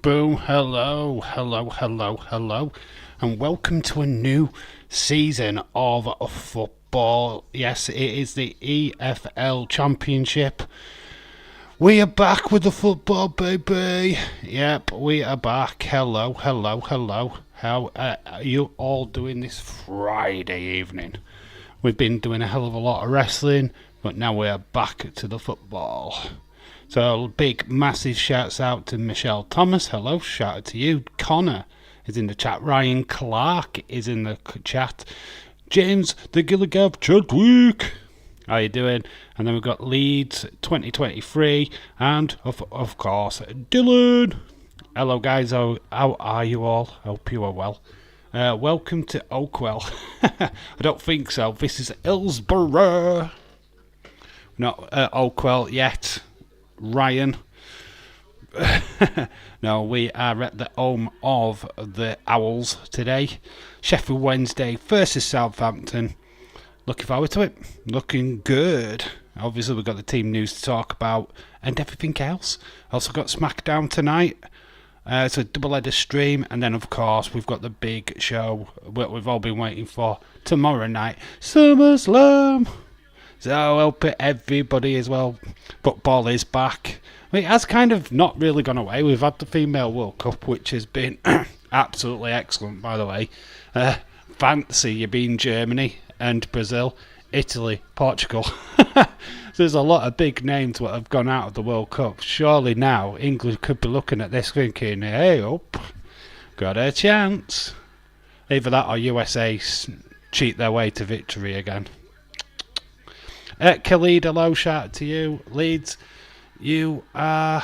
Boom, hello, and welcome to a new season of football. Yes, it is the EFL Championship. We are back with the football, baby. Yep, we are back. Hello. How are you all doing this Friday evening? We've been doing a hell of a lot of wrestling, but now we are back to the football. So big, massive shouts out to Michelle Thomas. Hello, shout out to you. Connor is in the chat. Ryan Clark is in the chat. James the Gilligav Chadwick. How you doing? And then we've got Leeds 2023 and of course Dylan. Hello guys, how are you all? Hope you are well. Welcome to Oakwell. I don't think so. This is Hillsborough. Not Oakwell yet. Ryan. No, we are at the home of the Owls today. Sheffield Wednesday versus Southampton. Looking forward to it. Looking good. Obviously, we've got the team news to talk about and everything else. Also got SmackDown tonight. It's a double-header stream. And then, of course, we've got the big show that we've all been waiting for tomorrow night. SummerSlam. So I hope everybody as well. Football is back. I mean, it has kind of not really gone away. We've had the Female World Cup, which has been absolutely excellent, by the way. Fancy you being Germany and Brazil, Italy, Portugal. There's a lot of big names that have gone out of the World Cup. Surely now England could be looking at this thinking, hey up, got a chance. Either that or USA cheat their way to victory again. Khalid, hello, shout out to you. Leeds, you are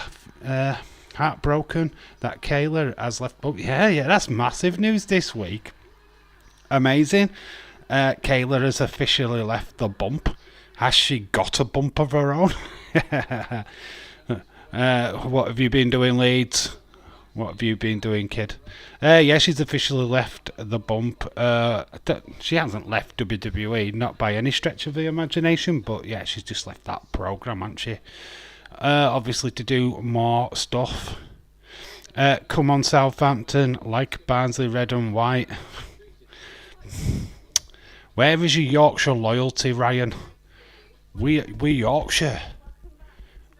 heartbroken that Kayla has left. Oh, yeah, that's massive news this week. Amazing. Kayla has officially left the bump. Has she got a bump of her own? What have you been doing, Leeds? What have you been doing, kid? Yeah, she's officially left the bump. She hasn't left WWE, not by any stretch of the imagination, but yeah, she's just left that program, hasn't she? Obviously to do more stuff. Come on, Southampton, like Barnsley, red and white. Where is your Yorkshire loyalty, Ryan? We're Yorkshire.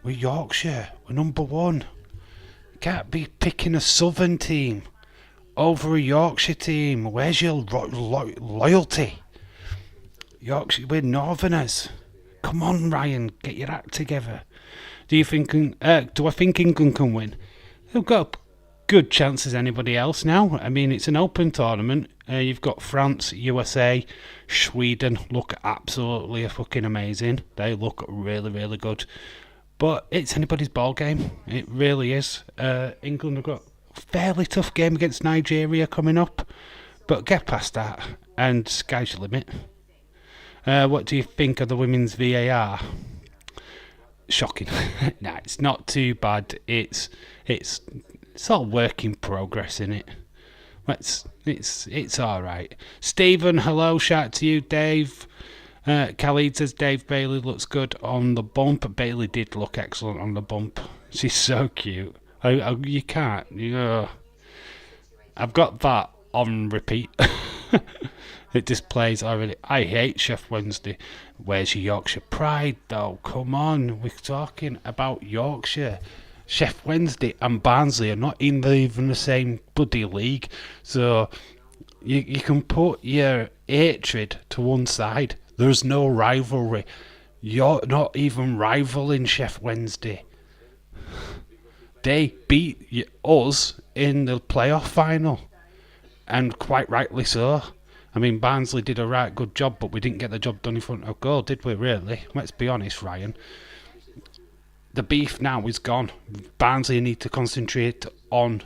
We're Yorkshire. We're number one. Can't be picking a southern team over a Yorkshire team. Where's your loyalty? Yorkshire, we're northerners. Come on, Ryan, get your act together. Do I think England can win? They've got good chance as anybody else now. I mean, it's an open tournament. You've got France, USA, Sweden look absolutely fucking amazing. They look really, really good. But it's anybody's ball game. It really is. England have got a fairly tough game against Nigeria coming up. But get past that and sky's your limit. What do you think of the women's VAR? Shocking. Nah, it's not too bad. It's all work in progress, innit? It's all right. Stephen, hello, shout out to you. Dave, Khalid says Dave Bailey looks good on the bump. Bailey did look excellent on the bump. She's so cute. You can't. I've got that on repeat. It just plays already. I hate Sheffield Wednesday. Where's your Yorkshire pride, though? Come on, we're talking about Yorkshire. Sheffield Wednesday and Barnsley are not even the same bloody league. So you can put your hatred to one side. There's no rivalry. You're not even rivaling Sheffield Wednesday. They beat us in the playoff final. And quite rightly so. I mean, Barnsley did a right good job, but we didn't get the job done in front of goal, did we, really? Let's be honest, Ryan. The beef now is gone. Barnsley need to concentrate on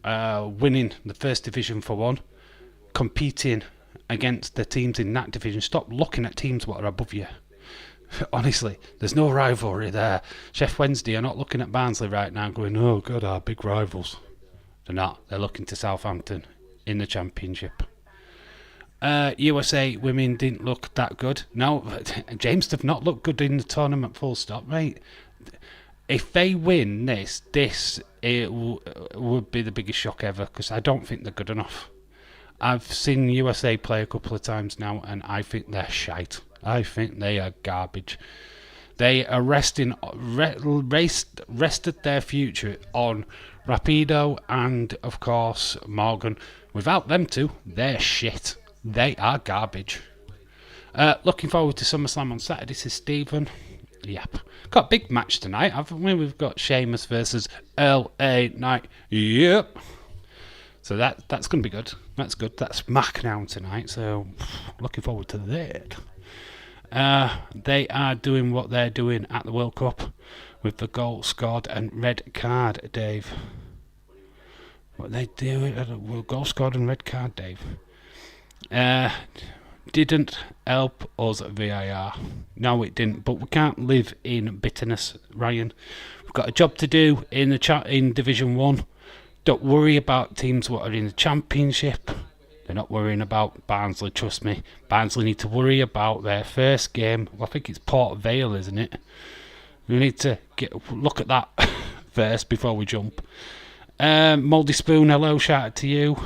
winning the first division for one, competing against the teams in that division. Stop looking at teams that are above you. Honestly, there's no rivalry there. Sheffield Wednesday are not looking at Barnsley right now going, oh God, our big rivals. They're not. They're looking to Southampton in the Championship. USA women didn't look that good. No, James have not looked good in the tournament, full stop, mate. if they win this, would be the biggest shock ever, because I don't think they're good enough. I've seen USA play a couple of times now, and I think they're shite. I think they are garbage. They are rested their future on Rapido and, of course, Morgan. Without them two, they're shit. They are garbage. Looking forward to SummerSlam on Saturday. This is Stephen. Yep. Got a big match tonight, haven't we? We've got Sheamus versus LA Knight. Yep. So that's going to be good. That's good. That's SmackDown tonight, so looking forward to that. They are doing what they're doing at the World Cup with the goal scored and red card, Dave. What they doing at the goal scored and red card, Dave? Didn't help us VAR. No, it didn't. But we can't live in bitterness, Ryan. We've got a job to do in Division 1. Don't worry about teams what are in the Championship. They're not worrying about Barnsley, trust me. Barnsley need to worry about their first game. Well, I think it's Port Vale, isn't it? We need to look at that first before we jump. Mouldy Spoon, hello, shout out to you.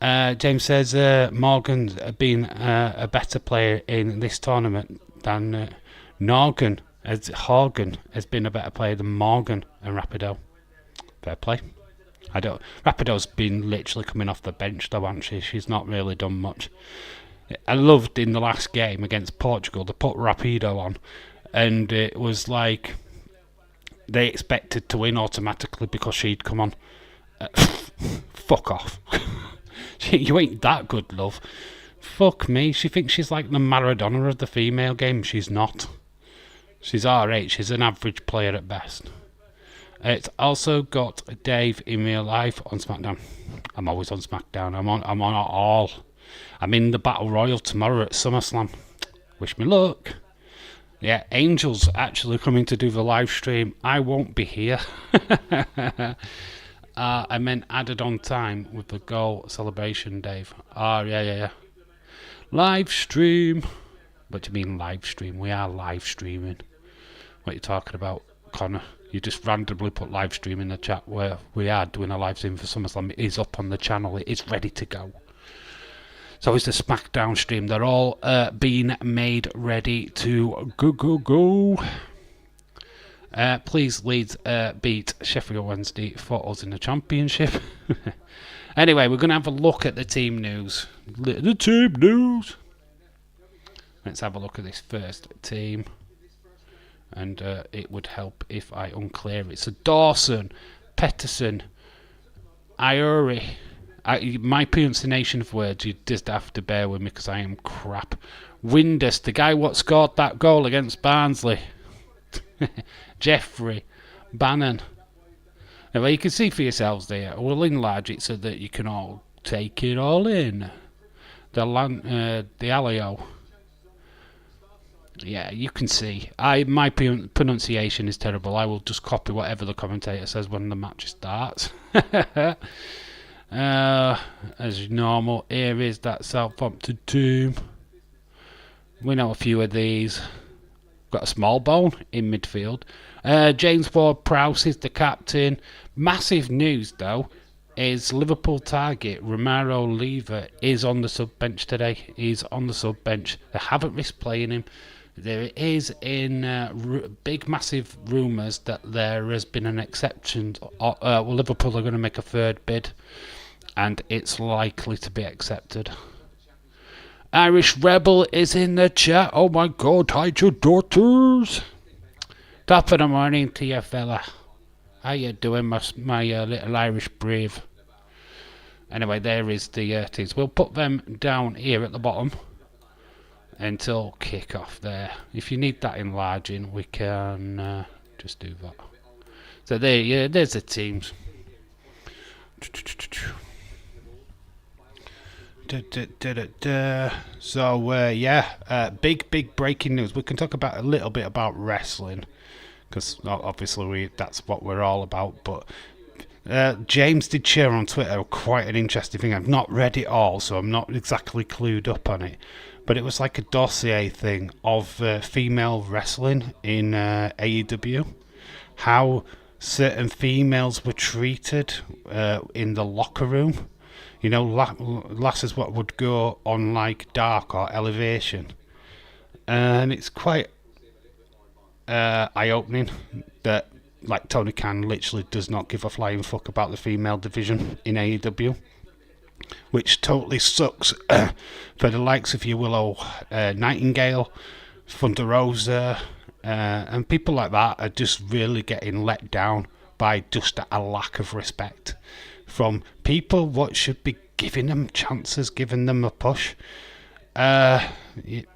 James says Morgan's been a better player in this tournament than Horgan has been a better player than Morgan and Rapido. Fair play. Rapido's been literally coming off the bench though, hasn't she? She's not really done much. I loved in the last game against Portugal, they put Rapido on, and it was like they expected to win automatically because she'd come on. Fuck off. You ain't that good, love. Fuck me. She thinks she's like the Maradona of the female game. She's not. She's alright. She's an average player at best. It's also got Dave in real life on SmackDown. I'm always on SmackDown. I'm on it all. I'm in the Battle Royal tomorrow at SummerSlam. Wish me luck. Yeah, Angel's actually coming to do the live stream. I won't be here. I meant added on time with the goal celebration, Dave. Oh, yeah. Live stream. What do you mean live stream? We are live streaming. What are you talking about, Connor? You just randomly put live stream in the chat where we are doing a live stream for SummerSlam. It is up on the channel. It is ready to go. So is the SmackDown stream. They're all being made ready to go. Please, Leeds beat Sheffield Wednesday for us in the Championship. Anyway, we're going to have a look at the team news. The team news. Let's have a look at this first team. And it would help if I unclear it. So Dawson, Pettersson, Iori. My pronunciation of words, you just have to bear with me because I am crap. Windus, the guy what scored that goal against Barnsley. Jeffrey, Bannon. Now, well, you can see for yourselves there. We'll enlarge it so that you can all take it all in. The Alio. Yeah, you can see. My pronunciation is terrible. I will just copy whatever the commentator says when the match starts. As normal, here is that Southampton team. We know a few of these. Got a small bone in midfield. James Ward-Prowse is the captain. Massive news, though, is Liverpool target Romero Lever is on the sub-bench today. He's on the sub-bench. They haven't risked playing him. There is big, massive rumours that there has been an exception. Liverpool are going to make a third bid, and it's likely to be accepted. Irish Rebel is in the chat. Oh my God, hi to your daughters. Top of the morning to you, fella. How you doing, my little Irish brave? Anyway, there is the teams. We'll put them down here at the bottom until kick-off there. If you need that enlarging, we can just do that. So there's the teams. So big breaking news. We can talk about a little bit about wrestling because obviously that's what we're all about. But James did share on Twitter quite an interesting thing. I've not read it all, so I'm not exactly clued up on it. But it was like a dossier thing of female wrestling in AEW. how certain females were treated in the locker room. You know, lasses what would go on like dark or elevation. And it's quite eye-opening that like Tony Khan literally does not give a flying fuck about the female division in AEW, which totally sucks for the likes of your Willow Nightingale, Thunder Rosa, and people like that are just really getting let down by just a lack of respect from people what should be giving them chances, giving them a push. It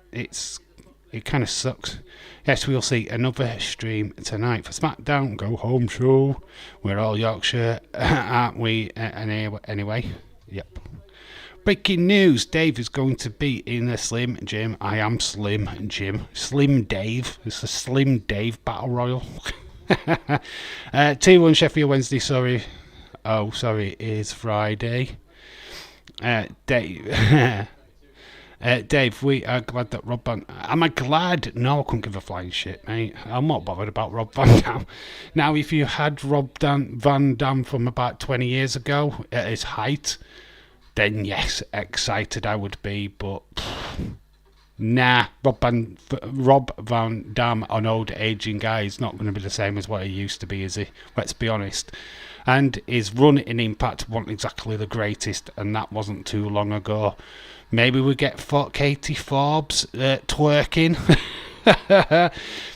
kind of sucks. Yes, we'll see another stream tonight for SmackDown Go Home Show. We're all Yorkshire, aren't we? Anyway, yep. Breaking news, Dave is going to be in the Slim Jim. I am Slim Jim. Slim Dave. It's a Slim Dave Battle Royal. 2-1 Sheffield Wednesday, sorry. Oh, sorry, it is Friday. Dave... Dave, we are glad that Rob Van... Am I glad? No, I couldn't give a flying shit, mate. I'm not bothered about Rob Van Dam. Now, if you had Van Dam from about 20 years ago at his height, then yes, excited I would be, but... Nah, Rob Van Dam, an old aging guy, is not going to be the same as what he used to be, is he? Let's be honest. And his run in Impact wasn't exactly the greatest, and that wasn't too long ago. Maybe we get Katie Forbes twerking.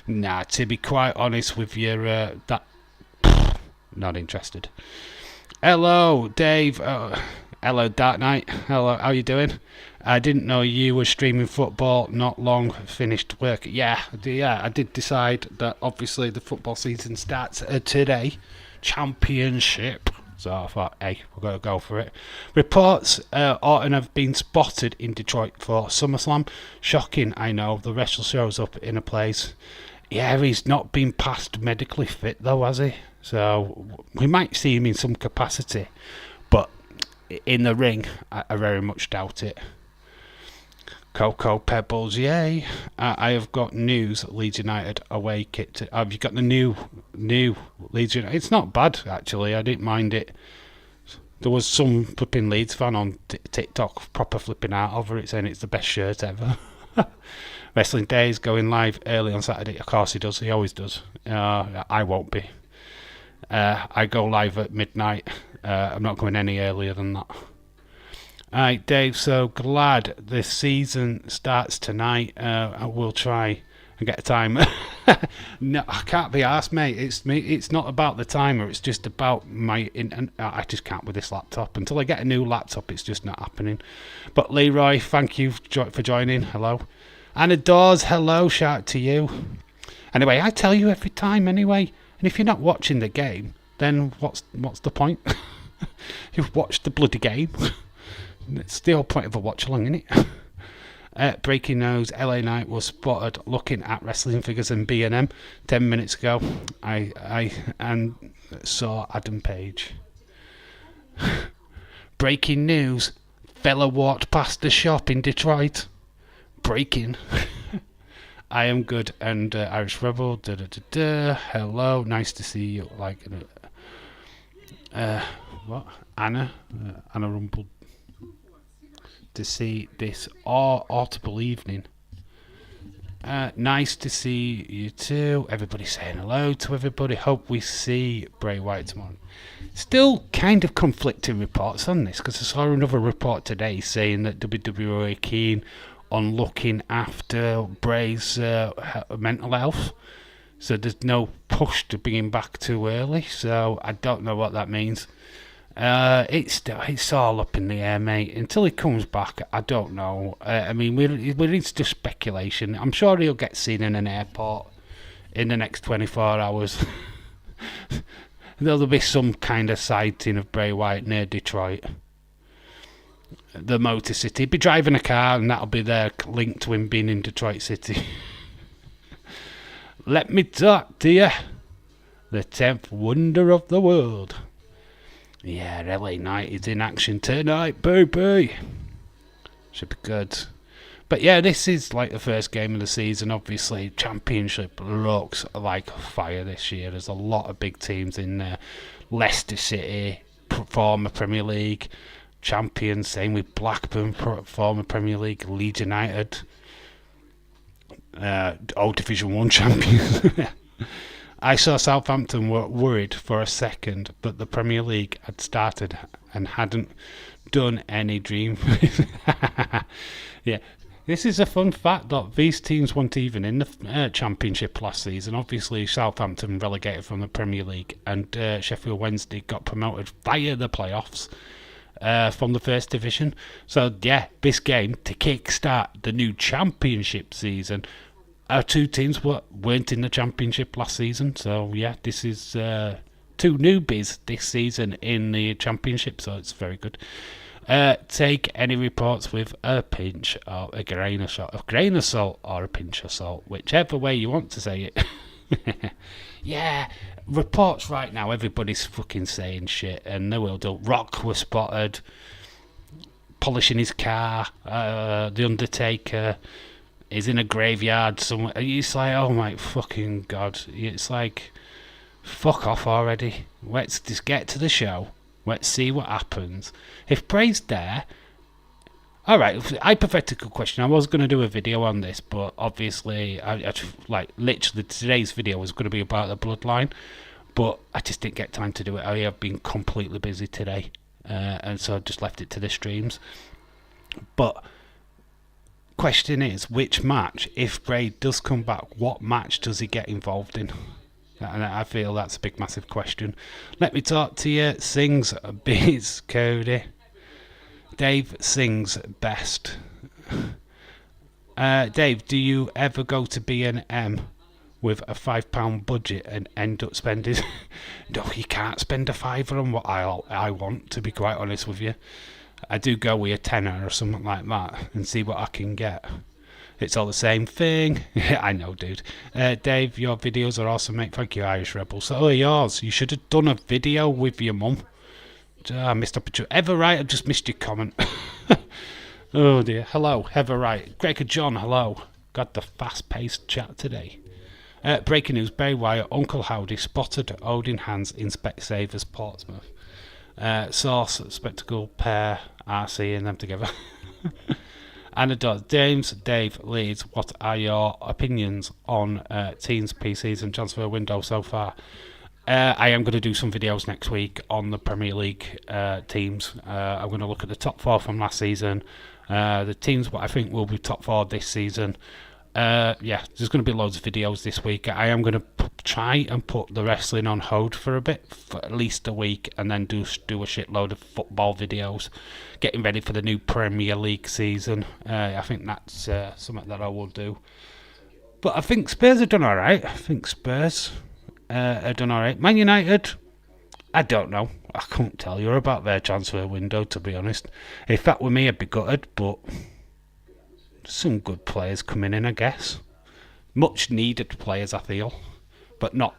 Nah, to be quite honest with you, that not interested. Hello, Dave. Hello, Dark Knight. Hello, how you doing? I didn't know you were streaming football. Not long finished work. Yeah. I did decide that obviously the football season starts today. Championship. So I thought, hey, we're going to go for it. Reports Orton have been spotted in Detroit for SummerSlam. Shocking, I know. The wrestler shows up in a place. Yeah, he's not been past medically fit though, has he? So we might see him in some capacity. But in the ring, I very much doubt it. Cocoa Pebbles, yay. I have got news, Leeds United away kit. Have you got the new Leeds United? It's not bad, actually. I didn't mind it. There was some flipping Leeds fan on TikTok proper flipping out over it, saying it's the best shirt ever. Wrestling Days going live early on Saturday. Of course he does. He always does. I won't be. I go live at midnight. I'm not going any earlier than that. Alright, Dave, so glad this season starts tonight. I will try and get a time. No, I can't be arsed, mate. It's not about the timer, it's just about my... I just can't with this laptop. Until I get a new laptop, it's just not happening. But Leroy, thank you for joining. Hello. Anna Dawes, hello. Shout out to you. Anyway, I tell you every time anyway. And if you're not watching the game, then what's the point? You've watched the bloody game. It's the whole point of a watch along, isn't it? Breaking news, LA Knight was spotted looking at wrestling figures in B&M 10 minutes ago. I saw Adam Page. Breaking news, fella walked past the shop in Detroit. Breaking. I am good and Irish Rebel. Hello, nice to see you. Like, what? Anna Rumble. To see this audible evening. Nice to see you too. Everybody saying hello to everybody. Hope we see Bray Wyatt tomorrow. Still kind of conflicting reports on this, because I saw another report today saying that WWE are keen on looking after Bray's mental health. So there's no push to bring him back too early. So I don't know what that means. It's all up in the air, mate. Until he comes back, I don't know. I mean, it's just speculation. I'm sure he'll get seen in an airport in the next 24 hours. There'll be some kind of sighting of Bray Wyatt near Detroit. The Motor City. He'll be driving a car and that'll be there linked to him being in Detroit City. Let me talk to you. The 10th wonder of the world. Yeah, LA Knight is in action tonight, baby. Should be good. But yeah, this is like the first game of the season. Obviously, Championship looks like fire this year. There's a lot of big teams in there. Leicester City, former Premier League champions. Same with Blackburn, former Premier League. Leeds United, old Division 1 champions. I saw Southampton were worried for a second, but the Premier League had started and hadn't done any dream. Yeah. This is a fun fact that these teams weren't even in the Championship last season. Obviously, Southampton relegated from the Premier League, and Sheffield Wednesday got promoted via the playoffs from the First Division. So, yeah, this game to kick-start the new Championship season. Our two teams weren't in the Championship last season. So, yeah, this is two newbies this season in the Championship, so it's very good. Take any reports with a pinch or a grain of salt. A grain of salt or a pinch of salt, whichever way you want to say it. Yeah, reports right now, everybody's fucking saying shit, and they will do. Rock was spotted polishing his car. The Undertaker is in a graveyard somewhere. It's like, oh my fucking god. It's like, fuck off already. Let's just get to the show. Let's see what happens. If Bray's there... Alright, hypothetical question. I was going to do a video on this, but obviously, literally today's video was going to be about the bloodline, but I just didn't get time to do it. I have been completely busy today, and so I just left it to the streams. But, question is, which match, if Bray does come back, what match does he get involved in? And I feel that's a big, massive question. Let me talk to you. Sings beats Cody. Dave sings best. Dave, do you ever go to B&M with a £5 budget and end up spending... No, you can't spend a fiver on what I want, to be quite honest with you. I do go with a tenner or something like that and see what I can get. It's all the same thing. I know, dude. Dave, your videos are awesome, mate. Thank you, Irish Rebel. So are yours. You should have done a video with your mum. I missed opportunity. Ever right? I just missed your comment. Oh dear. Hello, Ever right. Gregor John, hello. Got the fast-paced chat today. Breaking news. Bray Wyatt, Uncle Howdy spotted holding hands in Specsavers Portsmouth. Source, spectacle pair, RC and them together. Anecdote. Dave Leeds, what are your opinions on teams, PCs and transfer window so far? I am going to do some videos next week on the Premier League teams. I'm going to look at the top four from last season, the teams what I think will be top four this season. Yeah, there's going to be loads of videos this week. I am going to try and put the wrestling on hold for a bit, for at least a week, and then do a shitload of football videos, getting ready for the new Premier League season. I think that's something that I will do. But I think Spurs have done alright. Have done alright. Man United, I don't know. I couldn't tell you about their transfer window, to be honest. If that were me, I'd be gutted, but some good players coming in, I guess. Much needed players, I feel, but not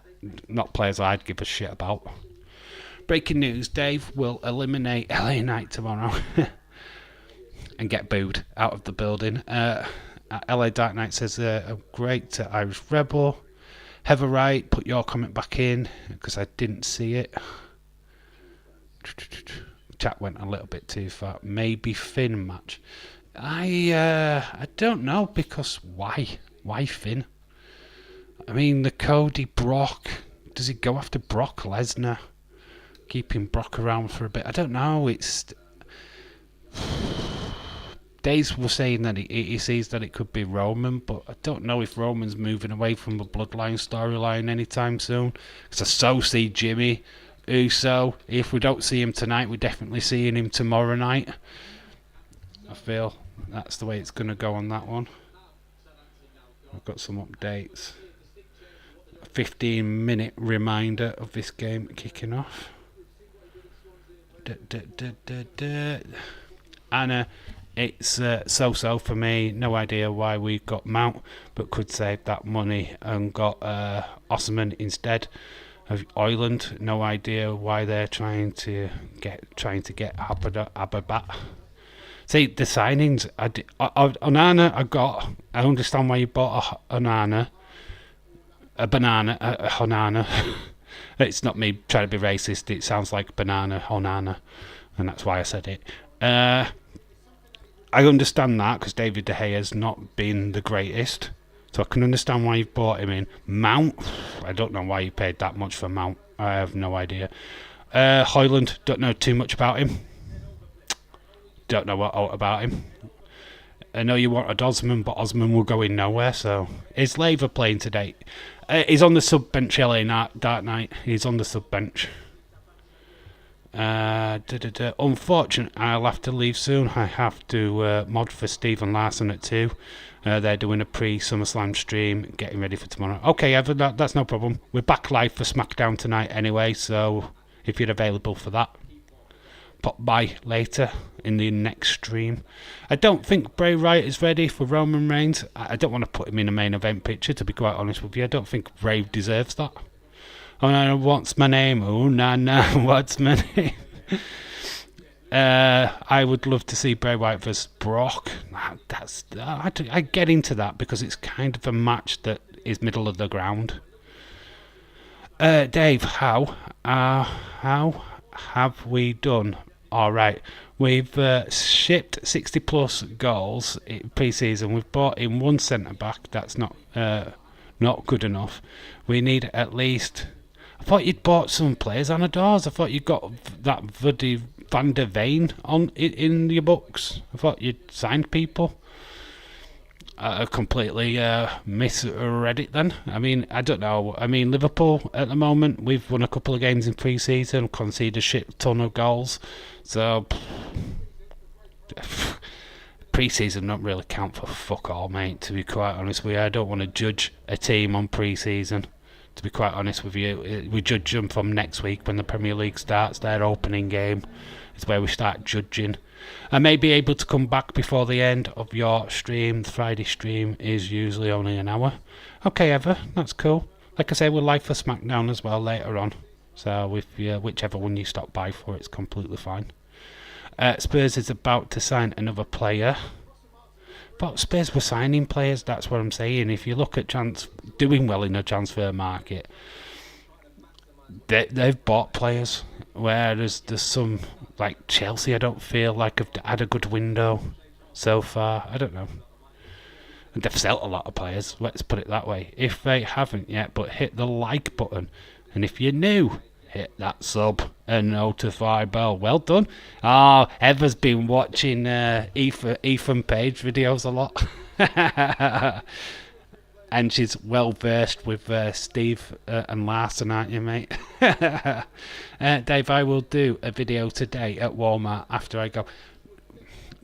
players I'd give a shit about. Breaking news, Dave will eliminate LA Knight tomorrow and get booed out of the building. LA Dark Knight says a great Irish Rebel. Heather Wright, put your comment back in because I didn't see it. Chat went a little bit too far. Maybe Finn match. I don't know, because why? Why Finn? I mean, the Cody Brock. Does he go after Brock Lesnar? Keeping Brock around for a bit. I don't know. It's Days was saying that he sees that it could be Roman, but I don't know if Roman's moving away from the Bloodline storyline anytime soon. Because I so see Jimmy Uso. If we don't see him tonight, we're definitely seeing him tomorrow night. I feel that's the way it's going to go on that one. I've got some updates. A 15-minute reminder of this game kicking off. Anna, it's so-so for me. No idea why we got Mount, but could save that money and got Osman instead of Oiland. No idea why they're trying to get Ababat. See, the signings, Onana, I understand why you bought a banana, a Onana. It's not me trying to be racist, it sounds like banana, Onana, and that's why I said it. I understand that, because David De Gea's not been the greatest, so I can understand why you've bought him in. Mount, I don't know why you paid that much for Mount, I have no idea. Højlund, don't know too much about him. Don't know what about him. I know you wanted Osman, but Osman will go in nowhere, so... Is Laver playing today? He's on the sub-bench, LA Dark Knight. He's on the sub-bench. Unfortunately, I'll have to leave soon. I have to mod for Stephen Larson at 2. They're doing a pre-SummerSlam stream, getting ready for tomorrow. Okay, Evan, that's no problem. We're back live for SmackDown tonight anyway, so if you're available for that, pop by later in the next stream. I don't think Bray Wyatt is ready for Roman Reigns. I don't want to put him in a main event picture, to be quite honest with you. I don't think Bray deserves that. Oh no, what's my name? Oh no, what's my name? I would love to see Bray Wyatt versus Brock. I get into that because it's kind of a match that is middle of the ground. Dave, how have we done? Alright, we've shipped 60 plus goals in pre-season. We've bought in one centre back. That's not good enough. We need at least... I thought you'd bought some players on the doors. I thought you got that Van der Veen on in your books. I thought you'd signed people. I completely misread it then. I mean, I don't know. I mean, Liverpool at the moment, we've won a couple of games in pre-season, conceded a shit ton of goals. So, pre-season don't really count for fuck all, mate, to be quite honest with you. I don't want to judge a team on pre-season. To be quite honest with you, we judge them from next week when the Premier League starts. Their opening game is where we start judging. I may be able to come back before the end of your stream. The Friday stream is usually only an hour. Okay, Eva, that's cool. Like I say, we're live for SmackDown as well later on. So whichever one you stop by for, it's completely fine. Spurs is about to sign another player. But Spurs were signing players, that's what I'm saying. If you look at doing well in the transfer market, they've bought players. Whereas there's some, like Chelsea, I don't feel like have had a good window so far. I don't know. And they've sold a lot of players, let's put it that way. If they haven't yet, but hit the like button. And if you're new, hit that sub and notify bell. Well done. Eva's been watching Ethan Page videos a lot. And she's well versed with Steve and Larson, aren't you, mate? Dave, I will do a video today at Walmart after I go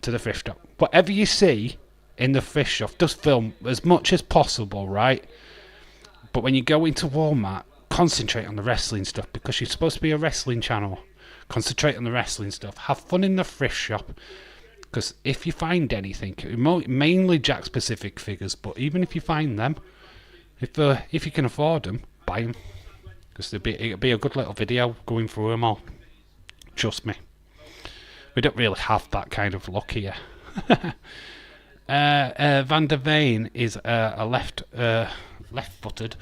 to the thrift shop. Whatever you see in the thrift shop, just film as much as possible, right? But when you go into Walmart, concentrate on the wrestling stuff, because you're supposed to be a wrestling channel. Concentrate on the wrestling stuff. Have fun in the thrift shop, because if you find anything, mainly Jack specific figures, but even if you find them, if you can afford them, buy them, because it'll be a good little video going through them all. Trust me, we don't really have that kind of luck here. Van der Veen is a left-footed.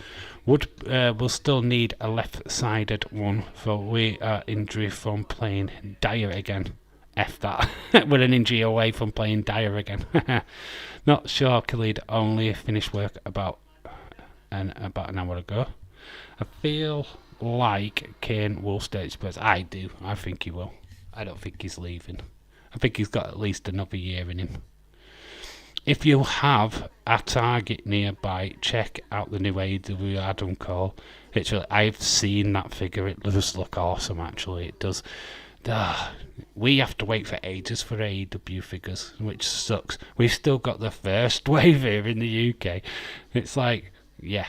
We'll still need a left-sided one, for we are injury from playing Dyer again. F that. We're an injury away from playing Dyer again. Not sure. Khalid only finished work about an hour ago. I feel like Kane will stay at Spurs. I do. I think he will. I don't think he's leaving. I think he's got at least another year in him. If you have a Target nearby, check out the new AEW Adam Cole. I've seen that figure. It does look awesome, actually. It does. We have to wait for ages for AEW figures, which sucks. We've still got the first wave here in the UK. It's like, yeah,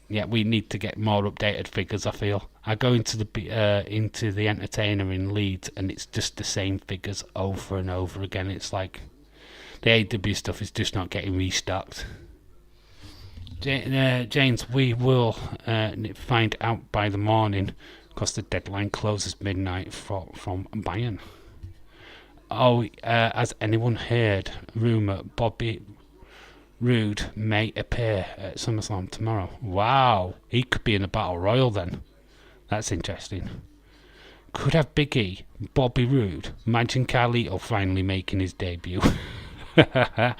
we need to get more updated figures, I feel. I go into the Entertainer in Leeds, and it's just the same figures over and over again. It's like the AEW stuff is just not getting restocked. James, we will find out by the morning, because the deadline closes midnight from Bayern. Oh, has anyone heard rumour Bobby Roode may appear at SummerSlam tomorrow? Wow, he could be in the Battle Royal then. That's interesting. Could have Big E, Bobby Roode, imagine Carlito finally making his debut. That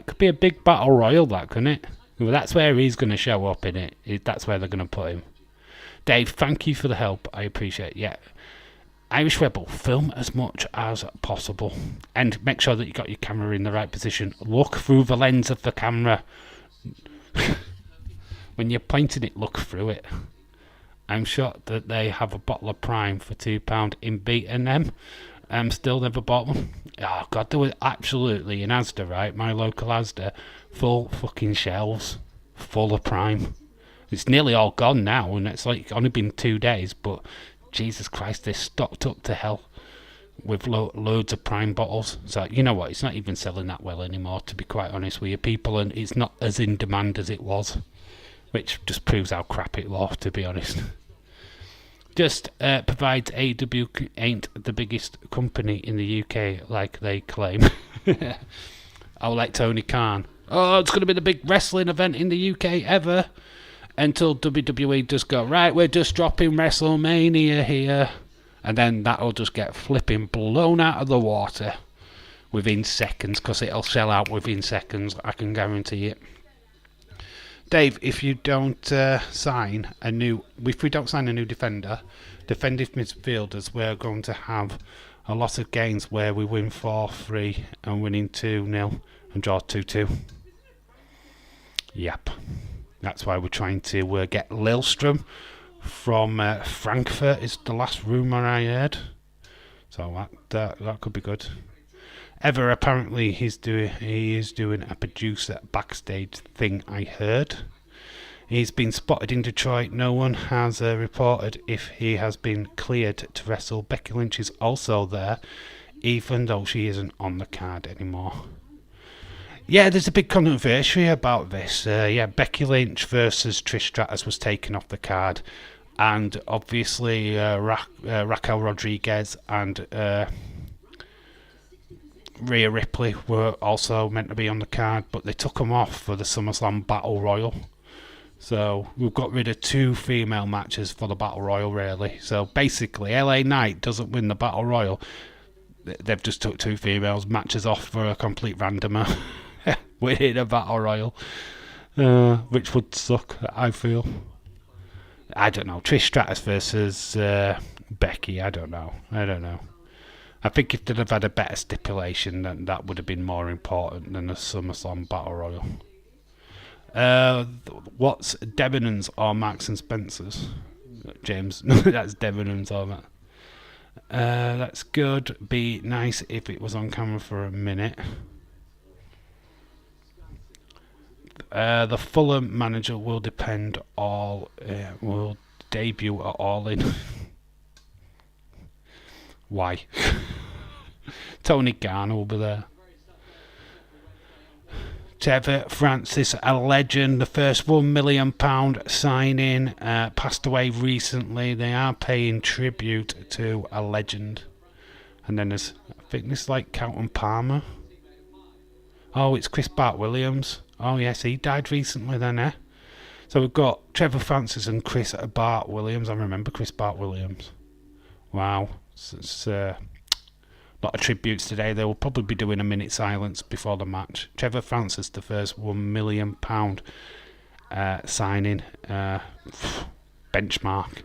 could be a big Battle Royal, that, couldn't it? Well, that's where he's going to show up in it. That's where they're going to put him. Dave, thank you for the help. I appreciate it. Yeah. Irish Rebel, film as much as possible. And make sure that you got your camera in the right position. Look through the lens of the camera. When you're pointing it, look through it. I'm shocked that they have a bottle of Prime for £2 in B&M. Still never bought one. Oh, God, there was absolutely in Asda, right? My local Asda, full fucking shelves, full of Prime. It's nearly all gone now, and it's like only been 2 days, but Jesus Christ, they're stocked up to hell with loads of Prime bottles. So, you know what, it's not even selling that well anymore, to be quite honest with you, people, and it's not as in demand as it was, which just proves how crap it was, to be honest. Just provides AEW ain't the biggest company in the UK like they claim. Oh, like Tony Khan. Oh, it's going to be the big wrestling event in the UK ever. Until WWE just go, right, we're just dropping WrestleMania here. And then that'll just get flipping blown out of the water within seconds, because it'll sell out within seconds, I can guarantee it. Dave, if we don't sign a new defender, defensive midfielders, we're going to have a lot of games where we win 4-3 and winning 2-0 and draw 2-2. Yep. That's why we're trying to get Lilstrom from Frankfurt, is the last rumour I heard. So that could be good. Ever apparently he is doing a producer backstage thing, I heard. He's been spotted in Detroit. No one has reported if he has been cleared to wrestle. Becky Lynch is also there, even though she isn't on the card anymore. Yeah, there's a big controversy about this. Becky Lynch versus Trish Stratus was taken off the card, and obviously Raquel Rodriguez and Rhea Ripley were also meant to be on the card, but they took them off for the SummerSlam Battle Royal. So we've got rid of 2 female matches for the Battle Royal, really. So basically, LA Knight doesn't win the Battle Royal. They've just took 2 females matches off for a complete randomer. Winning a Battle Royal, which would suck, I feel. I don't know. Trish Stratus versus Becky, I don't know. I think if they'd have had a better stipulation, then that would have been more important than a SummerSlam Battle Royal. What's Debenhams or Marks and Spencer's? James, that's Debenhams or that. That's good. Be nice if it was on camera for a minute. The Fulham manager will will debut at All In. Why? Tony Garner will be there. Trevor Francis, a legend, the first £1 million signing, passed away recently. They are paying tribute to a legend. And then there's, I think this is like Carlton Palmer. Oh, it's Chris Bart-Williams. Oh, yes, he died recently then, eh? So we've got Trevor Francis and Chris Bart-Williams. I remember Chris Bart-Williams. Wow. It's a lot of tributes today. They will probably be doing a minute silence before the match. Trevor Francis, the first £1 million signing. Benchmark.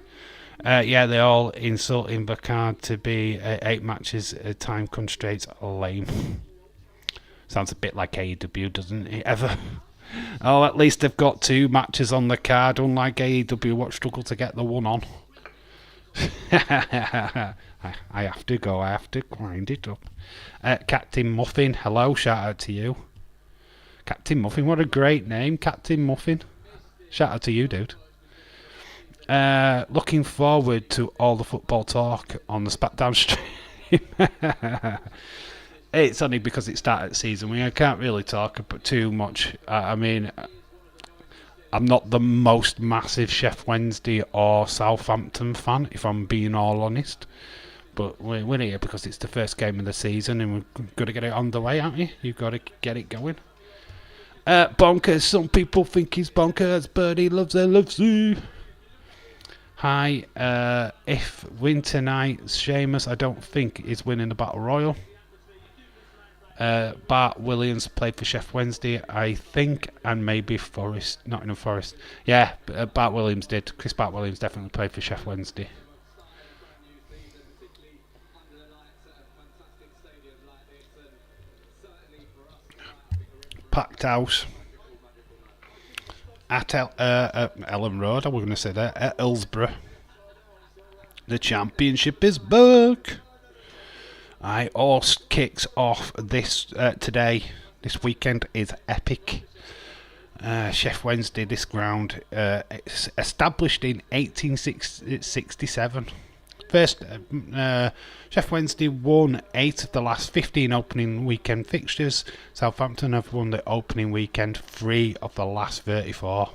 They're all insulting the card to be 8 matches, time constraints, lame. Sounds a bit like AEW, doesn't it, ever? Oh, at least they've got 2 matches on the card, unlike AEW, what struggle to get the one on. I have to grind it up. Captain Muffin, hello, shout out to you. Captain Muffin, what a great name, Captain Muffin. Shout out to you, dude. Looking forward to all the football talk on the SmackDown stream. It's only because it started the season. I can't really talk about too much. I mean, I'm not the most massive Sheffield Wednesday or Southampton fan, if I'm being all honest. But we're here because it's the first game of the season and we've got to get it on the way, aren't you? You've got to get it going. Bonkers. Some people think he's bonkers, but he loves LFC. Hi. If win tonight, Seamus, I don't think is winning the Battle Royal. Bart Williams played for Sheffield Wednesday, I think, and maybe Nottingham Forest. Yeah, Bart Williams did. Chris Bart Williams definitely played for Sheffield Wednesday. Packed house at Ellen Road, I was going to say that, at Hillsborough. The championship is back. Horse kicks off this today. This weekend is epic. Sheffield Wednesday, this ground, it's established in 1867. First, Sheffield Wednesday won 8 of the last 15 opening weekend fixtures. Southampton have won the opening weekend 3 of the last 34.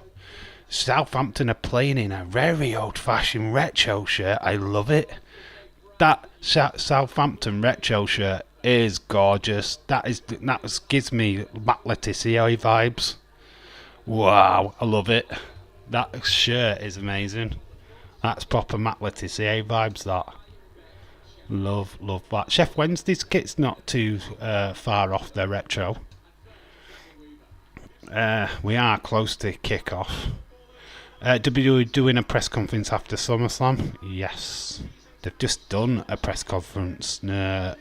Southampton are playing in a very old-fashioned retro shirt. I love it. That Southampton retro shirt is gorgeous. That gives me Matt Letizia vibes. Wow, I love it. That shirt is amazing. That's proper Matt Letizia vibes, that. Love that. Sheffield Wednesday's kit's not too far off their retro. We are close to kick-off. WWE doing a press conference after SummerSlam? Yes. They've just done a press conference, I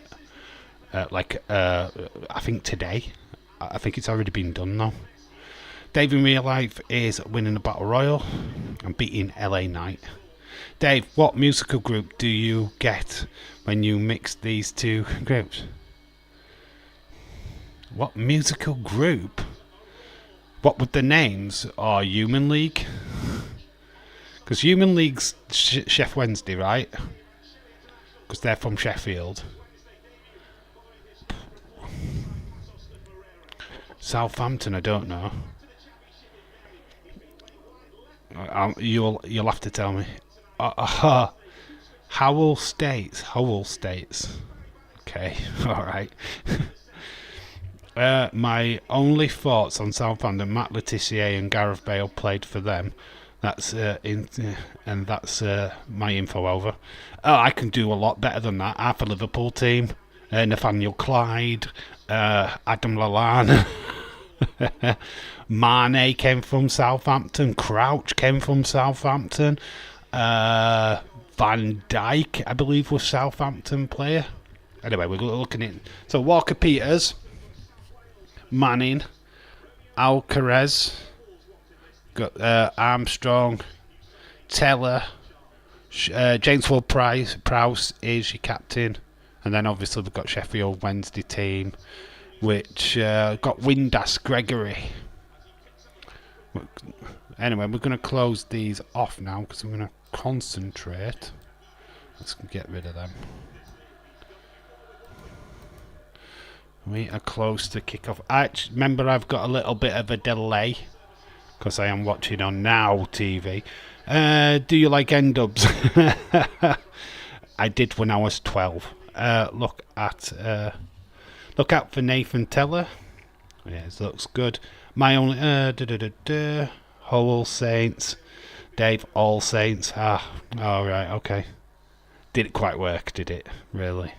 think today. I think it's already been done now. Dave in real life is winning the Battle Royal and beating LA Knight. Dave, what musical group do you get when you mix these two groups? What musical group? What would the names? Or Human League? Because Human League's Sheffield Wednesday, right? Because they're from Sheffield. Southampton, I don't know. You'll have to tell me. Howell States. Okay, alright. My only thoughts on Southampton, Matt Letizia and Gareth Bale played for them. That's that's my info over. I can do a lot better than that. Half a Liverpool team. Nathaniel Clyde, Adam Lallana. Mane came from Southampton. Crouch came from Southampton. Van Dijk, I believe, was Southampton player. Anyway, we're looking at... So, Walker Peters, Manning, Alcaraz, got Armstrong, Teller, James Ward-Prowse is your captain. And then, obviously, we've got Sheffield Wednesday team, which got Windass Gregory. Anyway, we're going to close these off now because we're going to concentrate. Let's get rid of them. We are close to kick-off. Remember, I've got a little bit of a delay because I am watching on Now TV. Do you like N-dubs? I did when I was 12. Look out for Nathan Teller. Yes, looks good. My only All Saints. Dave All Saints. Alright, okay. Did it quite work, did it? Really?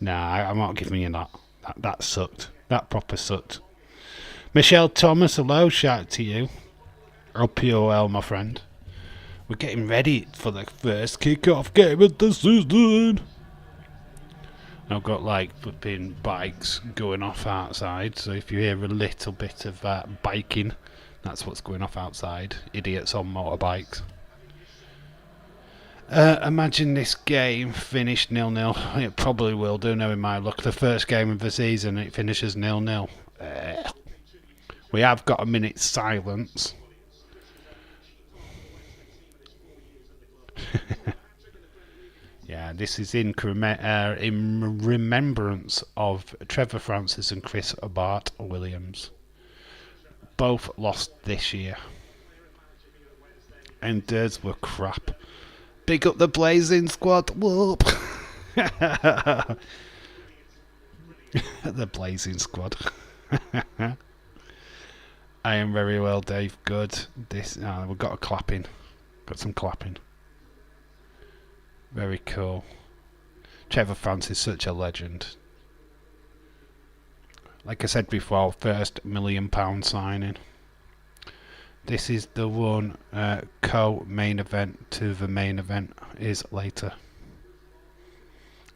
Nah, I'm not giving you that. That sucked. That proper sucked. Michelle Thomas, hello, shout to you. Hope you're well, my friend. We're getting ready for the first kick-off game of the season. I've got like flipping bikes going off outside, so if you hear a little bit of biking, that's what's going off outside. Idiots on motorbikes. Imagine this game finished 0-0. It probably will do, knowing my luck. The first game of the season, it finishes 0-0. We have got a minute's silence. Yeah, this is in remembrance of Trevor Francis and Chris Bart Williams. Both lost this year. And theirs were crap. Big up the Blazing Squad. Whoop. The Blazing Squad. I am very well, Dave. Good. We've got a clapping. Got some clapping. Very cool. Trevor Francis, such a legend. Like I said before, first £1 million signing. This is the one co-main event to the main event is later.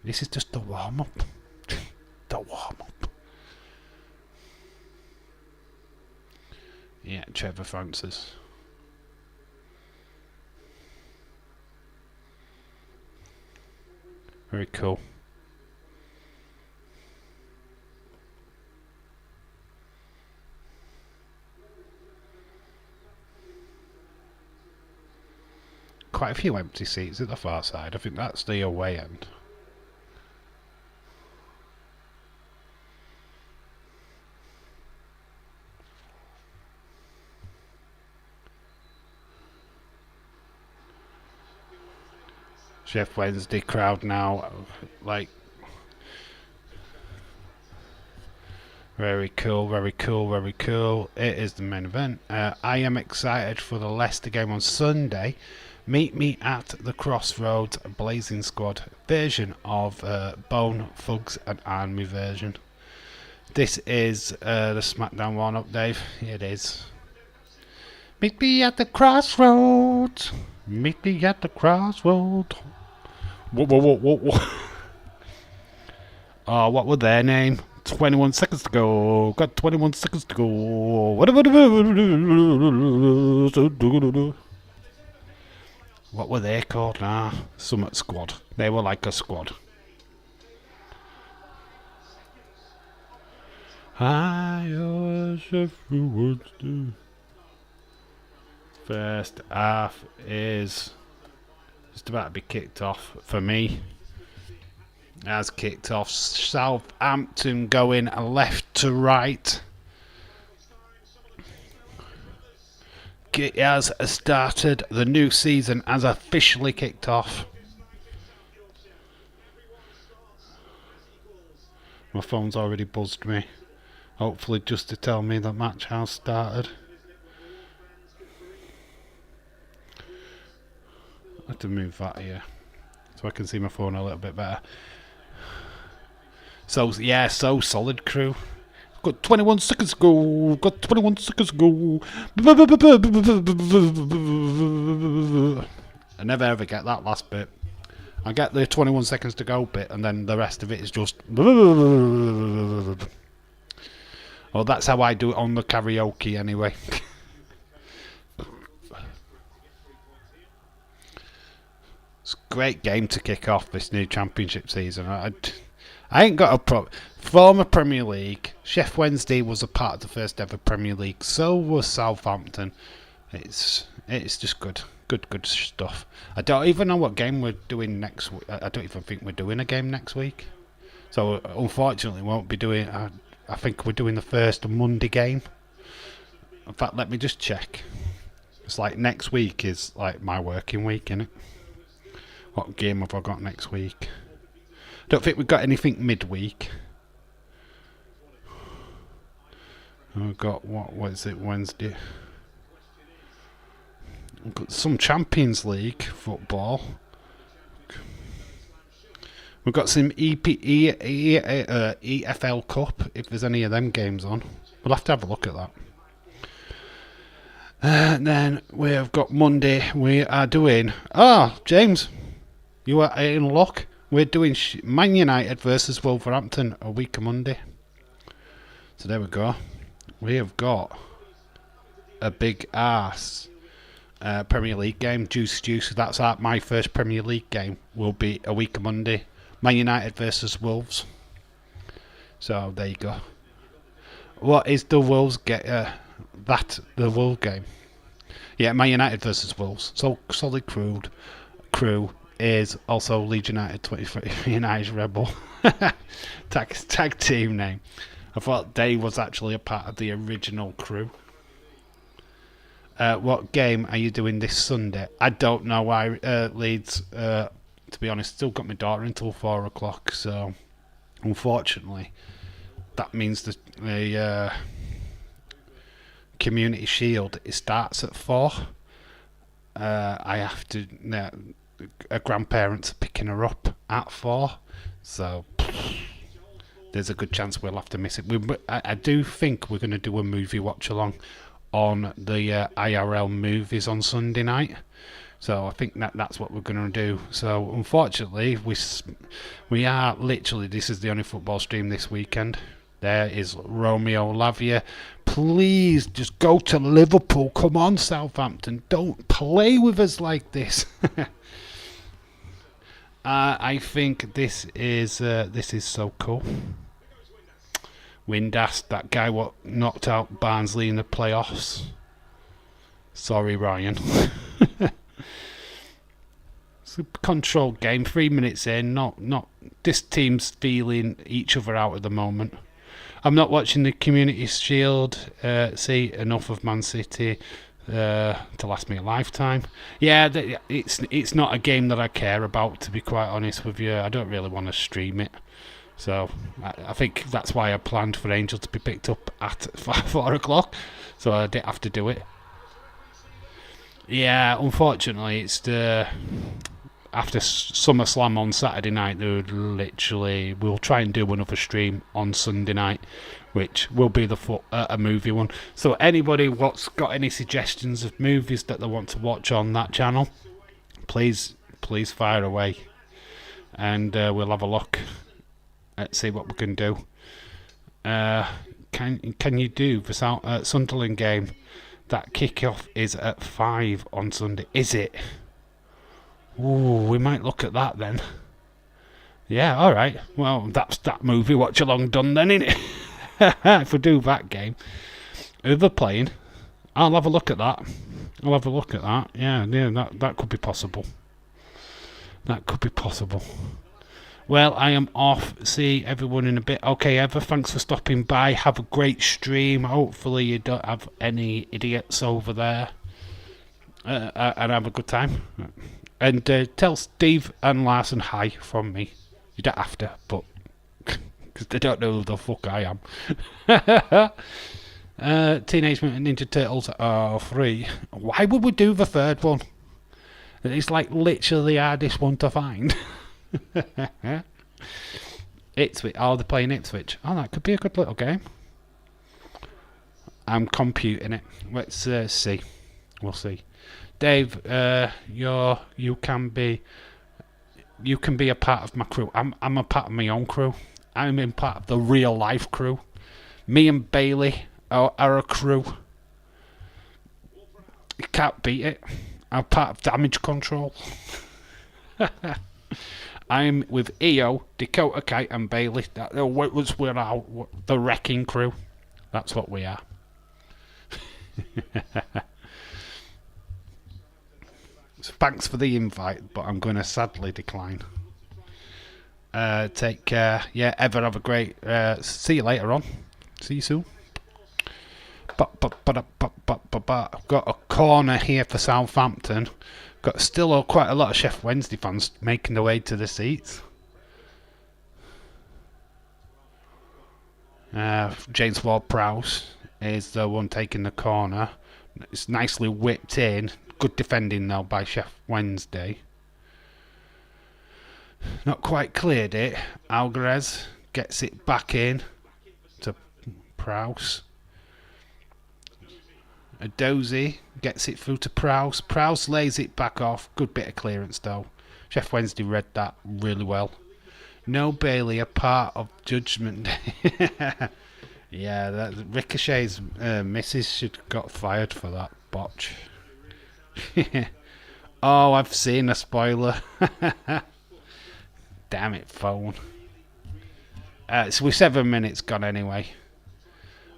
This is just the warm-up. The warm-up. Yeah, Trevor Francis. Very cool. Quite a few empty seats at the far side. I think that's the away end. Sheffield Wednesday crowd now, like, very cool, very cool, very cool. It is the main event. I am excited for the Leicester game on Sunday. Meet me at the Crossroads Blazing Squad version of Bone, Thugs and Army version. This is the SmackDown one-up, Dave. It is. Meet me at the Crossroads. Meet me at the Crossroads. Whoa, whoa, whoa, whoa, whoa. Oh, what were their name? 21 seconds to go. Got 21 seconds to go. What were they called? Summit Squad. They were like a squad. First half is just about to be kicked off for me. Has kicked off. Southampton going left to right. It has started. The new season has officially kicked off. My phone's already buzzed me. Hopefully just to tell me the match has started. I have to move that here so I can see my phone a little bit better. So yeah, so solid, crew. Got 21 seconds to go. Got 21 seconds to go. I never ever get that last bit. I get the 21 seconds to go bit, and then the rest of it is just. Well, that's how I do it on the karaoke anyway. It's a great game to kick off this new championship season. I ain't got a problem. Former Premier League. Sheffield Wednesday was a part of the first ever Premier League. So was Southampton. It's just good stuff. I don't even know what game we're doing next week. I don't even think we're doing a game next week. So unfortunately, we won't be doing. I think we're doing the first Monday game. In fact, let me just check. It's like next week is like my working week, innit? What game have I got next week? Don't think we've got anything midweek. We've got what is it, Wednesday? We've got some Champions League football. We've got some EFL Cup, if there's any of them games on. We'll have to have a look at that. And then we've got Monday. We are doing... James, you are in luck. We're doing Man United versus Wolverhampton a week of Monday. So there we go. We have got a big ass Premier League game. Juice. That's my first Premier League game. Will be a week of Monday. Man United versus Wolves. So there you go. What is the Wolves the Wolves game? Yeah, Man United versus Wolves. So solid crew is also Leeds United 23 and Irish Rebel. tag team name. I thought Dave was actually a part of the original crew. What game are you doing this Sunday? I don't know why Leeds to be honest, still got my daughter until 4 o'clock, so unfortunately that means the Community Shield, it starts at 4. I have to, a grandparent's picking her up at 4, so there's a good chance we'll have to miss it. I do think we're going to do a movie watch along on the IRL movies on Sunday night. So I think that's what we're going to do. So unfortunately, we are literally, this is the only football stream this weekend. There is Romeo Lavia. Please just go to Liverpool. Come on, Southampton. Don't play with us like this. I think this is so cool. Windass, that guy what knocked out Barnsley in the playoffs. Sorry, Ryan. It's a controlled game. 3 minutes in. Not. This team's feeling each other out at the moment. I'm not watching the Community Shield. See enough of Man City to last me a lifetime. Yeah, it's not a game that I care about, to be quite honest with you. I don't really want to stream it. So I think that's why I planned for Angel to be picked up at 4 o'clock. So I didn't have to do it. Yeah, unfortunately, it's after SummerSlam on Saturday night. We'll try and do another stream on Sunday night, which will be a movie one. So anybody what's got any suggestions of movies that they want to watch on that channel, please fire away, and we'll have a look. Let's see what we can do. Can you do the Sunderland game? That kickoff is at 5 on Sunday. Is it? Ooh, we might look at that then. Yeah, all right. Well, that's that movie watch along done then, innit? If we do that game, who they're playing, I'll have a look at that. Yeah, that could be possible. Well, I am off. See everyone in a bit. Okay, Eva, thanks for stopping by. Have a great stream. Hopefully you don't have any idiots over there. And have a good time. And tell Steve and Larson hi from me. You don't have to, but because they don't know who the fuck I am. Teenage Mutant Ninja Turtles 3. Why would we do the third one? It's like literally the hardest one to find. Ipswich. Oh, they're playing Ipswich. Oh, that could be a good little game. I'm computing it. Let's see. We'll see. Dave, you can be a part of my crew. I'm a part of my own crew. I'm in part of the real life crew. Me and Bailey are a crew. You can't beat it. I'm part of Damage Control. I'm with EO, Dakota Kite and Bailey. We're the wrecking crew. That's what we are. So thanks for the invite, but I'm going to sadly decline. Take care. Yeah, Ever have a great... see you later on. See you soon. I've got a corner here for Southampton. Got still quite a lot of Sheffield Wednesday fans making their way to the seats. James Ward-Prowse is the one taking the corner. It's nicely whipped in. Good defending though by Sheffield Wednesday. Not quite cleared it. Alvarez gets it back in to Prowse. Adozie gets it through to Prowse. Prowse lays it back off. Good bit of clearance though. Sheffield Wednesday read that really well. No Bailey, a part of Judgment Day. Yeah, that Ricochet's missus should have got fired for that botch. Oh, I've seen a spoiler. Damn it, phone. So we're 7 minutes gone anyway.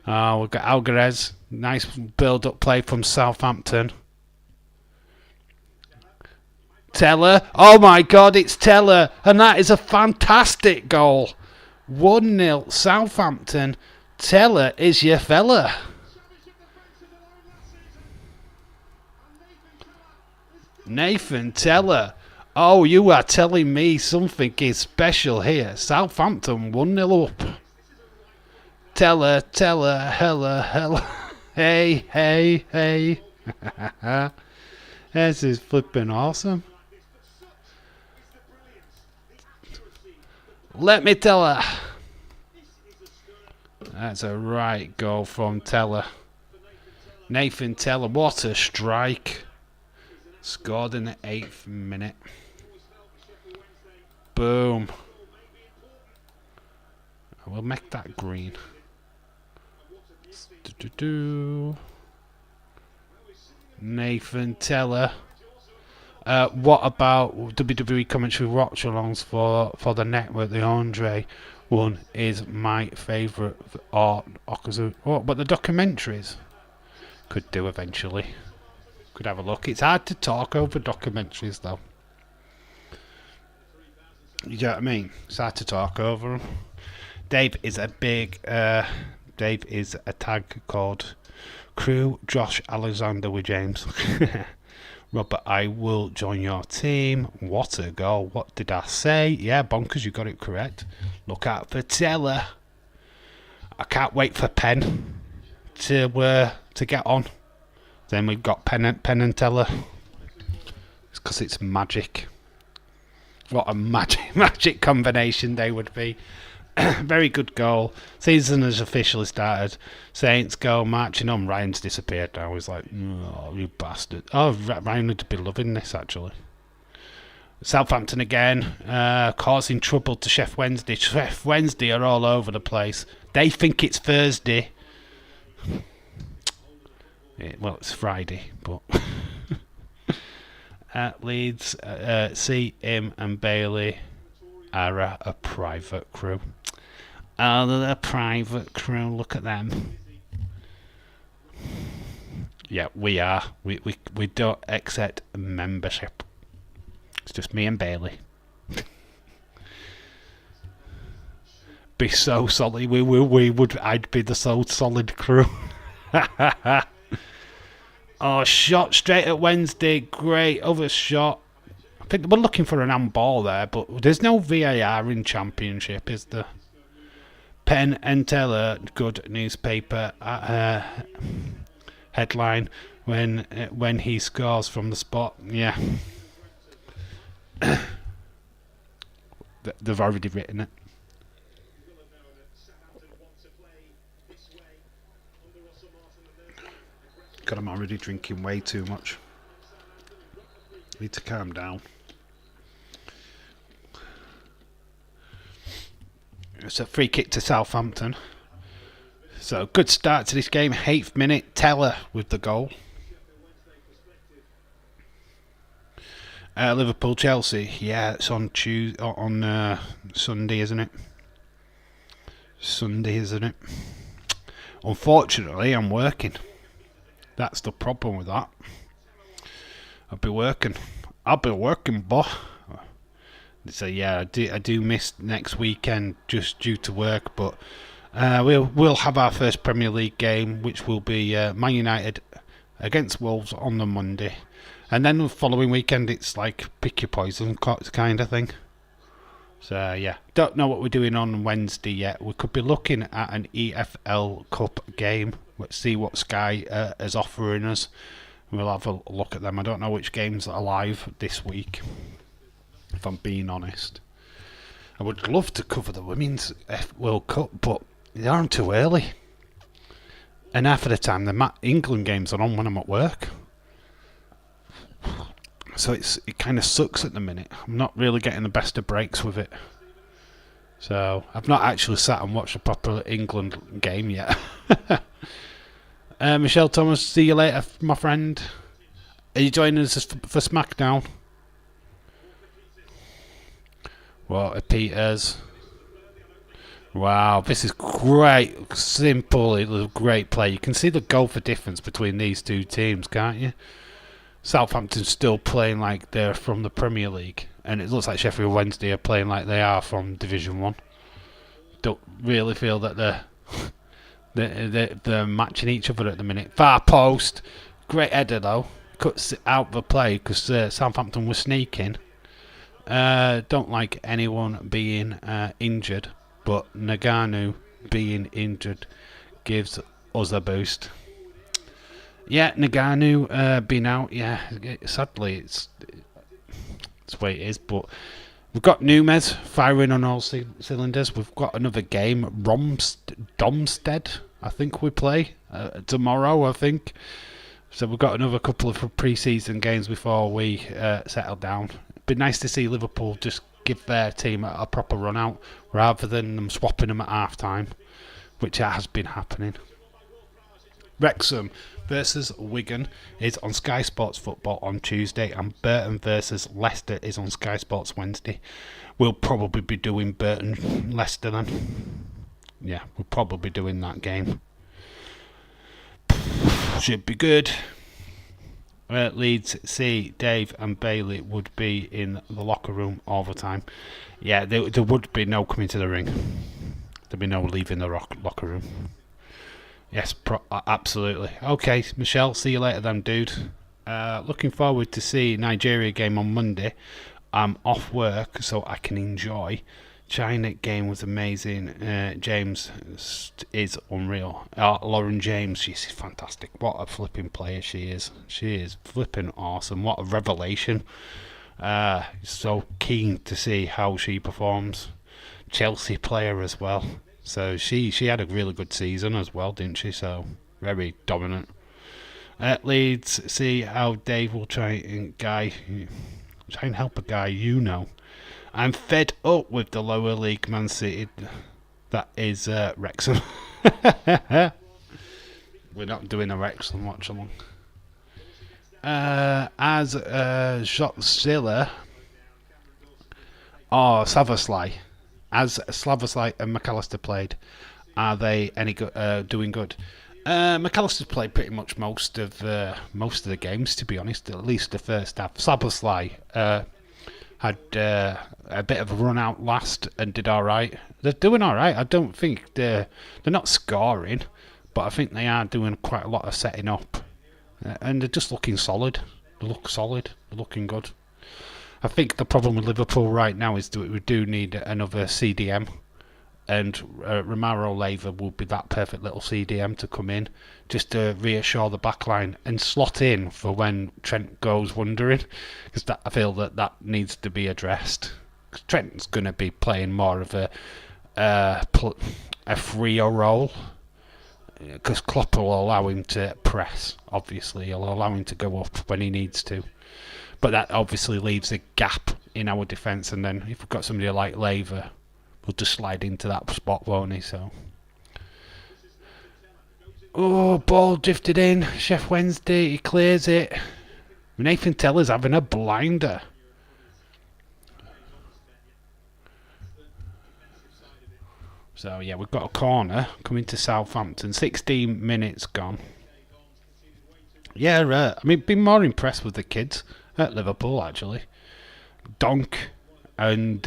We've got Alvarez. Nice build-up play from Southampton. Teller. Oh my God, it's Teller. And that is a fantastic goal. 1-0 Southampton. Teller is your fella. Nathan Teller. Oh, you are telling me something is special here. Southampton 1-0 up. Tell her, hella. Hey, hey. This is flipping awesome. Let me tell her. That's a right goal from Teller. Nathan Teller, what a strike. Scored in the 8th minute. Boom. I will make that green. Nathan Teller. What about WWE Commentary Watch Alongs for the network? The Andre one is my favourite. But the documentaries could do eventually. Could have a look. It's hard to talk over documentaries though. You know what I mean? It's hard to talk over them. Dave is a tag called Crew Josh Alexander with James. Robert, I will join your team. What a goal. What did I say? Yeah, bonkers, you got it correct. Look out for Teller. I can't wait for Penn to get on. Then we've got Penn and Teller. It's because it's magic. What a magic combination they would be. Very good goal. Season has officially started. Saints go marching on. Ryan's disappeared now. He's like, oh, you bastard. Oh, Ryan would be loving this, actually. Southampton again, causing trouble to Sheffield Wednesday. Sheffield Wednesday are all over the place. They think it's Thursday. Well, it's Friday, but... Leeds, see him and Bailey are a private crew. Oh, they're a private crew. Look at them. Yeah, we are. We don't accept membership. It's just me and Bailey. Be so solid. We would. I'd be the so solid crew. Oh, shot straight at Wednesday. Great other shot. I think we're looking for an handball there, but there's no VAR in Championship, is there? Penn and Teller, good newspaper headline when he scores from the spot. Yeah. They've already written it. God, I'm already drinking way too much. Need to calm down. It's a free kick to Southampton. So good start to this game. 8th minute, Teller with the goal. Liverpool Chelsea. Yeah, it's on Sunday, isn't it? Sunday, isn't it? Unfortunately, I'm working. That's the problem with that. I'll be working, boy. So yeah, I do miss next weekend just due to work, but we'll have our first Premier League game, which will be Man United against Wolves on the Monday, and then the following weekend it's like pick your poison kind of thing. So yeah, don't know what we're doing on Wednesday yet. We could be looking at an EFL Cup game. Let's see what Sky is offering us. We'll have a look at them. I don't know which games are live this week, if I'm being honest. I would love to cover the Women's World Cup, but they aren't too early. And half of the time, the England games are on when I'm at work. So it kind of sucks at the minute. I'm not really getting the best of breaks with it. So I've not actually sat and watched a proper England game yet. Michelle Thomas, see you later, my friend. Are you joining us for SmackDown? What, Peters? Wow, this is great. Simple, it was a great play. You can see the goal for difference between these two teams, can't you? Southampton's still playing like they're from the Premier League, and it looks like Sheffield Wednesday are playing like they are from Division 1. Don't really feel that they're matching each other at the minute. Far post, great header though. Cuts out the play because Southampton was sneaking. Don't like anyone being injured, but Naganu being injured gives us a boost. Yeah, Naganu being out. Yeah, sadly it's the way it is. But we've got Numes firing on all cylinders. We've got another game, Domstead. I think we play tomorrow. I think. So we've got another couple of pre-season games before we settle down. It'd be nice to see Liverpool just give their team a proper run out rather than them swapping them at half time, which has been happening. Wrexham versus Wigan is on Sky Sports Football on Tuesday, and Burton versus Leicester is on Sky Sports Wednesday. We'll probably be doing Burton Leicester then. Yeah, we'll probably be doing that game. Should be good. Leeds see Dave and Bailey would be in the locker room all the time. Yeah, there would be no coming to the ring. There'd be no leaving the locker room. Yes, absolutely. Okay, Michelle, see you later then, dude. Looking forward to see Nigeria game on Monday. I'm off work, so I can enjoy. China game was amazing. James is unreal. Lauren James, she's fantastic. What a flipping player she is. She is flipping awesome. What a revelation. So keen to see how she performs. Chelsea player as well. So she had a really good season as well, didn't she? So very dominant. Leeds, see how Dave will try and help a guy you know. I'm fed up with the lower league Man City. That is Wrexham. We're not doing a Wrexham watch along. As Shotzilla or Savaslai, as Slavosly and McAllister played, are they any good? Doing good? McAllister's played pretty much most of the games, to be honest. At least the first half. Slavosly had a bit of a run out last and did all right. They're doing all right. I don't think they're not scoring, but I think they are doing quite a lot of setting up, and they're just looking solid. They look solid. They're looking good. I think the problem with Liverpool right now is that we do need another CDM, and Romaro Leyva will be that perfect little CDM to come in just to reassure the backline and slot in for when Trent goes wandering, because I feel that needs to be addressed. Cause Trent's going to be playing more of a freer role, because Klopp will allow him to press. Obviously, he'll allow him to go up when he needs to. But that obviously leaves a gap in our defence, and then if we've got somebody like Leyva, we'll just slide into that spot, won't he? So, ball drifted in. Sheffield Wednesday, he clears it. Nathan Teller's having a blinder. So yeah, we've got a corner coming to Southampton. 16 minutes gone. Yeah, I mean, been more impressed with the kids at Liverpool, actually. Donk and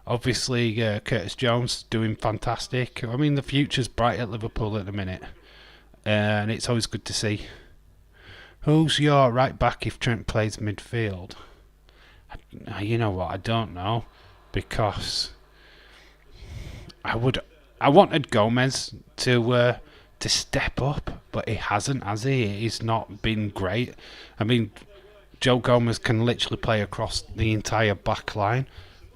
obviously Curtis Jones doing fantastic. I mean, the future's bright at Liverpool at the minute, and it's always good to see. Who's your right back if Trent plays midfield? You know what? I don't know, because I wanted Gomez to step up, but he hasn't, has he? He's not been great. I mean, Joe Gomez can literally play across the entire back line,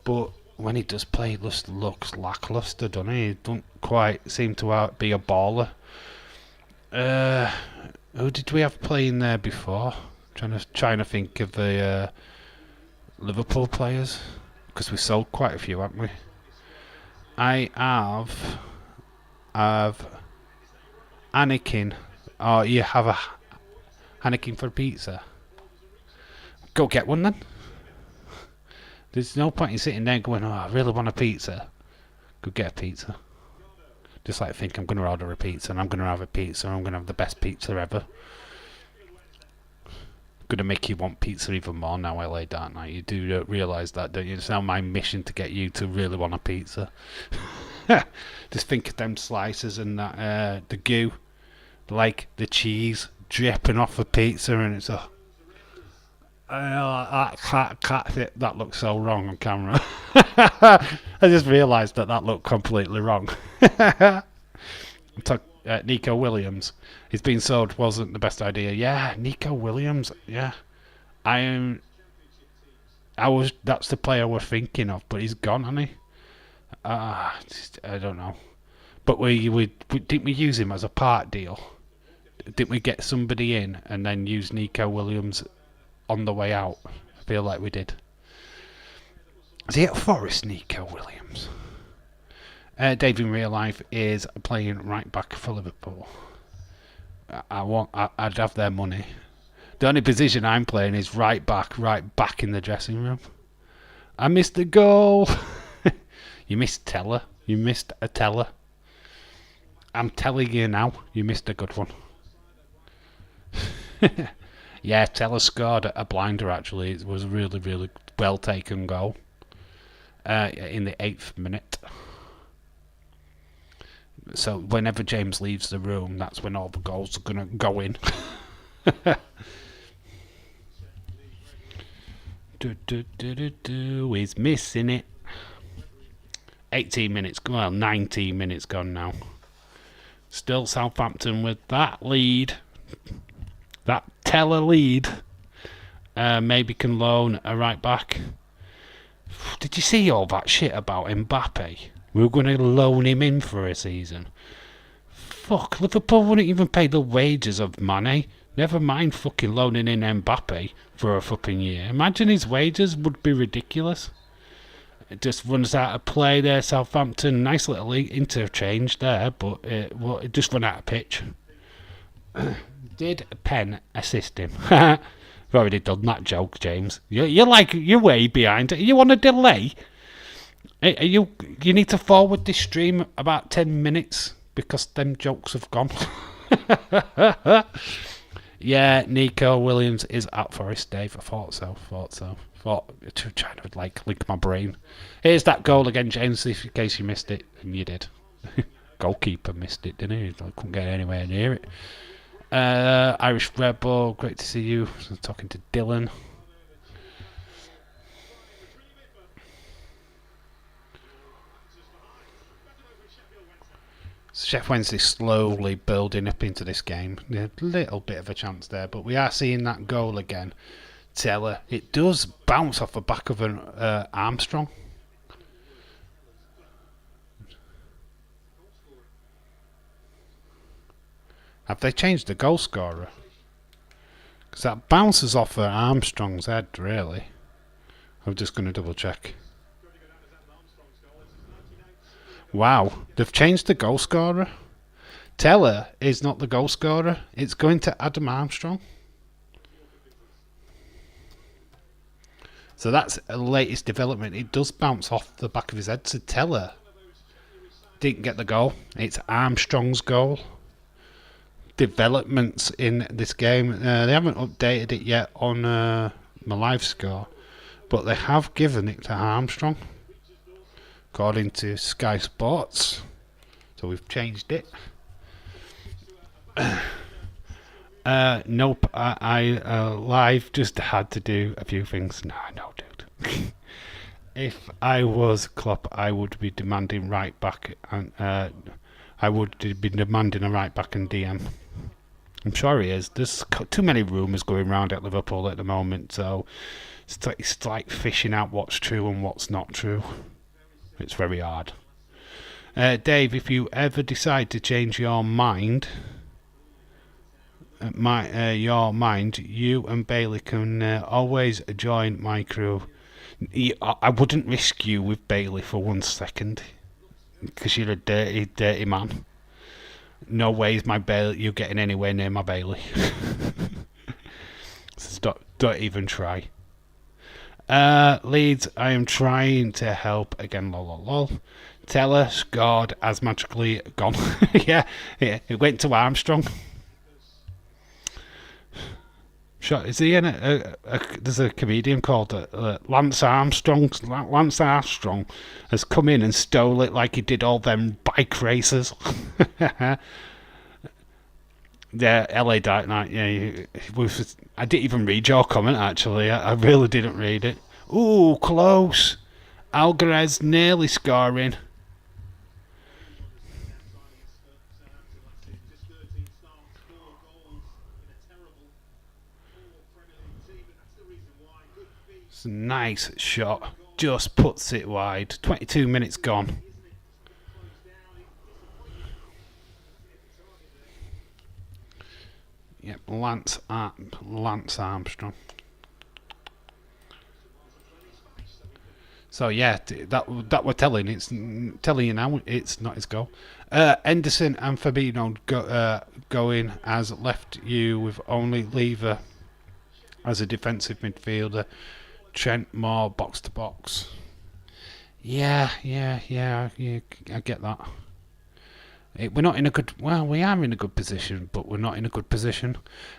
but when he does play, he just looks lacklustre, doesn't he? He don't quite seem to be a baller. Who did we have playing there before? Trying to think of the Liverpool players, because we sold quite a few, haven't we? I have Anakin. Oh, you have a Anakin for pizza? Go get one then. There's no point in sitting there going, oh, I really want a pizza. Go get a pizza. Just like think I'm going to order a pizza and I'm going to have a pizza and I'm going to have the best pizza ever. Going to make you want pizza even more now, LA Dark Knight. You do realise that, don't you? It's now my mission to get you to really want a pizza. Just think of them slices and that the goo, like the cheese dripping off the pizza, and it's That looks so wrong on camera. I just realised that looked completely wrong. Nico Williams. He's been sold wasn't the best idea. Yeah, Nico Williams. Yeah, That's the player we're thinking of, but he's gone, hasn't he? I don't know. But we didn't we use him as a part deal? Didn't we get somebody in and then use Nico Williams on the way out? I feel like we did. Is he at Forest, Nico Williams? Dave in real life is playing right back for Liverpool. I'd have their money. The only position I'm playing is right back in the dressing room. I missed a goal. You missed Teller. You missed a Teller. I'm telling you now, you missed a good one. Yeah, Teller scored a blinder actually. It was a really, really well taken goal in the 8th minute. So whenever James leaves the room, that's when all the goals are going to go in. He's missing it. 18 minutes, well, 19 minutes gone now. Still Southampton with that lead. That Teller lead. Maybe can loan a right back. Did you see all that shit about Mbappe? We were going to loan him in for a season. Fuck, Liverpool wouldn't even pay the wages of Mane. Never mind fucking loaning in Mbappe for a fucking year. Imagine his wages would be ridiculous. It just runs out of play there, Southampton. Nice little interchange there, but it just run out of pitch. Did Penn assist him? I've already done that joke, James. You're way behind. You want a delay? You need to forward this stream about 10 minutes because them jokes have gone. Yeah, Nico Williams is at Forest, Dave. I thought so. Trying to link my brain. Here's that goal again, James, in case you missed it, and you did. Goalkeeper missed it, didn't he? I couldn't get anywhere near it. Irish Red Bull, great to see you. I'm talking to Dylan. Sheffield Wednesday slowly building up into this game. A little bit of a chance there, but we are seeing that goal again. Teller. It does bounce off the back of an Armstrong. Have they changed the goal scorer? Because that bounces off Armstrong's head, really. I'm just going to double check. Wow, they've changed the goal scorer. Teller is not the goal scorer. It's going to Adam Armstrong. So that's the latest development. It does bounce off the back of his head. So Teller didn't get the goal. It's Armstrong's goal. Developments in this game. They haven't updated it yet on my live score, but they have given it to Armstrong, according to Sky Sports. So we've changed it. Nope, I live just had to do a few things. No, dude. If I was Klopp, I would be demanding right back, and I would be demanding a right back and DM. I'm sure he is. There's too many rumours going around at Liverpool at the moment, so it's like fishing out what's true and what's not true. It's very hard. Dave, if you ever decide to change your mind, you and Bailey can always join my crew. I wouldn't risk you with Bailey for 1 second, because you're a dirty, dirty man. No way is my Bailey. You getting anywhere near my Bailey? So don't even try. Leeds, I am trying to help again. Lol. Teller scored as magically gone. yeah, it went to Armstrong. Sure, is he in there's a comedian called Lance Armstrong. Lance Armstrong has come in and stole it like he did all them bike races. Yeah, LA Dark Knight. Yeah, I didn't even read your comment. Actually, I really didn't read it. Ooh, close. Alvarez nearly scoring. It's a nice shot. Just puts it wide. 22 minutes gone. Yep, Lance Armstrong. So yeah, that we're telling. It's telling you now. It's not his goal. Henderson and Fabinho going as left you with only Lever as a defensive midfielder. Trent more box to box. Yeah. I get that. We're not in a good. Well, we are in a good position, but we're not in a good position.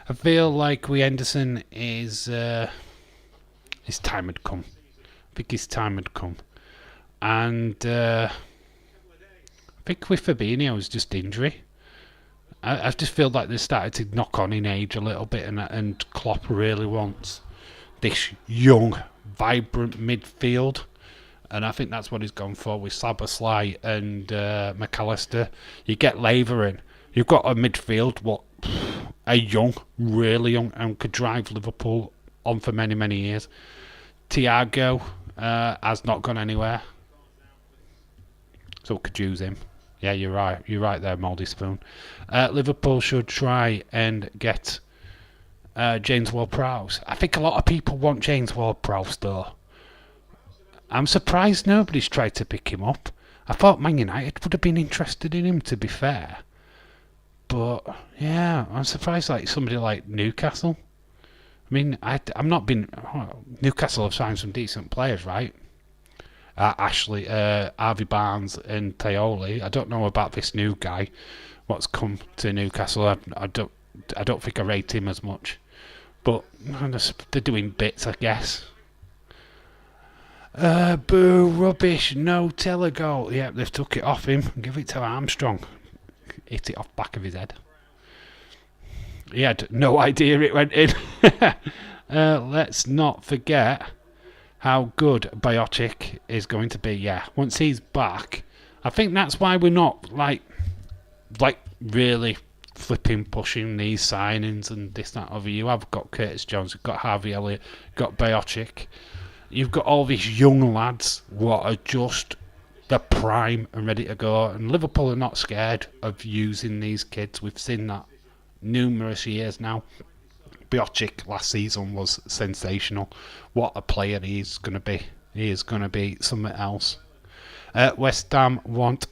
I feel like Henderson is his time had come. I think his time had come, and I think with Fabinho it's just injury. I just feel like they started to knock on in age a little bit, and Klopp really wants this young, vibrant midfield. And I think that's what he's gone for with Szoboszlai and McAllister. You get Lever in. You've got a midfield, really young, and could drive Liverpool on for many, many years. Thiago has not gone anywhere. So we could use him. Yeah, you're right. You're right there, Mouldy Spoon. Liverpool should try and get James Ward-Prowse. I think a lot of people want James Ward-Prowse, though. I'm surprised nobody's tried to pick him up. I thought Man United would have been interested in him, to be fair. But, yeah, I'm surprised somebody like Newcastle. I mean, I'm not been... Newcastle have signed some decent players, right? Ashley, Harvey Barnes and Paoli. I don't know about this new guy, what's come to Newcastle. I don't think I rate him as much. But they're doing bits, I guess. Boo, rubbish, no Telegoal. Yeah, they've took it off him. Give it to Armstrong. Hit it off back of his head. He had no idea it went in. Let's not forget how good Biotic is going to be. Yeah, once he's back, I think that's why we're not like really flipping pushing these signings and this, that, over. You have got Curtis Jones, you've got Harvey Elliott, got Biotic. You've got all these young lads what are just the prime and ready to go. And Liverpool are not scared of using these kids. We've seen that numerous years now. Biotic last season was sensational. What a player he is going to be. He is going to be something else. West Ham want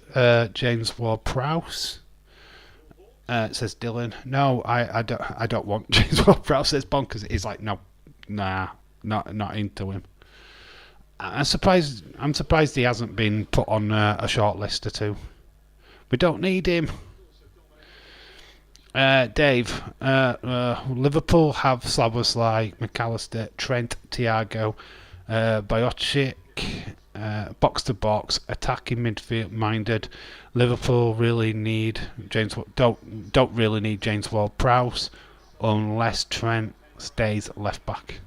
James Ward-Prowse. Says Dylan. No, I don't want James Ward-Prowse. Says Bonkers. He's like, no, nah, not into him. I'm surprised he hasn't been put on a short list or two. We don't need him. Dave, Liverpool have Szoboszlai, McAllister, Trent, Thiago, Biotic, box to box, attacking midfield minded. Liverpool really need don't really need James Ward-Prowse unless Trent stays left back.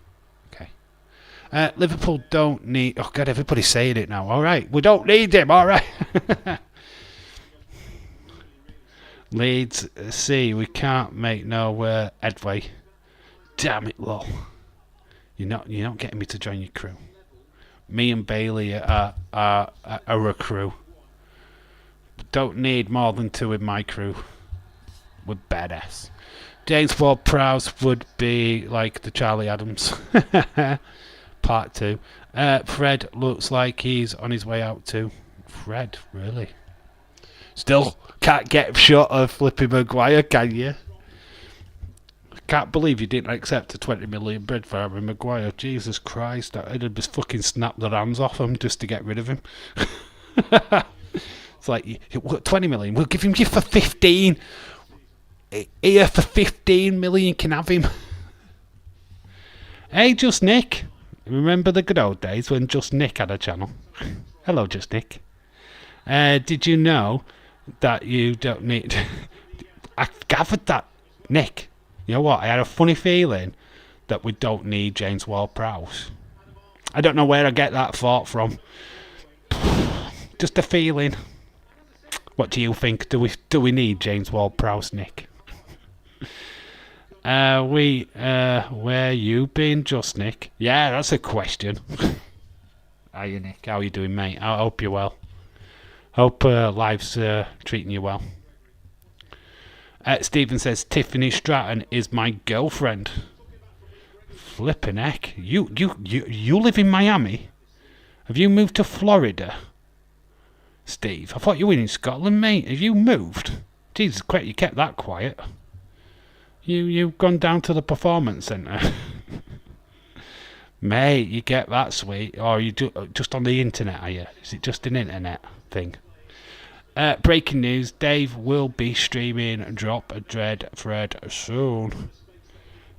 Liverpool don't need... Oh, God, everybody's saying it now. All right, we don't need him. All right. Leeds, see, we can't make no headway. Damn it, lol. You're not getting me to join your crew. Me and Bailey are a crew. Don't need more than two in my crew. We're badass. James Ward-Prowse would be like the Charlie Adams. Part 2. Fred looks like he's on his way out too. Fred, really? Still can't get shot of flipping Maguire, can you? Can't believe you didn't accept a 20 million bid for Harry Maguire. Jesus Christ, I'd have just fucking snapped their hands off him just to get rid of him. It's like, 20 million, we'll give him you for 15. Here for 15 million, can have him. Hey, Just Nick. Remember the good old days when Just Nick had a channel? Hello, Just Nick. Did you know that you don't need... I gathered that Nick, you know what? I had a funny feeling that we don't need James Ward-Prowse. I don't know where I get that thought from. Just a feeling. What do you think? Do we need James Ward-Prowse, Nick? Where you been, just Nick? Yeah, that's a question. How you, Nick? How you doing, mate? I hope you're well. Hope life's treating you well. Stephen says Tiffany Stratton is my girlfriend. Flippin' heck! You live in Miami? Have you moved to Florida? Steve, I thought you were in Scotland, mate. Have you moved? Jesus Christ, you kept that quiet. You've gone down to the performance centre. Mate, you get that sweet. Or are you just on the internet, are you? Is it just an internet thing? Breaking news, Dave will be streaming Drop a Dread Thread soon.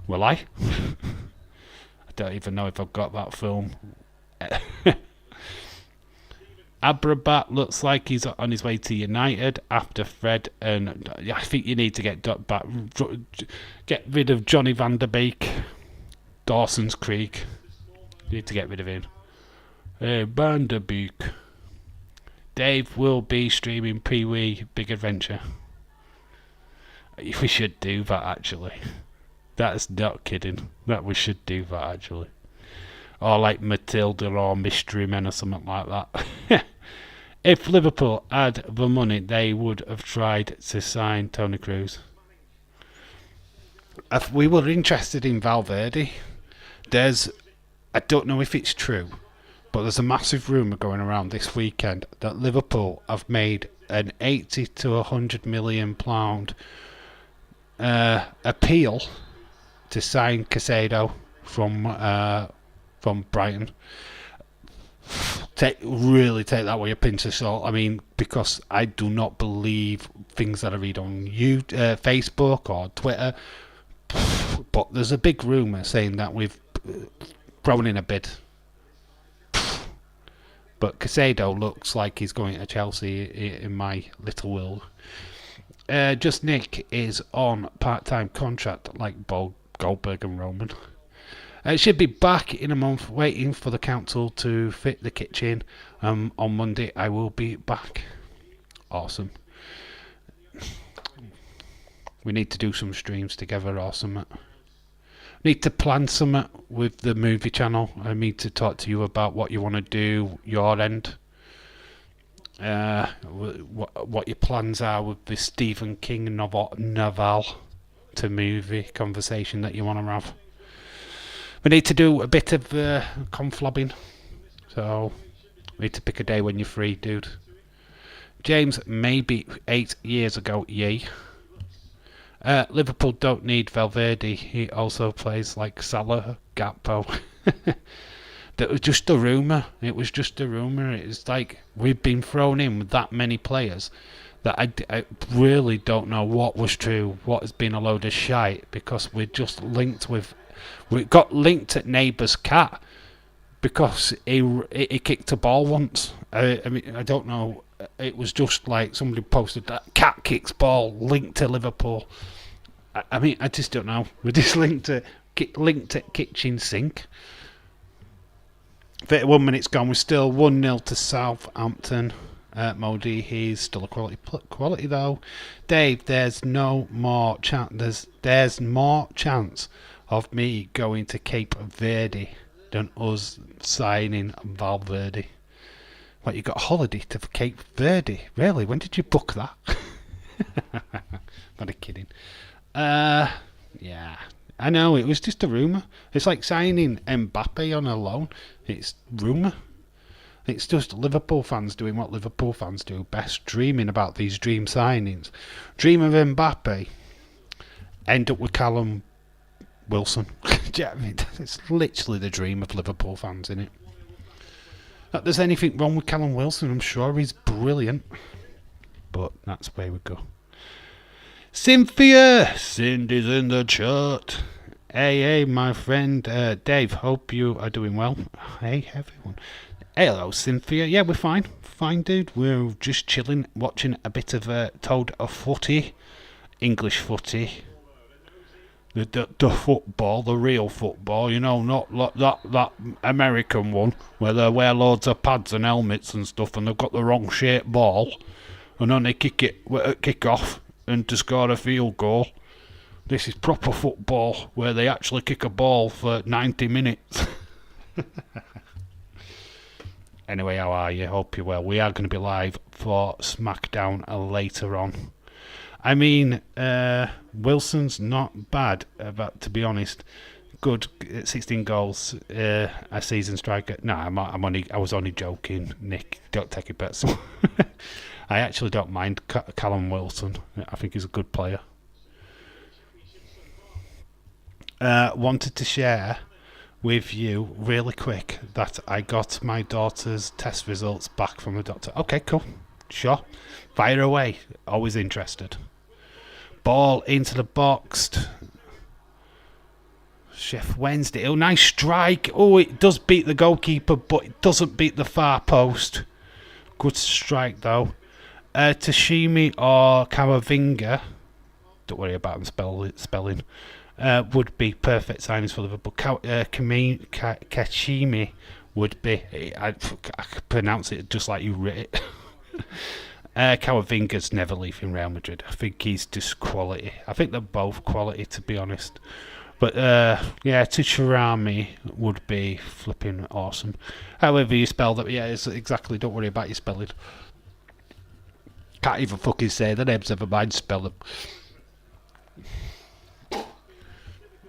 Will I? I don't even know if I've got that film. Abrabat looks like he's on his way to United after Fred, and I think you need to get rid of Johnny van der Beek, Dawson's Creek. You need to get rid of him. Hey, Van der Beek. Dave will be streaming Pee-wee Big Adventure. We should do that, actually. That's not kidding. That we should do that, actually. Or like Matilda or Mystery Men or something like that. If Liverpool had the money, they would have tried to sign Toni Kroos. If we were interested in Valverde, I don't know if it's true, but there's a massive rumour going around this weekend that Liverpool have made an 80 to 100 million pound appeal to sign Caicedo from Brighton. Really take that with a pinch of salt. I mean, because I do not believe things that I read on Facebook or Twitter. But there's a big rumour saying that we've thrown in a bid. But Caicedo looks like he's going to Chelsea in my little world. Just Nick is on part-time contract like Goldberg and Roman. Should be back in a month, waiting for the council to fit the kitchen. On Monday, I will be back. Awesome. We need to do some streams together or something. Need to plan something with the movie channel. I need to talk to you about what you want to do, your end. What your plans are with the Stephen King novel to movie conversation that you want to have. We need to do a bit of conflobbing. So, we need to pick a day when you're free, dude. James, maybe 8 years ago, yay. Liverpool don't need Valverde. He also plays like Salah, Gakpo. That was just a rumour. It was just a rumour. It's like we've been thrown in with that many players that I really don't know what was true, what has been a load of shite, because we're just linked with... We got linked at neighbour's cat because he kicked a ball once. I mean, I don't know. It was just like somebody posted that cat kicks ball linked to Liverpool. I mean, I just don't know. We're just linked at kitchen sink. 31 minutes gone. We're still 1-0 to Southampton. Modi, he's still a quality though. Dave, there's no more chance. There's more chance of me going to Cape Verde than us signing Valverde. What, you got a holiday to Cape Verde? Really? When did you book that? Not a kidding. Yeah. I know, it was just a rumour. It's like signing Mbappe on a loan. It's rumour. It's just Liverpool fans doing what Liverpool fans do best, dreaming about these dream signings. Dream of Mbappe, end up with Callum Wilson. Do you know what I mean? It's literally the dream of Liverpool fans, isn't it? Not there's anything wrong with Callum Wilson, I'm sure he's brilliant. But that's where we go. Cynthia! Cindy's in the chat. Hey, my friend Dave, hope you are doing well. Hey, everyone. Hello, Cynthia. Yeah, we're fine. Fine, dude. We're just chilling, watching a bit of Toad of footy. English footy. The football, the real football, not like that American one where they wear loads of pads and helmets and stuff, and they've got the wrong shaped ball, and then they kick it at kick off and to score a field goal. This is proper football where they actually kick a ball for 90 minutes. Anyway, how are you? Hope you're well. We are going to be live for SmackDown later on. I mean, Wilson's not bad, but to be honest, good. 16 goals, a season striker. No, I was only joking, Nick. Don't take it personal. I actually don't mind Callum Wilson. I think he's a good player. Wanted to share with you really quick that I got my daughter's test results back from the doctor. Okay, cool. Sure. Fire away. Always interested. Ball into the box. Sheffield Wednesday. Oh, nice strike. Oh, it does beat the goalkeeper, but it doesn't beat the far post. Good strike, though. Tashimi or Kamavinga, don't worry about them spelling, would be perfect signings for Liverpool. Kashimi would be, I pronounce it just like you wrote it. Kamavinga's never leaving Real Madrid. I think he's just quality. I think they're both quality, to be honest. But Tuchurami would be flipping awesome. However you spell that, it's exactly. Don't worry about your spelling. Can't even fucking say the names, never mind spell them.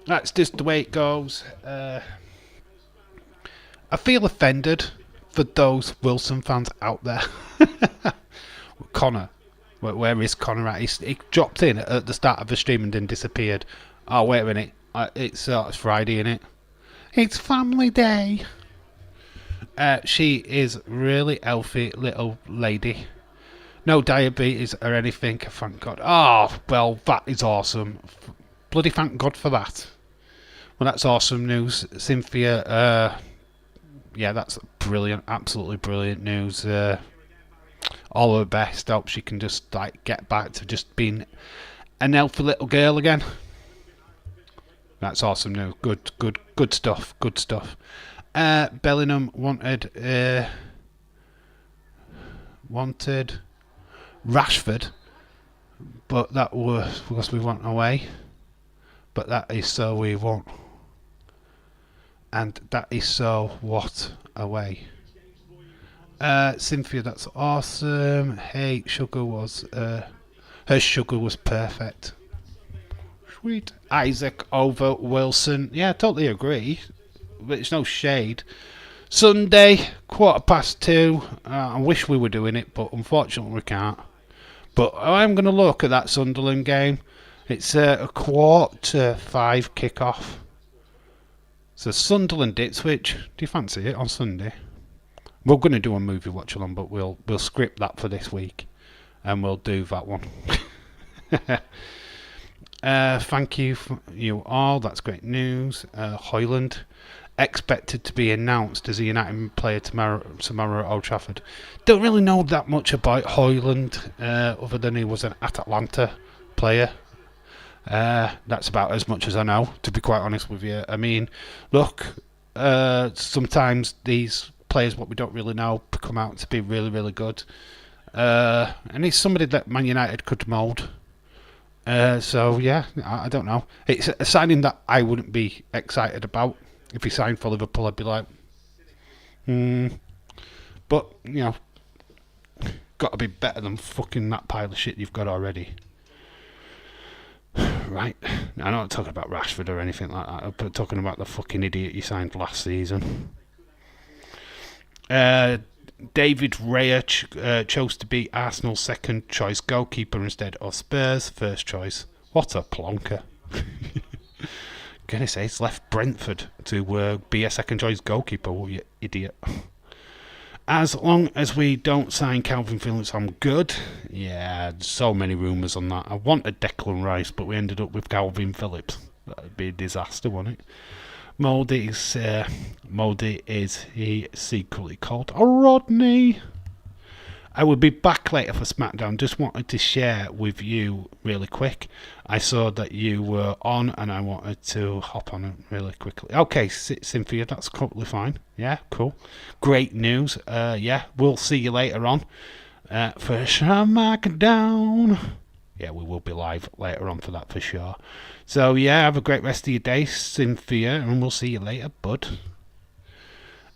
That's just the way it goes. I feel offended for those Wilson fans out there. Connor, where is Connor at? He dropped in at the start of the stream and then disappeared. Oh, wait a minute. It's Friday, innit? It's family day. She is really healthy little lady. No diabetes or anything, thank God. Oh, well, that is awesome. Bloody thank God for that. Well, that's awesome news. Cynthia, that's brilliant. Absolutely brilliant news. All her best. Hope she can just get back to just being an healthy little girl again. That's awesome news. Good stuff. Good stuff. Bellingham wanted Rashford, but that was because we want away. But that is so we want, and that is so what away. Cynthia, that's awesome. Hey, sugar was her sugar was perfect. Sweet. Isaac over Wilson. Yeah, I totally agree. But it's no shade. Sunday, 2:15. I wish we were doing it, but unfortunately we can't. But I'm going to look at that Sunderland game. It's a 4:45 kick-off. So Sunderland Ipswich. Do you fancy it on Sunday? We're going to do a movie watch along, but we'll script that for this week, and we'll do that one. Thank you for you all. That's great news. Højlund expected to be announced as a United player tomorrow at Old Trafford. Don't really know that much about Højlund, other than he was an Atalanta player. That's about as much as I know, to be quite honest with you. I mean, look, sometimes these players, what we don't really know, come out to be really, really good. And he's somebody that Man United could mould. So, yeah, I don't know. It's a signing that I wouldn't be excited about. If he signed for Liverpool, I'd be like, But, got to be better than fucking that pile of shit you've got already. Right. I'm not talking about Rashford or anything like that. I'm talking about the fucking idiot you signed last season. David Raya chose to be Arsenal's second choice goalkeeper instead of Spurs' first choice. What a plonker. Gonna say it's left Brentford to be a second choice goalkeeper, you idiot. As long as we don't sign Calvin Phillips, I'm good. Yeah, so many rumours on that. I wanted Declan Rice, but we ended up with Calvin Phillips. That'd be a disaster, wouldn't it? Mouldy is he secretly called Rodney? I will be back later for SmackDown. Just wanted to share with you really quick. I saw that you were on and I wanted to hop on it really quickly. Okay, Cynthia, that's totally fine. Yeah, cool. Great news. Yeah, we'll see you later on for SmackDown. Yeah, we will be live later on for that for sure. So, yeah, have a great rest of your day, Cynthia, and we'll see you later, bud.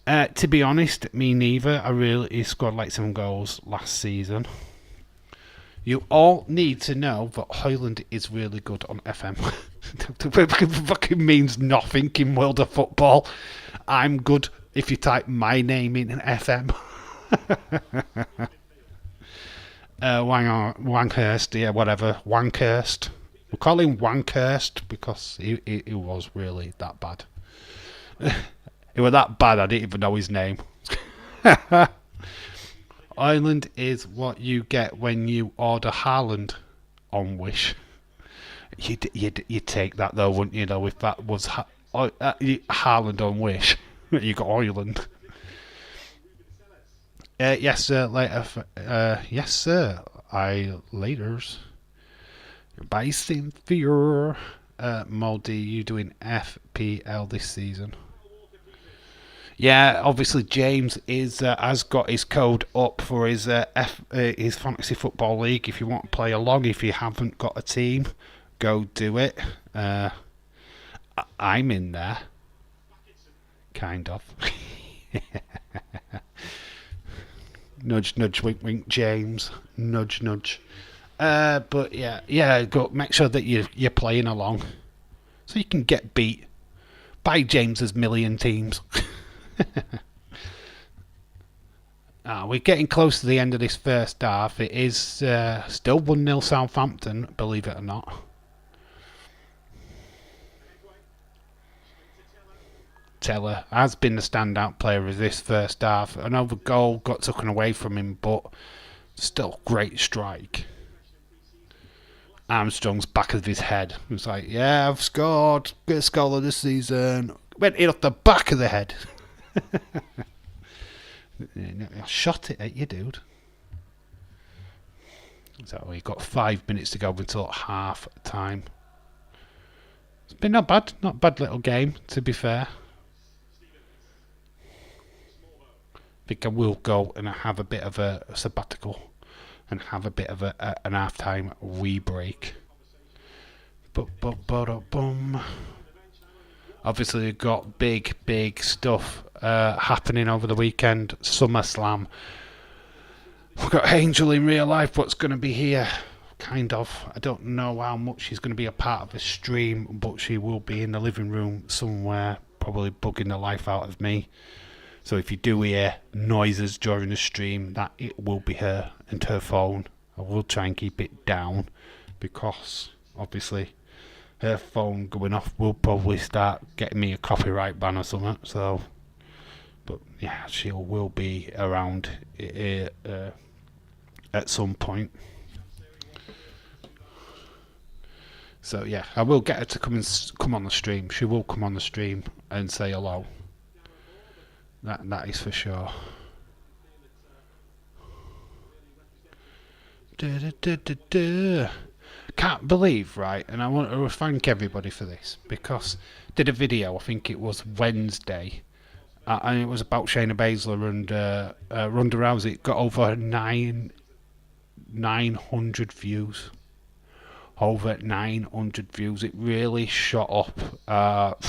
To be honest, me neither. He scored like 7 goals last season. You all need to know that Hoyland is really good on FM. It fucking means nothing in world of football. I'm good if you type my name in an FM. Wankhurst, yeah, whatever. Wankhurst. We'll call him Wankhurst because he was really that bad. It was that bad I didn't even know his name. Ireland is what you get when you order Haaland on Wish. You'd take that though, wouldn't you? Though if that was Haaland on Wish, you got Ireland. Yes, sir. Later. Yes, sir. Laters. Bye, Cynthia. Moldy, you doing FPL this season? Yeah, obviously James has got his code up for his fantasy football league. If you want to play along, if you haven't got a team, go do it. I'm in there, kind of. Nudge, nudge, wink, wink, James. Nudge, nudge. But yeah, go make sure that you're playing along, so you can get beat by James's million teams. We're getting close to the end of this first half. It is still 1-0 Southampton, believe it or not. Teller has been the standout player of this first half. Another goal got taken away from him, but still great strike. Armstrong's back of his head. It's like, yeah, I've scored. Greatest goal of this season. Went in off the back of the head. I shot it at you, dude. So we've got 5 minutes to go until half time. It's been not bad little game, to be fair. I think I will go and have a bit of a sabbatical and have a bit of an half-time wee break. Boom. Obviously, we've got big stuff happening over the weekend. SummerSlam. We've got Angel in real life. What's going to be here? Kind of. I don't know how much she's going to be a part of the stream, but she will be in the living room somewhere, probably bugging the life out of me. So if you do hear noises during the stream, that it will be her and her phone. I will try and keep it down because obviously her phone going off will probably start getting me a copyright ban or something. So, but yeah, she will be around at some point. So yeah, I will get her to come on the stream. She will come on the stream and say hello. That is for sure. Can't believe, right? And I want to thank everybody for this because I did a video. I think it was Wednesday, and it was about Shayna Baszler and Ronda Rousey. It got over 900 views. Over 900 views. It really shot up.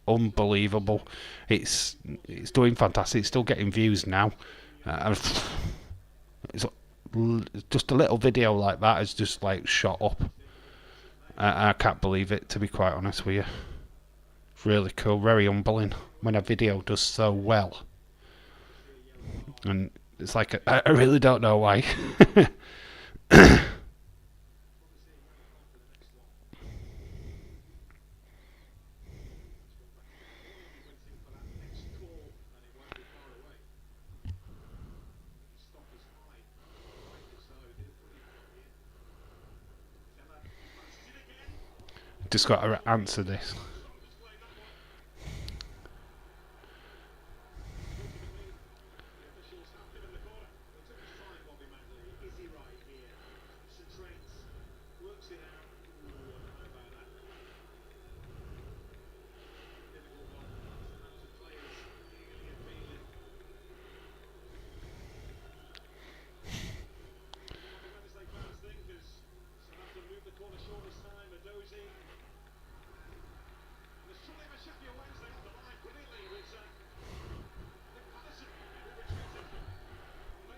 Unbelievable. It's doing fantastic. It's still getting views now. It's just a little video like that has just like shot up. I can't believe it, to be quite honest with you. It's really cool, very humbling when a video does so well. And it's like I really don't know why. Just got to answer this.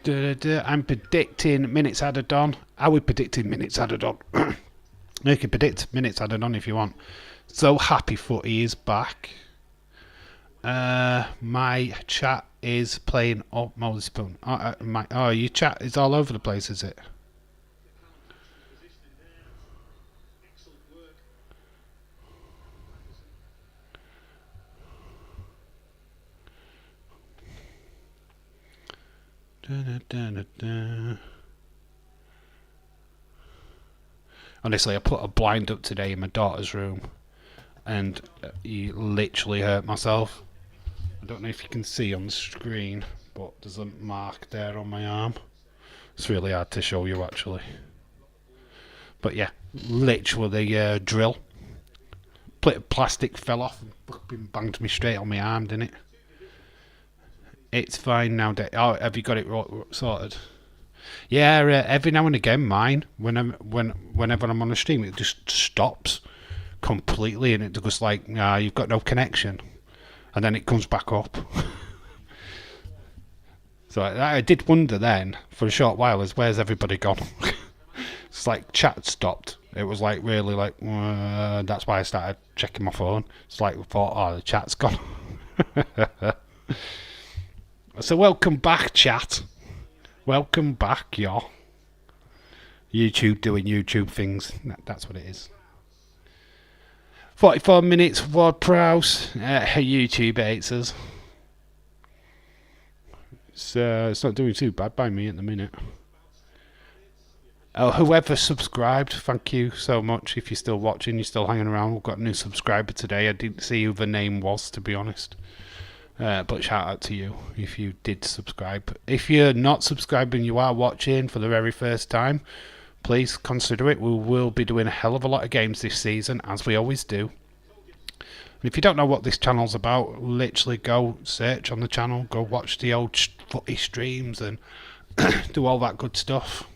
I'm predicting minutes added on. Are we predicting minutes added on? You can predict minutes added on if you want. So happy footy is back. My chat is playing up Molly Spoon. Your chat is all over the place, is it? Honestly, I put a blind up today in my daughter's room, and you literally hurt myself. I don't know if you can see on the screen, but there's a mark there on my arm. It's really hard to show you, actually. But yeah, literally the drill. Plate of plastic fell off and banged me straight on my arm, didn't it? It's fine now. Oh, have you got it sorted? Yeah, every now and again, mine, whenever I'm on a stream, it just stops completely, and it goes like, you've got no connection, and then it comes back up. So I did wonder then, for a short while, where's everybody gone? It's like chat stopped. It was like really like, that's why I started checking my phone. It's like I thought, the chat's gone. So welcome back, chat. Welcome back, y'all. YouTube doing YouTube things. That's what it is. 44 minutes, Ward Prowse. YouTube hates us. It's not doing too bad by me at the minute. Whoever subscribed, thank you so much. If you're still watching, you're still hanging around. We've got a new subscriber today. I didn't see who the name was, to be honest. But shout out to you if you did subscribe. If you're not subscribed and you are watching for the very first time, please consider it. We will be doing a hell of a lot of games this season, as we always do. And if you don't know what this channel's about, literally go search on the channel, go watch the old footy streams and do all that good stuff.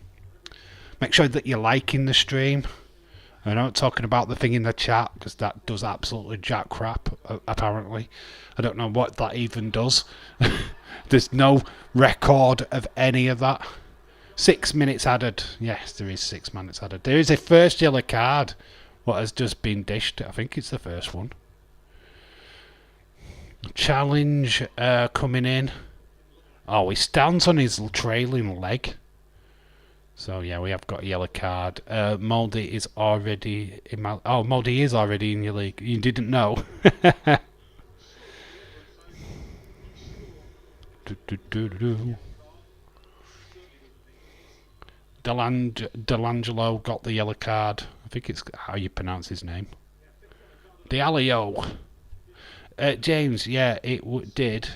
Make sure that you're liking the stream. I'm not talking about the thing in the chat, because that does absolutely jack crap, apparently. I don't know what that even does. There's no record of any of that. 6 minutes added. Yes, there is 6 minutes added. There is a first yellow card. What has just been dished. I think it's the first one. Challenge coming in. Oh, he stands on his trailing leg. So yeah, we have got a yellow card. Mouldy is already in my... Oh, Mouldy is already in your league. You didn't know. Delangelo got the yellow card. I think it's how you pronounce his name. Diallo. James, yeah, it did.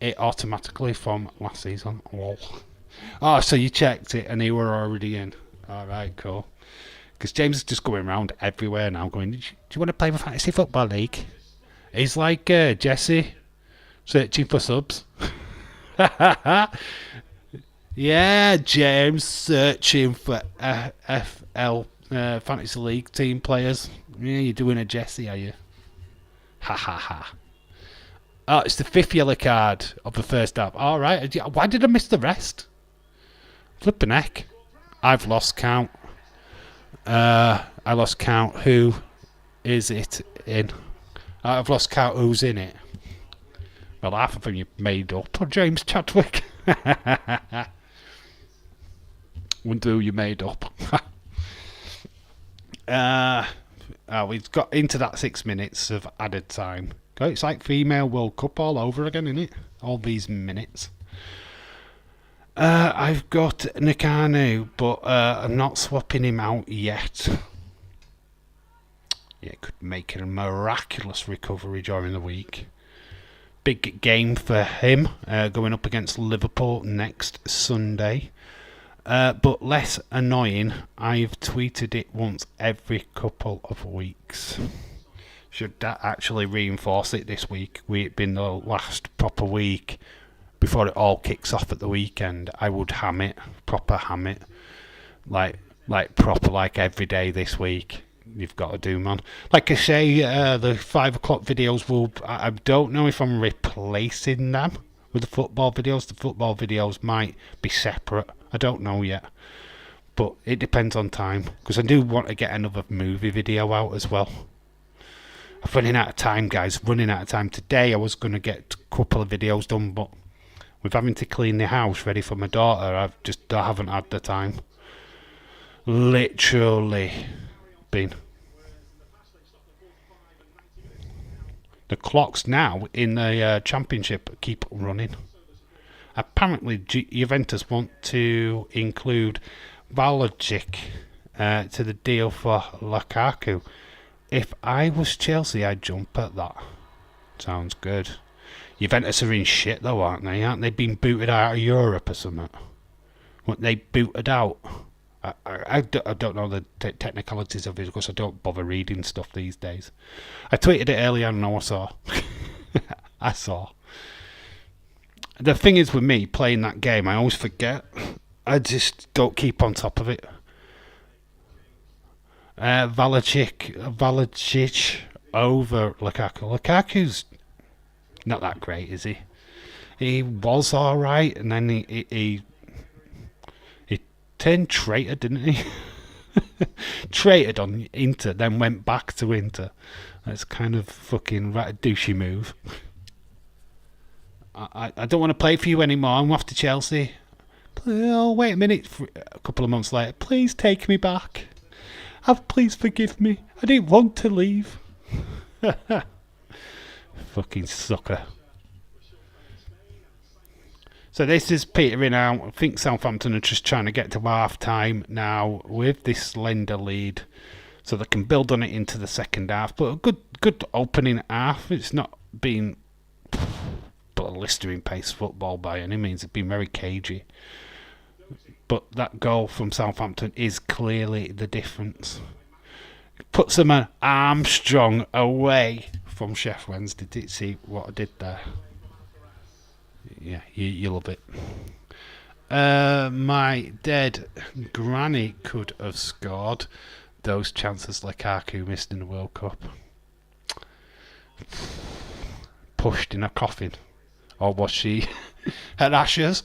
It automatically from last season. Lol. Oh, so you checked it and they were already in. Alright, cool. Because James is just going around everywhere now going, do you want to play the Fantasy Football League? He's like Jesse, searching for subs. Yeah, James, searching for FL Fantasy League team players. Yeah, you're doing a Jesse, are you? Ha ha ha. Oh, it's the 5th yellow card of the first half. Alright, why did I miss the rest? Flippin' heck. I've lost count. I lost count. Who is it in? I've lost count who's in it. Well, half of them you made up. James Chadwick. Wonder who you made up. We've got into that 6 minutes of added time. It's like female World Cup all over again, isn't it? All these minutes. I've got Nakano, but I'm not swapping him out yet. Yeah, could make a miraculous recovery during the week. Big game for him, going up against Liverpool next Sunday. But less annoying, I've tweeted it once every couple of weeks. Should that actually reinforce it this week? It being the last proper week before it all kicks off at the weekend. I would ham it, proper ham it, like proper, like every day this week. You've got to do, man. Like I say, the 5 o'clock videos will. I don't know if I'm replacing them with the football videos might be separate. I don't know yet. But it depends on time. Because I do want to get another movie video out as well. I'm running out of time, guys. Running out of time. Today I was going to get a couple of videos done, but with having to clean the house ready for my daughter, I haven't had the time. Literally been. The clocks now in the Championship keep running. Apparently, Juventus want to include Valacic to the deal for Lukaku. If I was Chelsea, I'd jump at that. Sounds good. Juventus are in shit though, aren't they? Aren't they being booted out of Europe or something? Weren't they booted out? I don't know the technicalities of it because I don't bother reading stuff these days. I tweeted it earlier and I saw. I saw. The thing is with me playing that game, I always forget. I just don't keep on top of it. Valacic over Lukaku. Lukaku's not that great, is he? He was alright, and then he turned traitor, didn't he? Traited on Inter, then went back to Inter. That's kind of fucking douchey move. I don't want to play for you anymore. I'm off to Chelsea. Oh, wait a minute. A couple of months later, please take me back. Please forgive me. I didn't want to leave. Fucking sucker. So this is petering out. I think Southampton are just trying to get to half time now with this slender lead, so they can build on it into the second half. But a good opening half. It's not been blistering pace football by any means. It's been very cagey. But that goal from Southampton is clearly the difference. It puts them an Armstrong away from Sheffield Wednesday. Did you see what I did there? Yeah, you love it. My dead granny could have scored those chances Lukaku missed in the World Cup. Pushed in a coffin. Or was she at Ashes?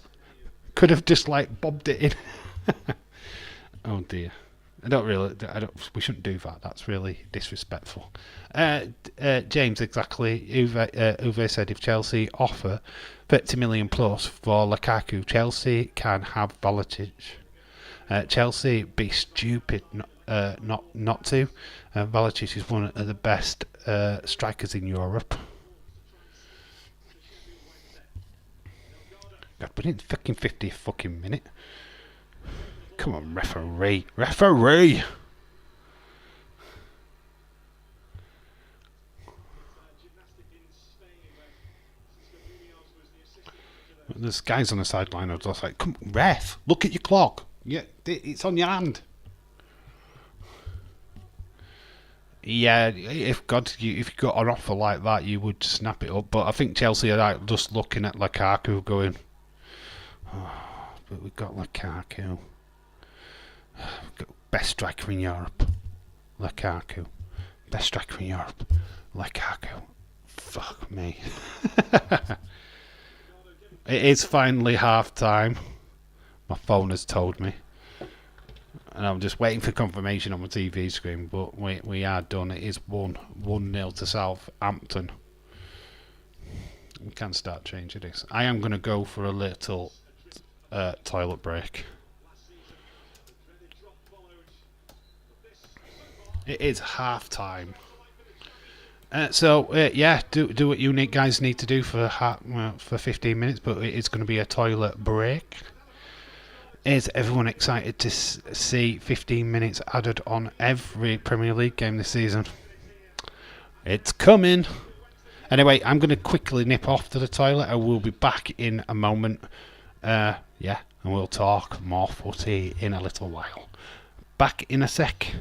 Could have just bobbed it in. Oh dear. We shouldn't do that. That's really disrespectful. James, exactly. Uwe said if Chelsea offer 30 million plus for Lukaku, Chelsea can have Valacic. Chelsea be stupid not to. Valacic is one of the best strikers in Europe. God, we're in the fucking 50th fucking minute. Come on, referee. Referee! There's guys on the sideline who are just like, come on, ref, look at your clock. Yeah, it's on your hand. Yeah, if you got an offer like that, you would snap it up. But I think Chelsea are just looking at Lukaku going, oh, but we've got Lukaku. Best striker in Europe. Lukaku. Best striker in Europe. Lukaku. Fuck me. It is finally half time. My phone has told me. And I'm just waiting for confirmation on my TV screen, but we are done. It is 1-0 to Southampton. We can start changing this. I am going to go for a little toilet break. It is half time. Yeah, do what you guys need to do for 15 minutes, but it's going to be a toilet break. Is everyone excited to see 15 minutes added on every Premier League game this season? It's coming. Anyway, I'm going to quickly nip off to the toilet. I will be back in a moment. And we'll talk more footy in a little while. Back in a sec.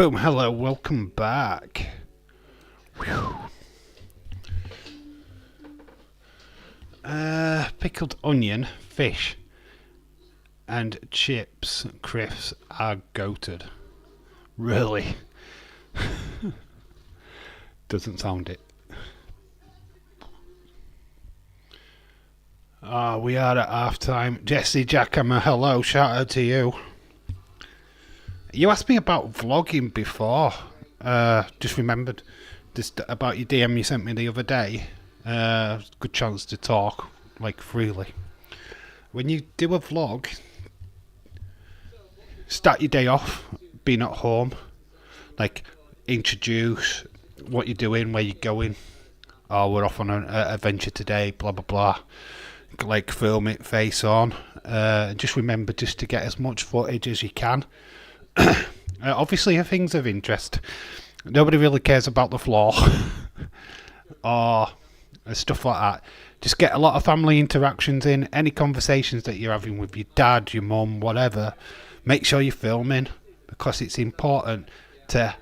Boom, hello, welcome back. Pickled onion, fish, and chips, crisps are goated. Really? Doesn't sound it. We are at half time. Jesse Jackhammer, hello, shout out to you. You asked me about vlogging before. Just remembered just about your DM you sent me the other day. Good chance to talk, like, freely. When you do a vlog, start your day off being at home. Like, introduce what you're doing, where you're going. Oh, we're off on an adventure today, blah, blah, blah. Like, film it face on. Just remember just to get as much footage as you can. Obviously, things of interest. Nobody really cares about the floor or stuff like that. Just get a lot of family interactions in. Any conversations that you're having with your dad, your mum, whatever. Make sure you're filming, because it's important to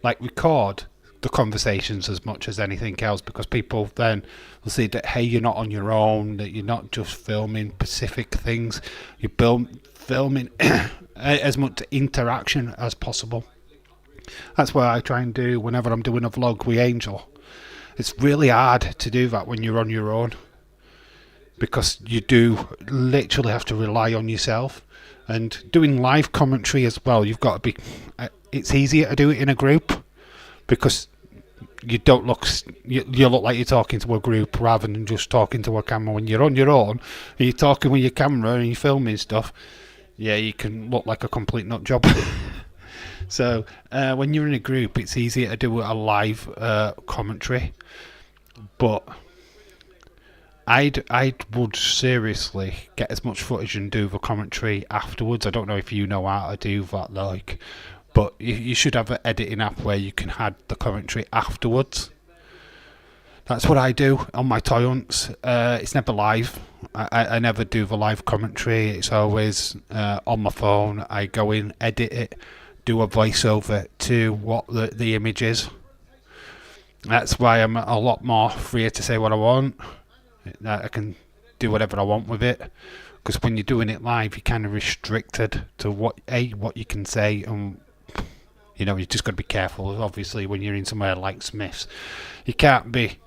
like, record the conversations as much as anything else, because people then will see that, hey, you're not on your own, that you're not just filming specific things, you're filming as much interaction as possible. That's what I try and do whenever I'm doing a vlog with Angel. It's really hard to do that when you're on your own, because you do literally have to rely on yourself. And doing live commentary as well, you've got to be it's easier to do it in a group because you don't look, you look like you're talking to a group rather than just talking to a camera. When you're on your own and you're talking with your camera and you're filming stuff, yeah, you can look like a complete nut job. So when you're in a group, it's easier to do a live commentary, but I would seriously get as much footage and do the commentary afterwards. I don't know if you know how to do that, like, but you should have an editing app where you can add the commentary afterwards. That's what I do on my toy hunts. It's never live. I never do the live commentary. It's always on my phone. I go in, edit it, do a voiceover to what the image is. That's why I'm a lot more freer to say what I want. I can do whatever I want with it. Because when you're doing it live, you're kind of restricted to what you can say, and you just got to be careful. Obviously, when you're in somewhere like Smith's, you can't be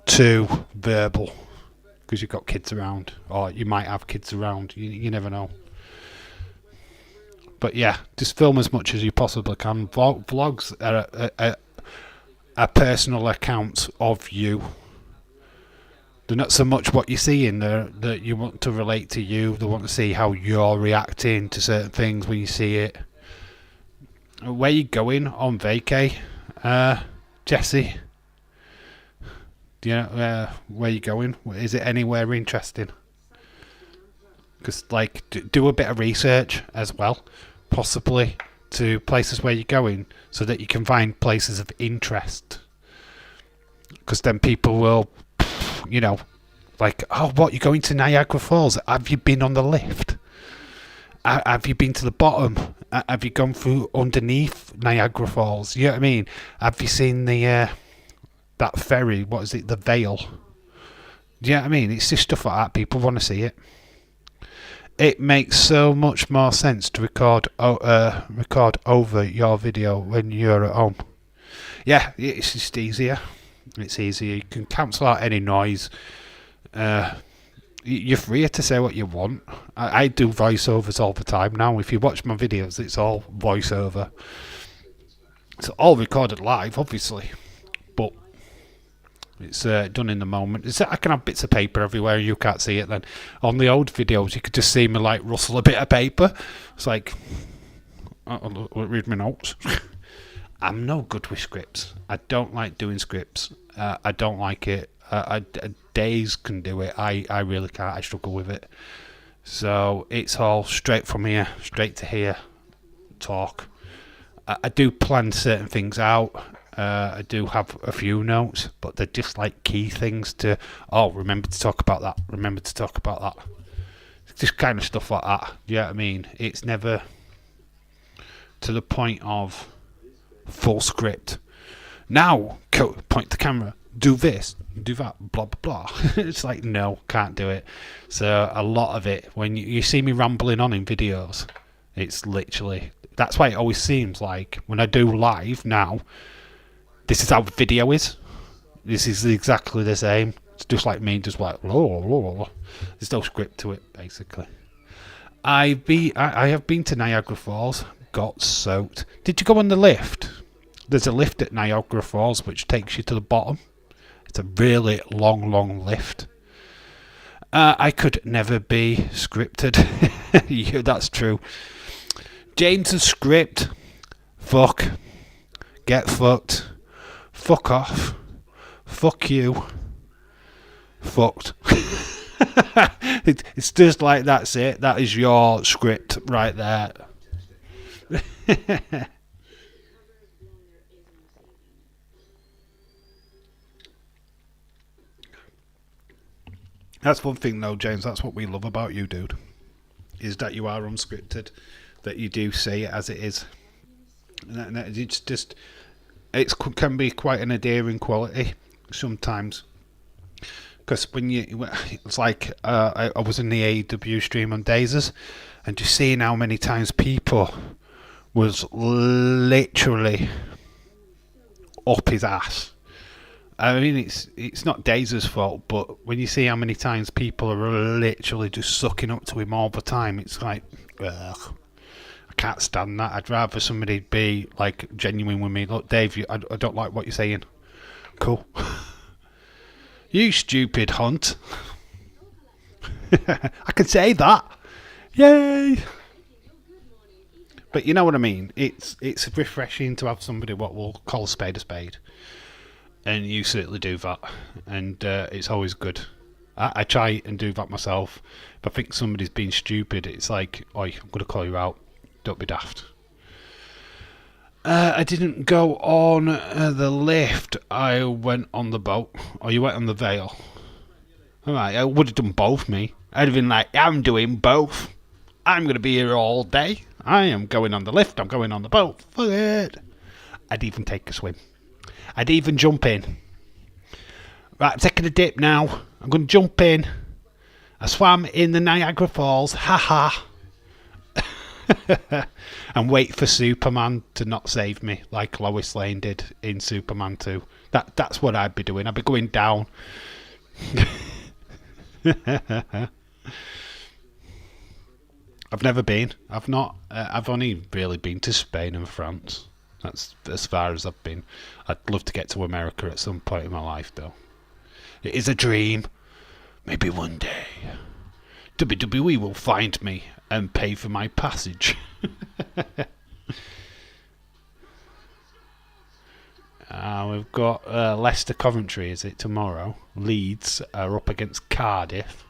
too verbal because you've got kids around, or you might have kids around. You never know. But yeah, just film as much as you possibly can. Vlogs are a personal account of you. They're not so much what you see in there that you want to relate to you. They want to see how you're reacting to certain things when you see it. Where you going on vacay, Jesse? Do you know where you going? Is it anywhere interesting? Because do a bit of research as well, possibly to places where you're going, so that you can find places of interest. Because then people will, oh, what, you're going to Niagara Falls? Have you been on the lift? Have you been to the bottom? Have you gone through underneath Niagara Falls? You know what I mean? Have you seen the that ferry? What is it? The Vale? Do you know what I mean? It's just stuff like that. People want to see it. It makes so much more sense to record over your video when you're at home. Yeah, it's just easier. It's easier. You can cancel out any noise. You're free to say what you want. I do voiceovers all the time now. If you watch my videos, it's all voiceover. It's all recorded live, obviously, but it's done in the moment. I can have bits of paper everywhere and you can't see it then. On the old videos, you could just see me rustle a bit of paper. It's like, I'll read my notes. I'm no good with scripts. I don't like doing scripts. I don't like it. Days can do it. I really can't. I struggle with it. So it's all straight from here, straight to here, talk. I do plan certain things out. I do have a few notes, but they're just like key things to, remember to talk about that. Remember to talk about that. It's just kind of stuff like that. You know what I mean? It's never to the point of full script. Now, point the camera, do this, do that, blah, blah, blah. It's like, no, can't do it. So a lot of it, when you see me rambling on in videos, it's literally, that's why it always seems like when I do live now, this is how video is. This is exactly the same. It's just like me, just like, there's no script to it, basically. I have been to Niagara Falls, got soaked. Did you go on the lift? There's a lift at Niagara Falls which takes you to the bottom. It's a really long lift. I could never be scripted. Yeah, that's true. James's script. Fuck. Get fucked. Fuck off. Fuck you. Fucked. It's just like, that's it. That is your script right there. That's one thing though, James, that's what we love about you, dude, is that you are unscripted, that you do say it as it is. And it's just, it can be quite an endearing quality sometimes. Because when it's like, I was in the AEW stream on Dazers, and just seeing how many times people was literally up his ass. I mean, it's not Dazer's fault, but when you see how many times people are literally just sucking up to him all the time, it's like, ugh, I can't stand that. I'd rather somebody be like genuine with me. Look, Dave, I don't like what you're saying. Cool. You stupid hunt. I can say that. Yay! But you know what I mean. It's refreshing to have somebody what we'll call a spade, and you certainly do that, and it's always good. I try and do that myself. If I think somebody's being stupid, it's like, oi, I'm going to call you out. Don't be daft. I didn't go on the lift. I went on the boat. Or you went on the Vale. Alright, I would have done both, me. I'd have been like, I'm doing both. I'm going to be here all day. I am going on the lift. I'm going on the boat. Fuck it. I'd even take a swim. I'd even jump in. Right, I'm taking a dip now. I'm going to jump in. I swam in the Niagara Falls. Ha and wait for Superman to not save me like Lois Lane did in Superman 2. That's what I'd be doing. I'd be going down. I've never been. I've not. I've only really been to Spain and France. That's as far as I've been. I'd love to get to America at some point in my life, though. It is a dream. Maybe one day WWE will find me and pay for my passage. We've got Leicester Coventry, is it, tomorrow? Leeds are up against Cardiff.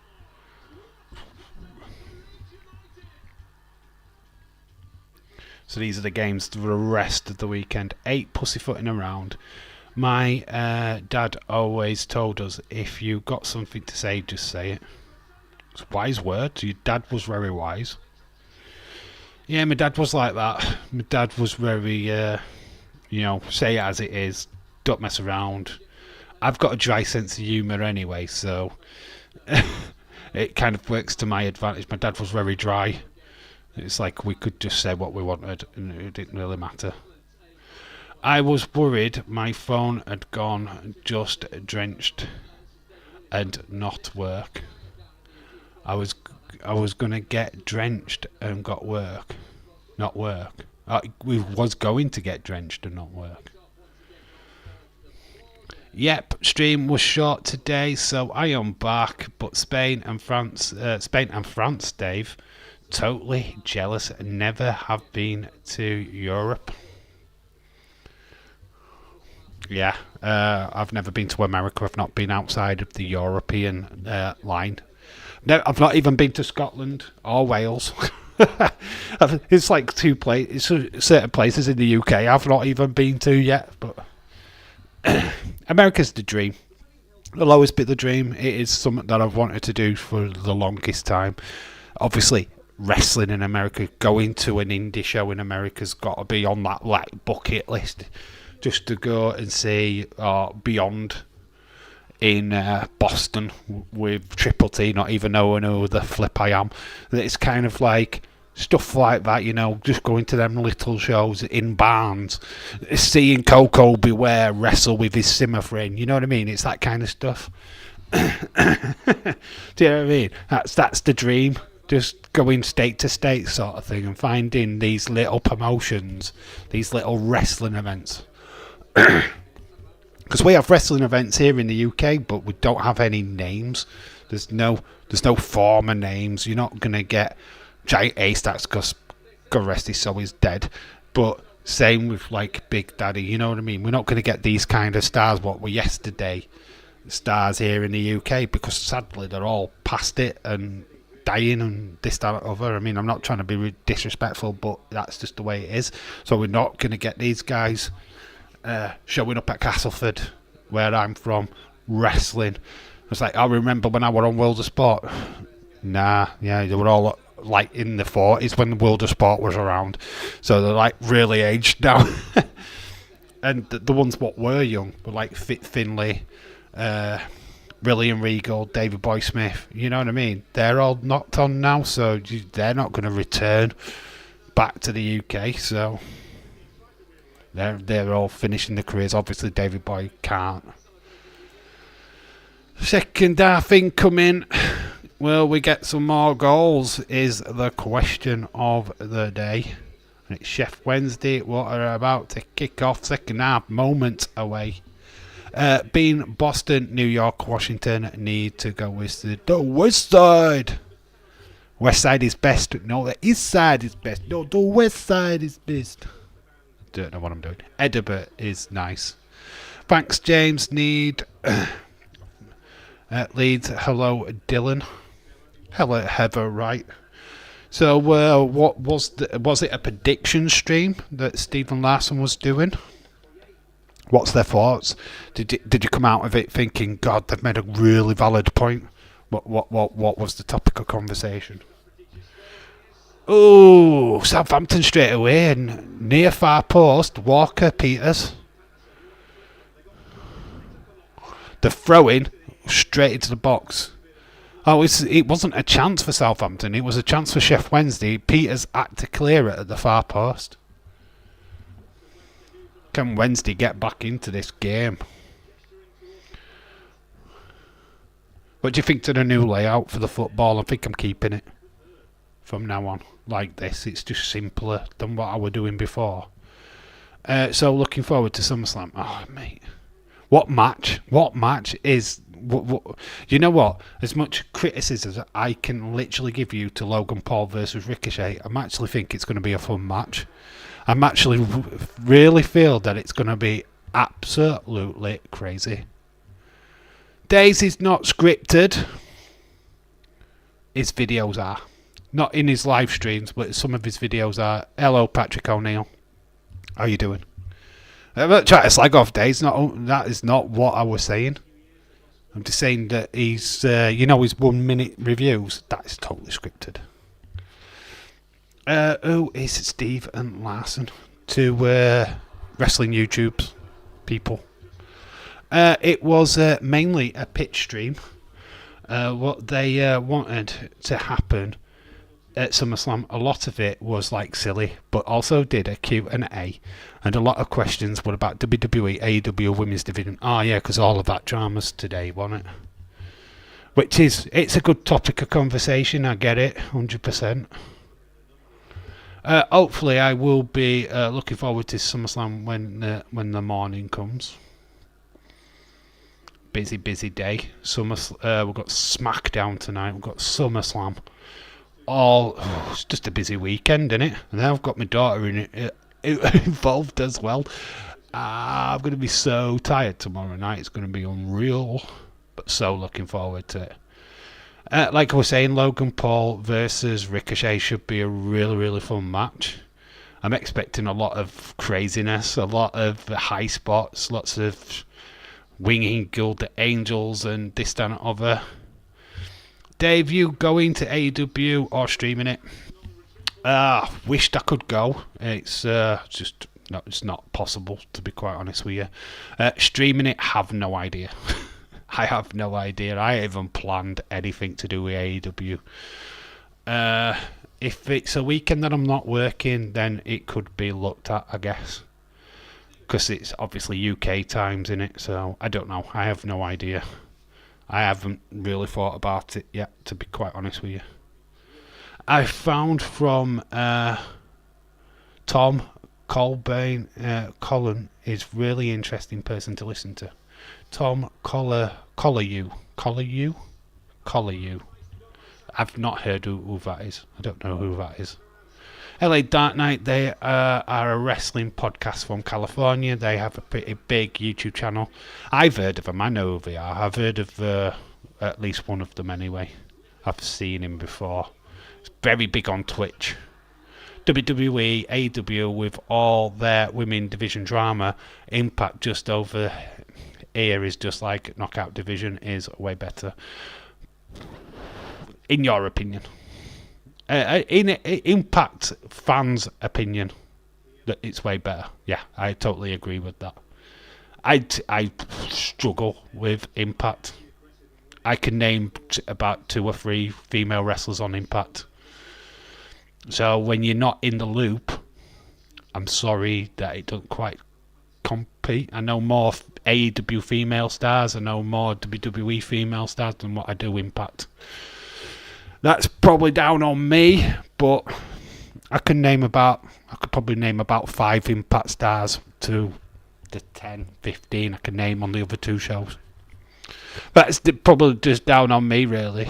So these are the games for the rest of the weekend. 8 pussyfooting around. My dad always told us, if you got something to say, just say it. It's wise words. Your dad was very wise. Yeah, my dad was like that. My dad was very, say it as it is. Don't mess around. I've got a dry sense of humour anyway, so it kind of works to my advantage. My dad was very dry. It's like we could just say what we wanted and it didn't really matter. I was worried my phone had gone just drenched and not work. I was going to get drenched and not work. We was going to get drenched and not work. Yep, stream was short today, so I am back. But Spain and France, Dave, totally jealous. Never have been to Europe. Yeah, I've never been to America. I've not been outside of the European line. No, I've not even been to Scotland or Wales. It's like certain places in the UK I've not even been to yet. But America's the dream. It'll always be the dream. It is something that I've wanted to do for the longest time. Obviously, wrestling in America, going to an indie show in America's got to be on that like bucket list. Just to go and see Beyond in Boston with Triple T, not even knowing who the flip I am. It's kind of like stuff like that, just going to them little shows in barns, seeing Coco Beware wrestle with his Simmer friend, you know what I mean? It's that kind of stuff. Do you know what I mean? That's the dream. Just going state to state sort of thing and finding these little promotions, these little wrestling events. Because we have wrestling events here in the UK, but we don't have any names. There's no former names. You're not gonna get Giant Ace. That's because God rest his soul, he's dead. But same with like Big Daddy. You know what I mean? We're not gonna get these kind of stars. What were yesterday stars here in the UK, because sadly they're all past it and dying and this, that, and other. I mean, I'm not trying to be disrespectful, but that's just the way it is. So we're not gonna get these guys showing up at Castleford, where I'm from, wrestling. It's like, I remember when I were on World of Sport. Nah, yeah, they were all like in the 40s when the World of Sport was around. So they're like really aged now. And the ones what were young were like Fit Finlay, William Regal, David Boy Smith. You know what I mean? They're all knocked on now, so they're not going to return back to the UK. So they're all finishing their careers. Obviously, David Boy can't. Second half incoming. Will we get some more goals? Is the question of the day. And it's Sheffield Wednesday, what are about to kick off second half, moments away. Being Boston, New York, Washington need to go with the west side. West side is best. No, the east side is best. No, the west side is best. Don't know what I'm doing. Edinburgh is nice. Thanks, James. Need Leeds. Hello, Dylan. Hello, Heather. Right. So, what was it a prediction stream that Stephen Larson was doing? What's their thoughts? Did you come out of it thinking, God, they've made a really valid point? What was the topic of conversation? Oh, Southampton straight away, and near far post, Walker Peters. The throw-in straight into the box. Oh, it wasn't a chance for Southampton. It was a chance for Sheffield Wednesday. Peters had to clear it at the far post. Can Wednesday get back into this game? What do you think to the new layout for the football? I think I'm keeping it from now on like this. It's just simpler than what I was doing before. So looking forward to SummerSlam. Oh, mate. What match is... you know what? As much criticism as I can literally give you to Logan Paul versus Ricochet, I actually think it's going to be a fun match. I'm actually really feel that it's going to be absolutely crazy. Daisy's not scripted. His videos are. Not in his live streams, but some of his videos are. Hello, Patrick O'Neill. How you doing? I'm not trying to slag off Days. That is not what I was saying. I'm just saying that he's, his 1 minute reviews. That is totally scripted. Who is Steve and Larson? To wrestling YouTube people. It was mainly a pitch stream. What they wanted to happen at SummerSlam, a lot of it was like silly, but also did a Q&A, and a lot of questions were about WWE, AEW Women's Division. Oh yeah, because all of that drama's today, wasn't it? It's a good topic of conversation, I get it, 100%. Hopefully I will be looking forward to SummerSlam when the morning comes. Busy day. We've got SmackDown tonight. We've got SummerSlam. It's just a busy weekend, isn't it? And then I've got my daughter in it involved as well. I'm going to be so tired tomorrow night. It's going to be unreal, but so looking forward to it. Like I was saying, Logan Paul versus Ricochet should be a really, really fun match. I'm expecting a lot of craziness, a lot of high spots, lots of winging Gilded Angels and this, that, and other. Dave, you going to AEW or streaming it? Wished I could go. It's it's not possible, to be quite honest with you. Streaming it, have no idea. I have no idea. I haven't planned anything to do with AEW. If it's a weekend that I'm not working, then it could be looked at, I guess. Because it's obviously UK times in it, so I don't know. I have no idea. I haven't really thought about it yet, to be quite honest with you. I found from Tom Colbain, Colin is really interesting person to listen to. Tom Collier. I've not heard who that is. I don't know who that is. LA Dark Knight, they are a wrestling podcast from California. They have a pretty big YouTube channel. I've heard of them. I know who they are. I've heard of at least one of them anyway. I've seen him before. It's very big on Twitch. WWE, AEW with all their women division drama. Impact just over here is just like Knockout Division is way better. In your opinion? In Impact fans' opinion, that it's way better. Yeah, I totally agree with that. I struggle with Impact. I can name about 2 or 3 female wrestlers on Impact. So when you're not in the loop, I'm sorry that it doesn't quite compete. I know more AEW female stars. I know more WWE female stars than what I do Impact. That's probably down on me, but I could probably name about 5 Impact stars to the 10, 15 I can name on the other 2 shows. That's probably just down on me, really.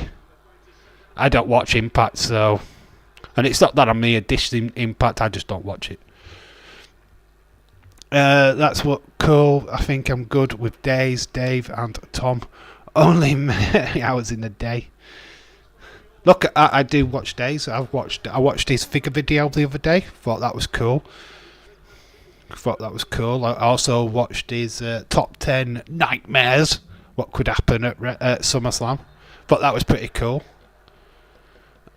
I don't watch Impact, so... And it's not that I'm here dishing Impact, I just don't watch it. That's what cool. I think I'm good with Days, Dave and Tom. Only many hours in a day. Look, I do watch Days. I watched his figure video the other day. Thought that was cool. I also watched his top 10 nightmares. What could happen at SummerSlam. Thought that was pretty cool.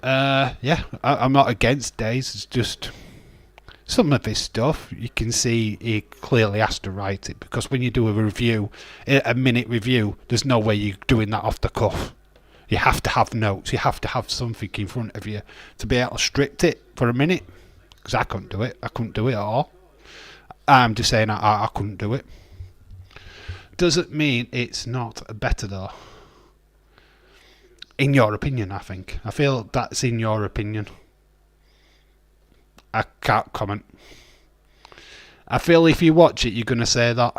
Yeah, I'm not against Days. It's just some of his stuff you can see he clearly has to write it, because when you do a minute review, there's no way you're doing that off the cuff. You have to have notes. You have to have something in front of you to be able to script it for a minute. Because I couldn't do it. I couldn't do it at all. I'm just saying I couldn't do it. Doesn't mean it's not better though. In your opinion, I think. I feel that's in your opinion. I can't comment. I feel if you watch it, you're going to say that.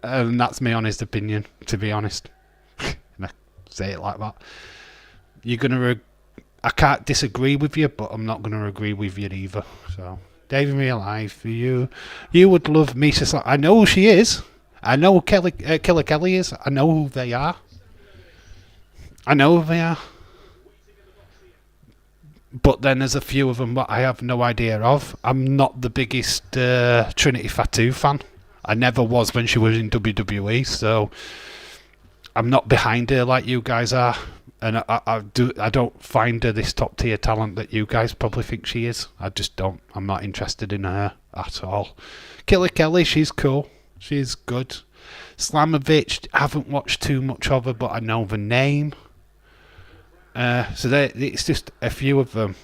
And that's my honest opinion, to be honest. And I say it like that. You're going to... I can't disagree with you, but I'm not going to agree with you either. So, Dave, in real life, you would love Misha. I know who she is. I know who Killer Kelly is. I know who they are. But then there's a few of them that I have no idea of. I'm not the biggest Trinity Fatu fan. I never was when she was in WWE, so I'm not behind her like you guys are. And I don't find her this top tier talent that you guys probably think she is. I just don't. I'm not interested in her at all. Killer Kelly, she's cool. She's good. Slamovich, I haven't watched too much of her, but I know the name. So it's just a few of them.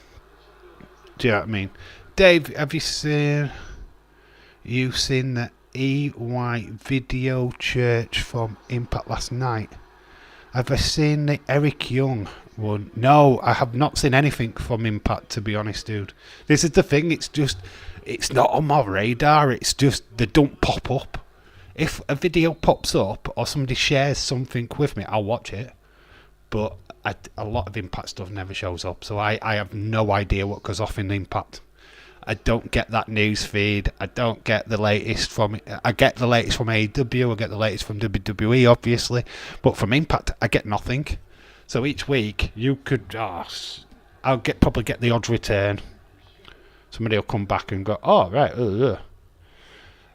Do you know what I mean? Dave, have you seen the EY video church from Impact last night? Have I seen the Eric Young one? No, I have not seen anything from Impact, to be honest, dude. This is the thing, it's not on my radar, it's just they don't pop up. If a video pops up or somebody shares something with me, I'll watch it. But a lot of Impact stuff never shows up, so I have no idea what goes off in Impact. I don't get that news feed. I don't get the latest from... I get the latest from AEW. I get the latest from WWE, obviously. But from Impact, I get nothing. So each week, you could... I'll probably get the odd return. Somebody will come back and go, oh, right.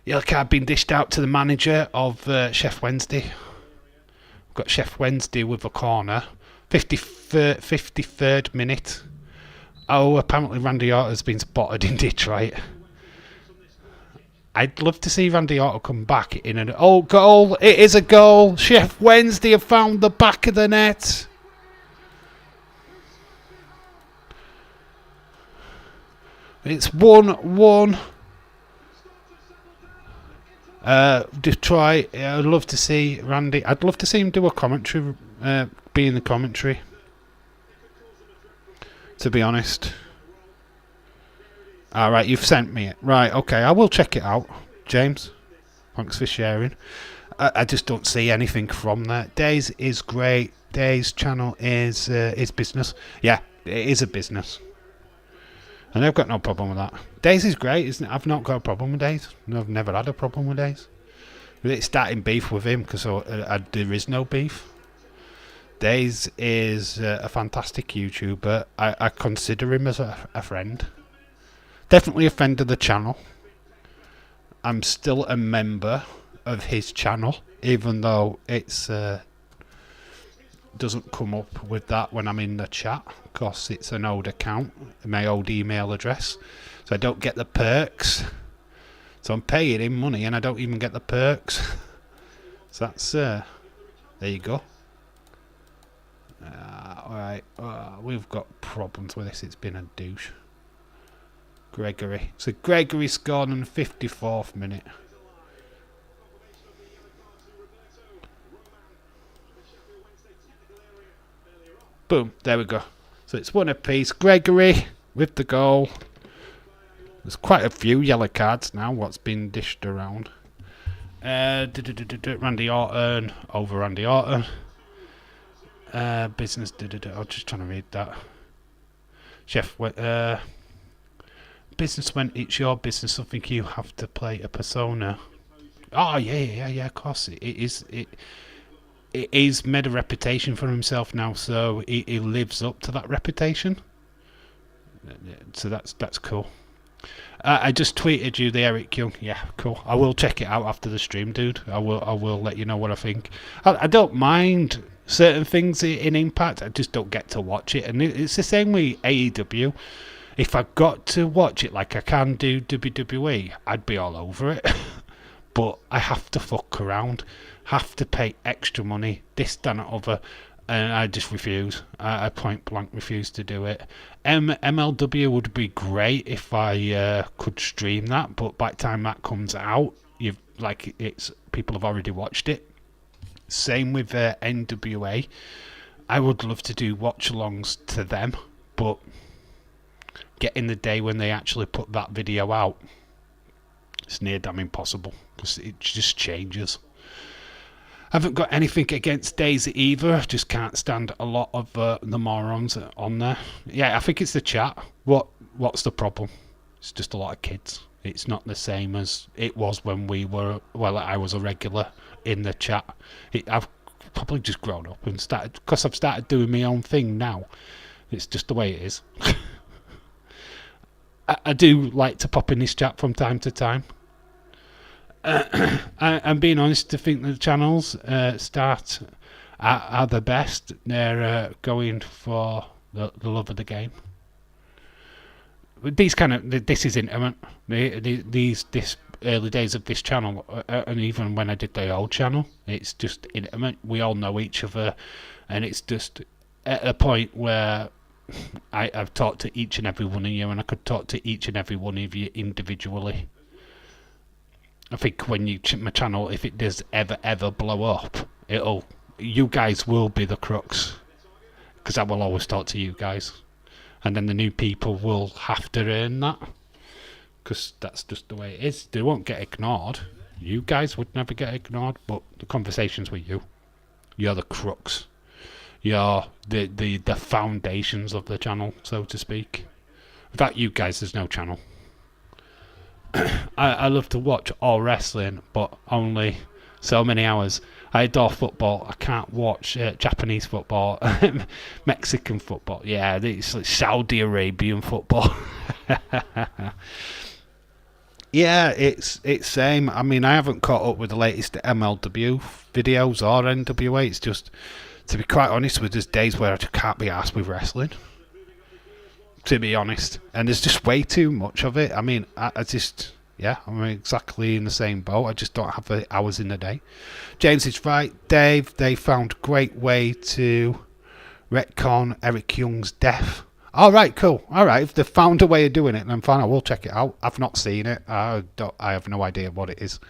Yeah, look, I've been dished out to the manager of Chef Wednesday. I've got Chef Wednesday with a corner. 53rd minute. Oh, apparently Randy Orton's been spotted in Detroit. I'd love to see Randy Orton come back in an... Oh, goal! It is a goal! Chef Wednesday have found the back of the net. It's 1-1. Detroit, I'd love to see Randy... I'd love to see him do a commentary, be in the commentary. To be honest. Alright, you've sent me it. Right, okay, I will check it out. James, thanks for sharing. I just don't see anything from there. Days is great. Days channel is business. Yeah, it is a business. And I've got no problem with that. Days is great, isn't it? I've not got a problem with Days. No, I've never had a problem with Days. It's starting beef with him because there is no beef. Days is a fantastic YouTuber. I consider him as a friend. Definitely a friend of the channel. I'm still a member of his channel, even though it's doesn't come up with that when I'm in the chat, because it's an old account, my old email address, so I don't get the perks. So I'm paying him money and I don't even get the perks. So that's there you go. Alright, we've got problems with this. It's been a douche. Gregory. So Gregory scored in the 54th minute. Boom, there we go. So it's one apiece. Gregory, with the goal. There's quite a few yellow cards now. What's been dished around? Randy Orton over Randy Orton. Business. I'm just trying to read that. Business when it's your business, something you have to play a persona. Oh yeah. Of course, it is. It is made a reputation for himself now, so he lives up to that reputation. So that's cool. I just tweeted you the Eric Young. Yeah, cool. I will check it out after the stream, dude. I will let you know what I think. I don't mind certain things in Impact. I just don't get to watch it, and it's the same with AEW. If I got to watch it like I can do WWE, I'd be all over it. But I have to fuck around, have to pay extra money, this, that, and other, and I just refuse. I point blank refuse to do it. MLW would be great if I could stream that, but by the time that comes out, people have already watched it. Same with NWA. I would love to do watch-alongs to them, but getting the day when they actually put that video out, it's near damn impossible because it just changes. I haven't got anything against Daisy either. Just can't stand a lot of the morons on there. Yeah, I think it's the chat. What's the problem? It's just a lot of kids. It's not the same as it was when I was a regular in the chat. I've probably just grown up and because I've started doing my own thing now. It's just the way it is. I do like to pop in this chat from time to time. I'm being honest, I think the channels start are the best. They're going for the love of the game. This is intimate. This early days of this channel, and even when I did the old channel, it's just intimate. We all know each other, and it's just at a point where I've talked to each and every one of you, and I could talk to each and every one of you individually. I think when my channel, if it does ever blow up, you guys will be the crux, because I will always talk to you guys, and then the new people will have to earn that, because that's just the way it is. They won't get ignored. You guys would never get ignored, but the conversations with you're the crux. You're the foundations of the channel, so to speak. Without you guys, there's no channel. I love to watch all wrestling, but only so many hours. I adore football. I can't watch Japanese football, Mexican football. Yeah, it's like Saudi Arabian football. Yeah, it's same. I mean, I haven't caught up with the latest MLW videos or NWA. It's just, to be quite honest, there's days where I just can't be arsed with wrestling, to be honest, and there's just way too much of it. I mean, I'm exactly in the same boat. I just don't have the hours in the day. James is right, Dave. They found a great way to retcon Eric Young's death. All right, cool. All right, if they found a way of doing it, then fine. I will check it out. I've not seen it. I have no idea what it is.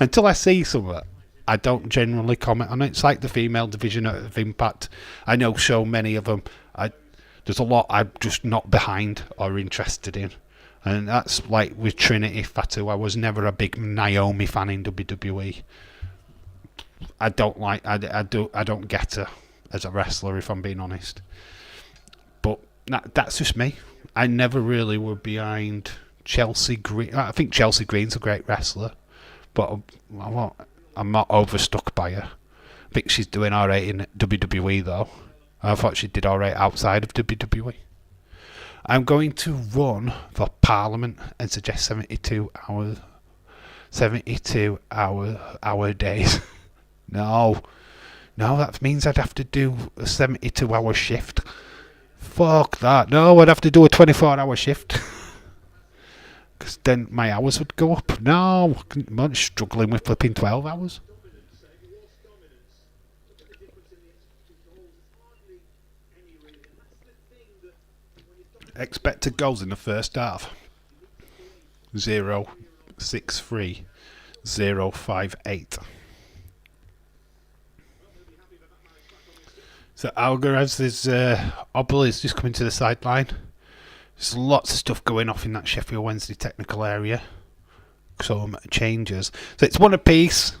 Until I see something, I don't generally comment on it. It's like the female division of Impact. I know so many of them. There's a lot I'm just not behind or interested in. And that's like with Trinity Fatu. I was never a big Naomi fan in WWE. I don't get her as a wrestler, if I'm being honest. But that's just me. I never really were behind Chelsea Green. I think Chelsea Green's a great wrestler, but I'm not overstuck by her. I think she's doing alright in WWE though. I thought she did alright outside of WWE. I'm going to run for Parliament and suggest 72 hour days. No, that means I'd have to do a 72-hour shift. Fuck that. No, I'd have to do a 24-hour shift. Because then my hours would go up. No, I'm struggling with flipping 12 hours. Expected goals in the first half: 0.63, 0.58. So Algarez is Obel is just coming to the sideline. There's lots of stuff going off in that Sheffield Wednesday technical area. Some changes. So it's one apiece.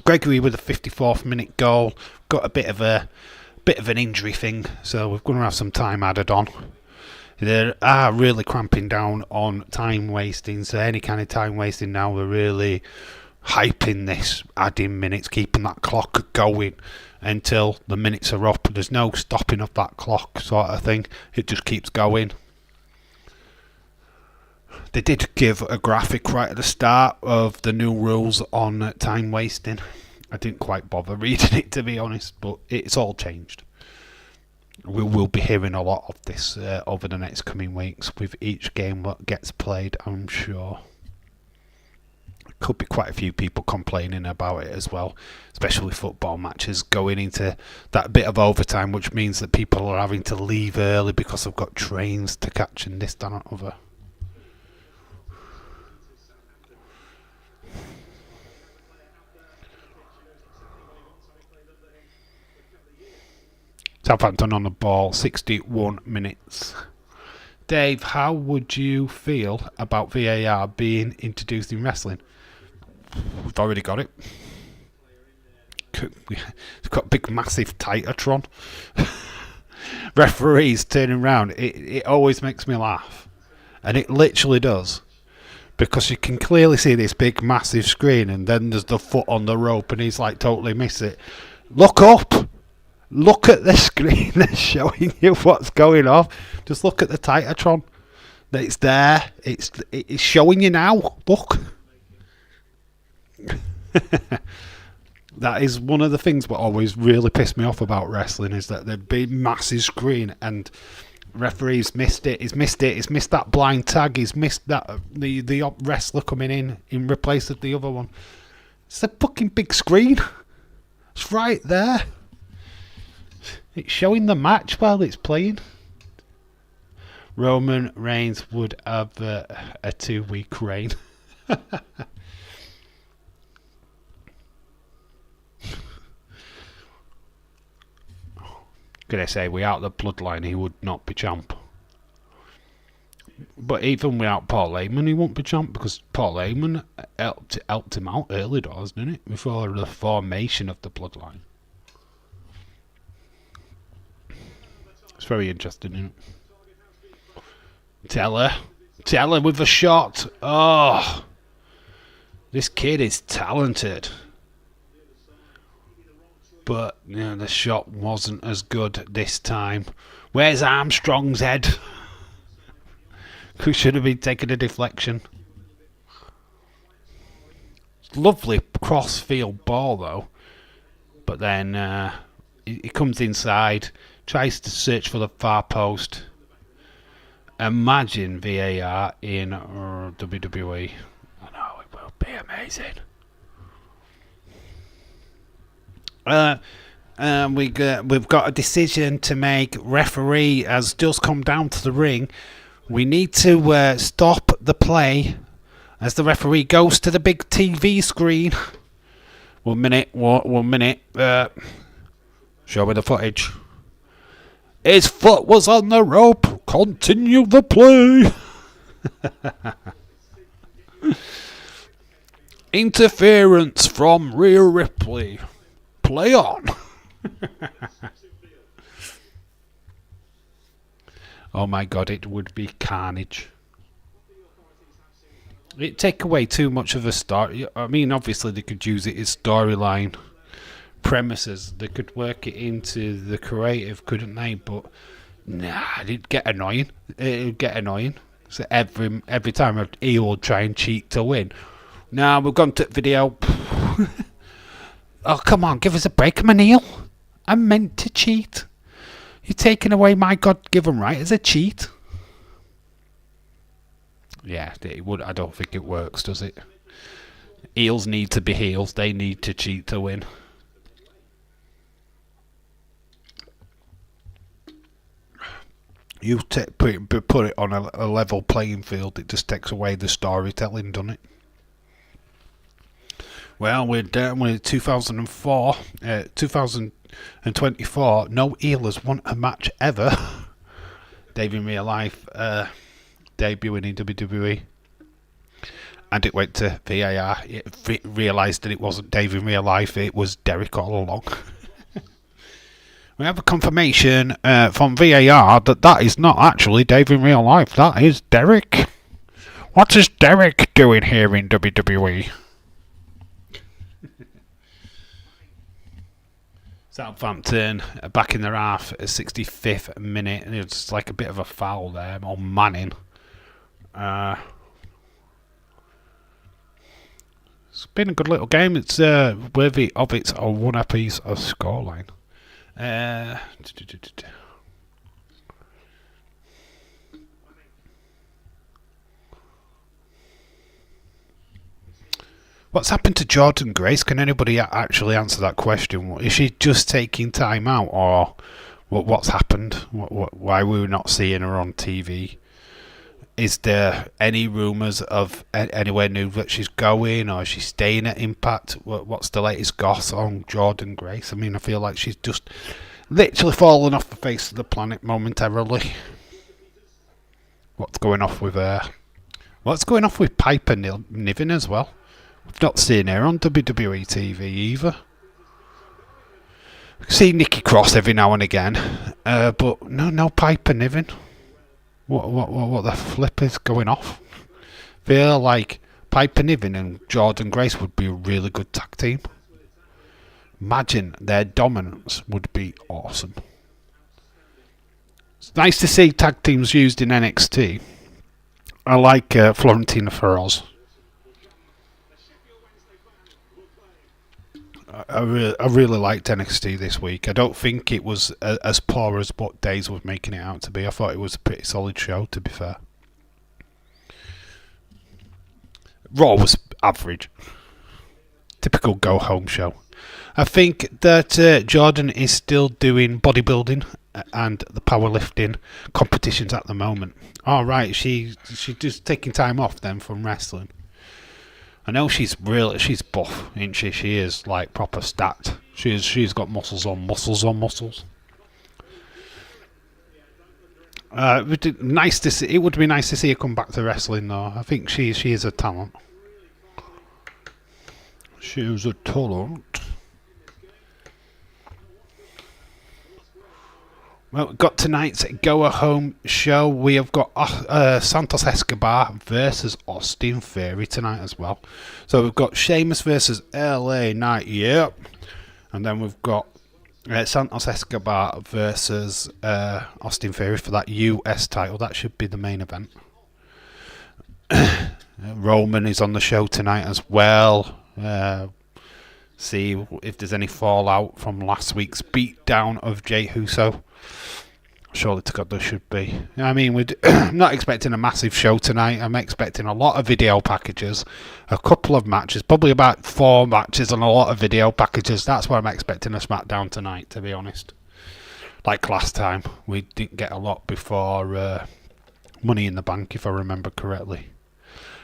Gregory with a 54th minute goal. Got a bit of an injury thing, so we're going to have some time added on. They are really cramping down on time wasting, so any kind of time wasting now, we're really hyping this, adding minutes, keeping that clock going until the minutes are up. There's no stopping of that clock sort of thing. It just keeps going. They did give a graphic right at the start of the new rules on time wasting. I didn't quite bother reading it, to be honest, but it's all changed. We will be hearing a lot of this over the next coming weeks with each game that gets played, I'm sure. Could be quite a few people complaining about it as well, especially football matches going into that bit of overtime, which means that people are having to leave early because they've got trains to catch and this, that and other. Southampton on the ball, 61 minutes. Dave, how would you feel about VAR being introduced in wrestling? We've already got it. It's got a big, massive Titatron. Referees turning around. It always makes me laugh. And it literally does. Because you can clearly see this big, massive screen, and then there's the foot on the rope, and he's like totally missed it. Look up! Look at the screen that's showing you what's going on. Just look at the Titatron. It's there. It's showing you now. Look. That is one of the things that always really pissed me off about wrestling, is that the big massive screen and referees missed it. He's missed it. He's missed that blind tag. He's missed that the wrestler coming in replace of the other one. It's a fucking big screen. It's right there. It's showing the match while it's playing. Roman Reigns would have a 2-week reign. Could I say, without the bloodline, he would not be champ. But even without Paul Heyman, he won't be champ, because Paul Heyman helped him out early doors, didn't it? Before the formation of the bloodline. It's very interesting, isn't it? Teller with a shot. Oh, this kid is talented. But the shot wasn't as good this time. Where's Armstrong's head? Who should have been taking a deflection. Lovely cross-field ball, though. But then he comes inside, tries to search for the far post. Imagine VAR in WWE. I know, it will be amazing. We've got a decision to make. Referee has just come down to the ring. We need to stop the play as the referee goes to the big TV screen. 1 minute. 1 minute. Show me the footage. His foot was on the rope. Continue the play. Interference from Rhea Ripley. Play on. Oh my god, it would be carnage. It'd take away too much of a story. I mean, obviously they could use it as storyline premises. They could work it into the creative, couldn't they? But nah, it'd get annoying. So every time a heel would try and cheat to win. Now we've gone to video. Oh, come on, give us a break. I'm an heel. I'm meant to cheat. You're taking away my God-given right as a cheat. Yeah, it would. I don't think it works, does it? Heels need to be heels. They need to cheat to win. You put it on a level playing field, it just takes away the storytelling, doesn't it? Well, we're down with 2004. And 24, no heel has won a match ever. Dave in real life debuting in WWE. And it went to VAR. It realised that it wasn't Dave in real life, it was Derek all along. We have a confirmation from VAR that is not actually Dave in real life. That is Derek. What is Derek doing here in WWE? Southampton back in their half at 65th minute, and it's like a bit of a foul there on Manning. It's been a good little game. It's worthy of its one apiece of scoreline. What's happened to Jordan Grace? Can anybody actually answer that question? Is she just taking time out, or what's happened? Why were we not seeing her on TV? Is there any rumours of anywhere new that she's going, or is she staying at Impact? What's the latest goss on Jordan Grace? I mean, I feel like she's just literally fallen off the face of the planet momentarily. What's going off with her? What's going off with Piper Niven as well? I've not seen her on WWE TV either. I see Nikki Cross every now and again, but no Piper Niven. What the flip is going off? Feel like Piper Niven and Jordan Grace would be a really good tag team. Imagine their dominance would be awesome. It's nice to see tag teams used in NXT. I like Florentina Feroz. I really liked NXT this week. I don't think it was as poor as what Days was making it out to be. I thought it was a pretty solid show, to be fair. Raw was average. Typical go-home show. I think that Jordan is still doing bodybuilding and the powerlifting competitions at the moment. All right, she's just taking time off then from wrestling. I know she's buff, isn't she? She is like proper stacked. She's got muscles on muscles on muscles. It would be nice to see her come back to wrestling though. I think she is a talent. She is a talent. Well, we've got tonight's go-home show. We have got Santos Escobar versus Austin Theory tonight as well. So we've got Sheamus versus LA Knight, yep. And then we've got Santos Escobar versus Austin Theory for that US title. That should be the main event. Roman is on the show tonight as well. See if there's any fallout from last week's beatdown of Jey Uso. Surely to God there should be. I mean, I'm not expecting a massive show tonight. I'm expecting a lot of video packages, a couple of matches, probably about 4 matches and a lot of video packages. That's what I'm expecting a SmackDown tonight, to be honest. Like last time, we didn't get a lot before Money in the Bank, if I remember correctly.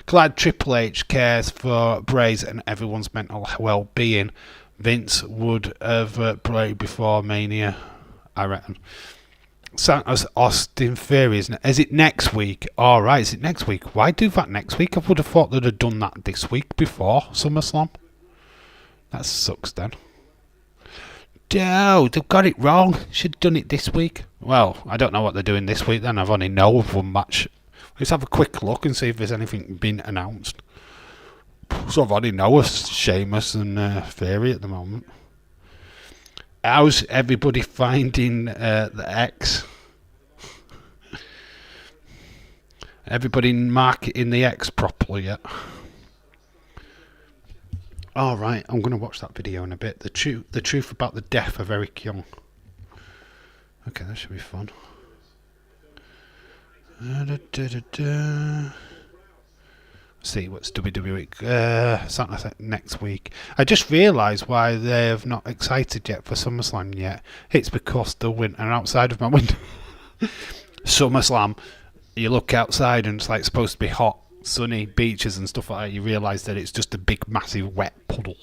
Glad Triple H cares for Bray's and everyone's mental well-being. Vince would have prayed before Mania, I reckon. Santos Austin Theory, isn't it? Is it next week? Alright, is it next week? Why do that next week? I would have thought they'd have done that this week before SummerSlam. That sucks then. No, they've got it wrong. Should have done it this week. Well, I don't know what they're doing this week then. I've only know of one match. Let's have a quick look and see if there's anything been announced. So I've only know of Sheamus and Theory at the moment. How's everybody finding the X? Everybody marketing the X properly yet? Alright, I'm going to watch that video in a bit. The truth about the death of Eric Young. Okay, that should be fun. See what's WWE Santa next week. I just realised why they've not excited yet for SummerSlam yet. It's because the winter outside of my window. SummerSlam, you look outside and it's like supposed to be hot, sunny beaches and stuff like that. You realise that it's just a big, massive, wet puddle.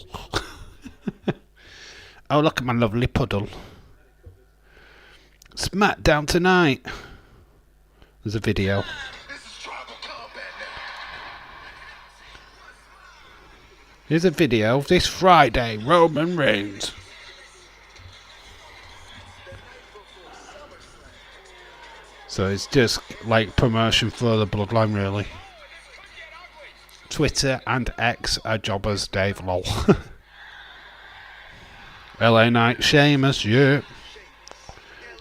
Oh, look at my lovely puddle. SmackDown tonight. There's a video. Here's a video of this Friday, Roman Reigns. So it's just like promotion for the Bloodline, really. Twitter and X are jobbers, Dave, lol. LA Knight, Sheamus, yeah.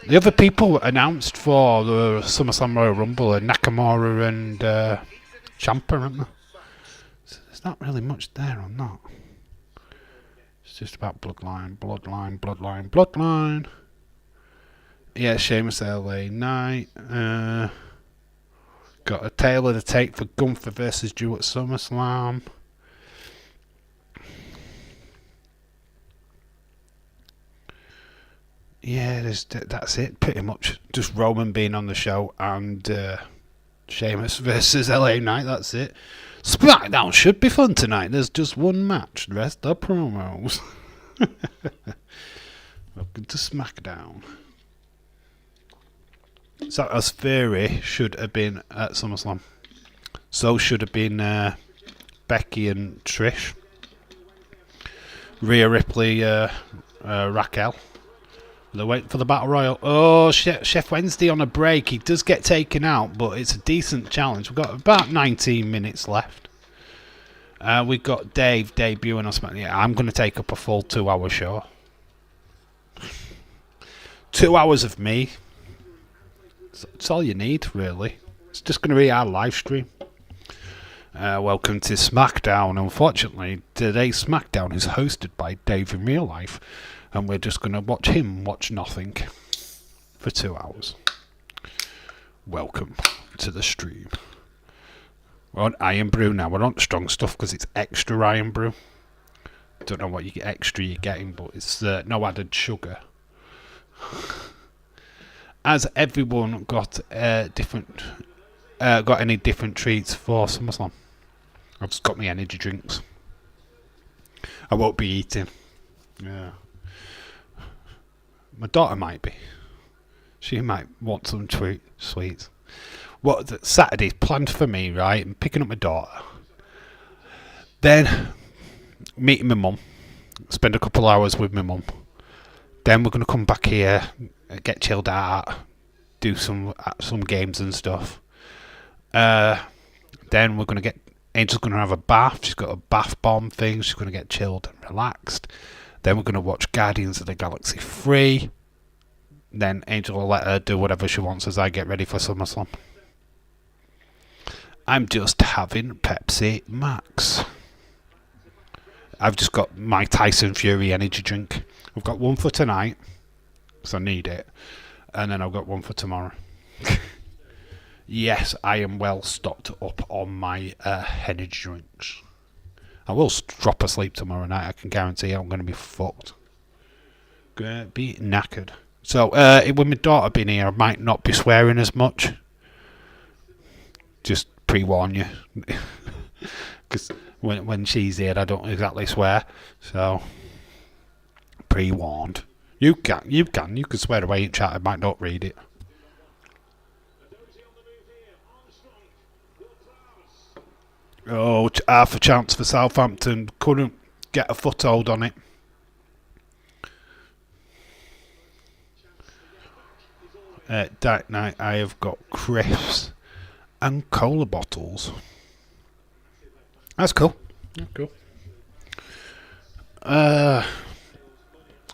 The other people announced for the SummerSlam Royal Rumble are Nakamura and Ciampa, aren't there? So there's not really much there on that. It's just about Bloodline, Bloodline, Bloodline, Bloodline. Yeah, Sheamus, LA Knight. Got a tail of the tape for Gunther versus Drew at SummerSlam. Yeah, that's it, pretty much. Just Roman being on the show and Sheamus versus LA Knight, that's it. SmackDown should be fun tonight. There's just one match, the rest are promos. Welcome to SmackDown. So as Theory should have been at SummerSlam. So should have been Becky and Trish. Rhea Ripley, Raquel. They're waiting for the Battle Royal. Oh, Chef Wednesday on a break. He does get taken out, but it's a decent challenge. We've got about 19 minutes left. We've got Dave debuting on SmackDown. Yeah, I'm going to take up a full 2-hour show. 2 hours of me. That's all you need, really. It's just going to be our live stream. Welcome to SmackDown. Unfortunately, today's SmackDown is hosted by Dave in real life, and we're just going to watch him watch nothing for 2 hours. Welcome to the stream. We're on Iron Brew now. We're on strong stuff because it's extra Iron Brew. Don't know what extra you're getting, but it's no added sugar. Has everyone got different? Got any different treats for SummerSlam? I've just got my energy drinks. I won't be eating. Yeah. My daughter might be. She might want some sweets. What Saturday's planned for me, right? I'm picking up my daughter. Then meeting my mum. Spend a couple hours with my mum. Then we're going to come back here, get chilled out, do some games and stuff. Then we're going to get... Angel's going to have a bath. She's got a bath bomb thing. She's going to get chilled and relaxed. Then we're going to watch Guardians of the Galaxy 3. Then Angel will let her do whatever she wants as I get ready for SummerSlam. I'm just having Pepsi Max. I've just got my Tyson Fury energy drink. I've got one for tonight, because I need it. And then I've got one for tomorrow. Yes, I am well stocked up on my energy drinks. I will drop asleep tomorrow night. I can guarantee I'm going to be fucked. Going to be knackered. So, with my daughter being here, I might not be swearing as much. Just pre-warn you. Because when she's here, I don't exactly swear. So, pre-warned. You can swear away in chat. I might not read it. Oh, half a chance for Southampton. Couldn't get a foothold on it. That night I have got crisps and cola bottles. That's cool. Yeah, cool.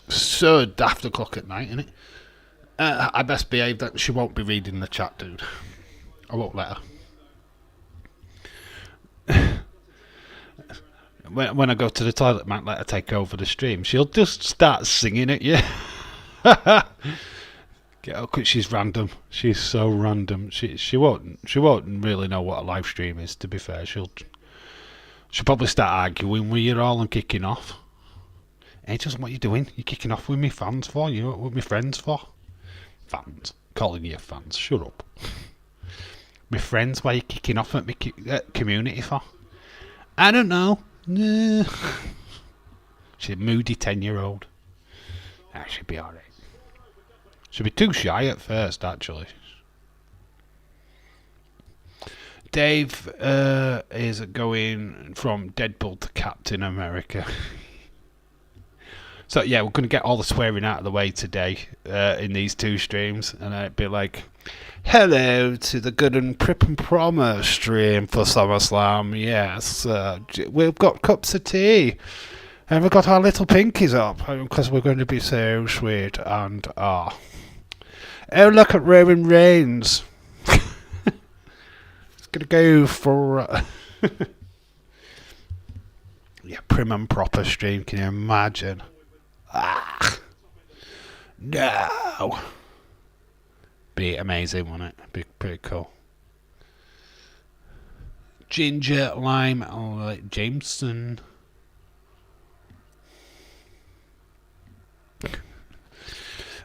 So daft o'clock at night, innit? I best behave that she won't be reading the chat, dude. I won't let her. When I go to the toilet, might let her take over the stream. She'll just start singing at you. She's random. She's so random. She won't really know what a live stream is. To be fair, she'll probably start arguing with you all and kicking off. Hey, just what you doing? You kicking off with me fans for? You know what with me friends for? Fans, calling you fans. Shut up. My friends, why are you kicking off at me community for? I don't know. She's a moody 10-year-old. That should be alright. Should be too shy at first, actually. Dave is going from Deadpool to Captain America. So yeah, we're going to get all the swearing out of the way today in these two streams, and it'd be like, hello to the Good and Prip and Promo stream for SummerSlam. Yes, we've got cups of tea, and we've got our little pinkies up because we're going to be so sweet. And oh, look at Roman Reigns. It's going to go for yeah, prim and proper stream. Can you imagine? Ah, no. Be amazing, wouldn't it? Be pretty cool. Ginger, lime, Jameson.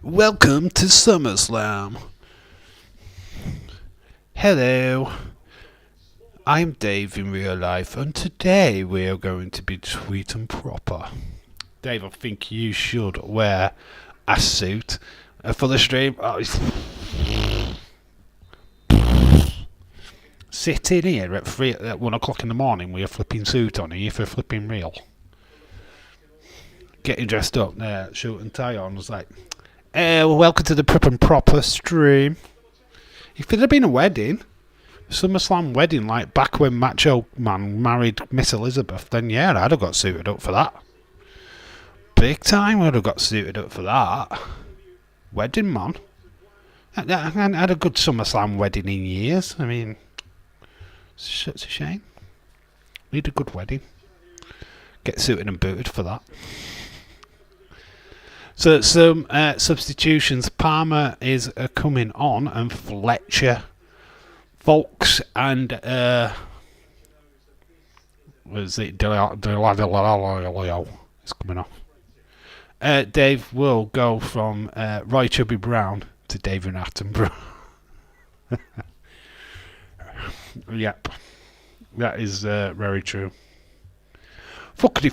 Welcome to SummerSlam. Hello. I'm Dave in real life, and today we are going to be sweet and proper. Dave, I think you should wear a suit for the stream. Oh, sitting here at 1 o'clock in the morning with a flipping suit on here for flipping real. Getting dressed up there, shirt and tie on. I was like, welcome to the Prip and Proper stream. If it had been a wedding, SummerSlam wedding, like back when Macho Man married Miss Elizabeth, then yeah, I'd have got suited up for that. Big time, I'd have got suited up for that. Wedding, man. I had a good SummerSlam wedding in years. I mean, it's a shame. Need a good wedding. Get suited and booted for that. So some substitutions. Palmer is coming on, and Fletcher, Volks, and was it Delio is coming off. Dave will go from Roy Chubby Brown to David Attenborough. Yep, that is very true. Fuckity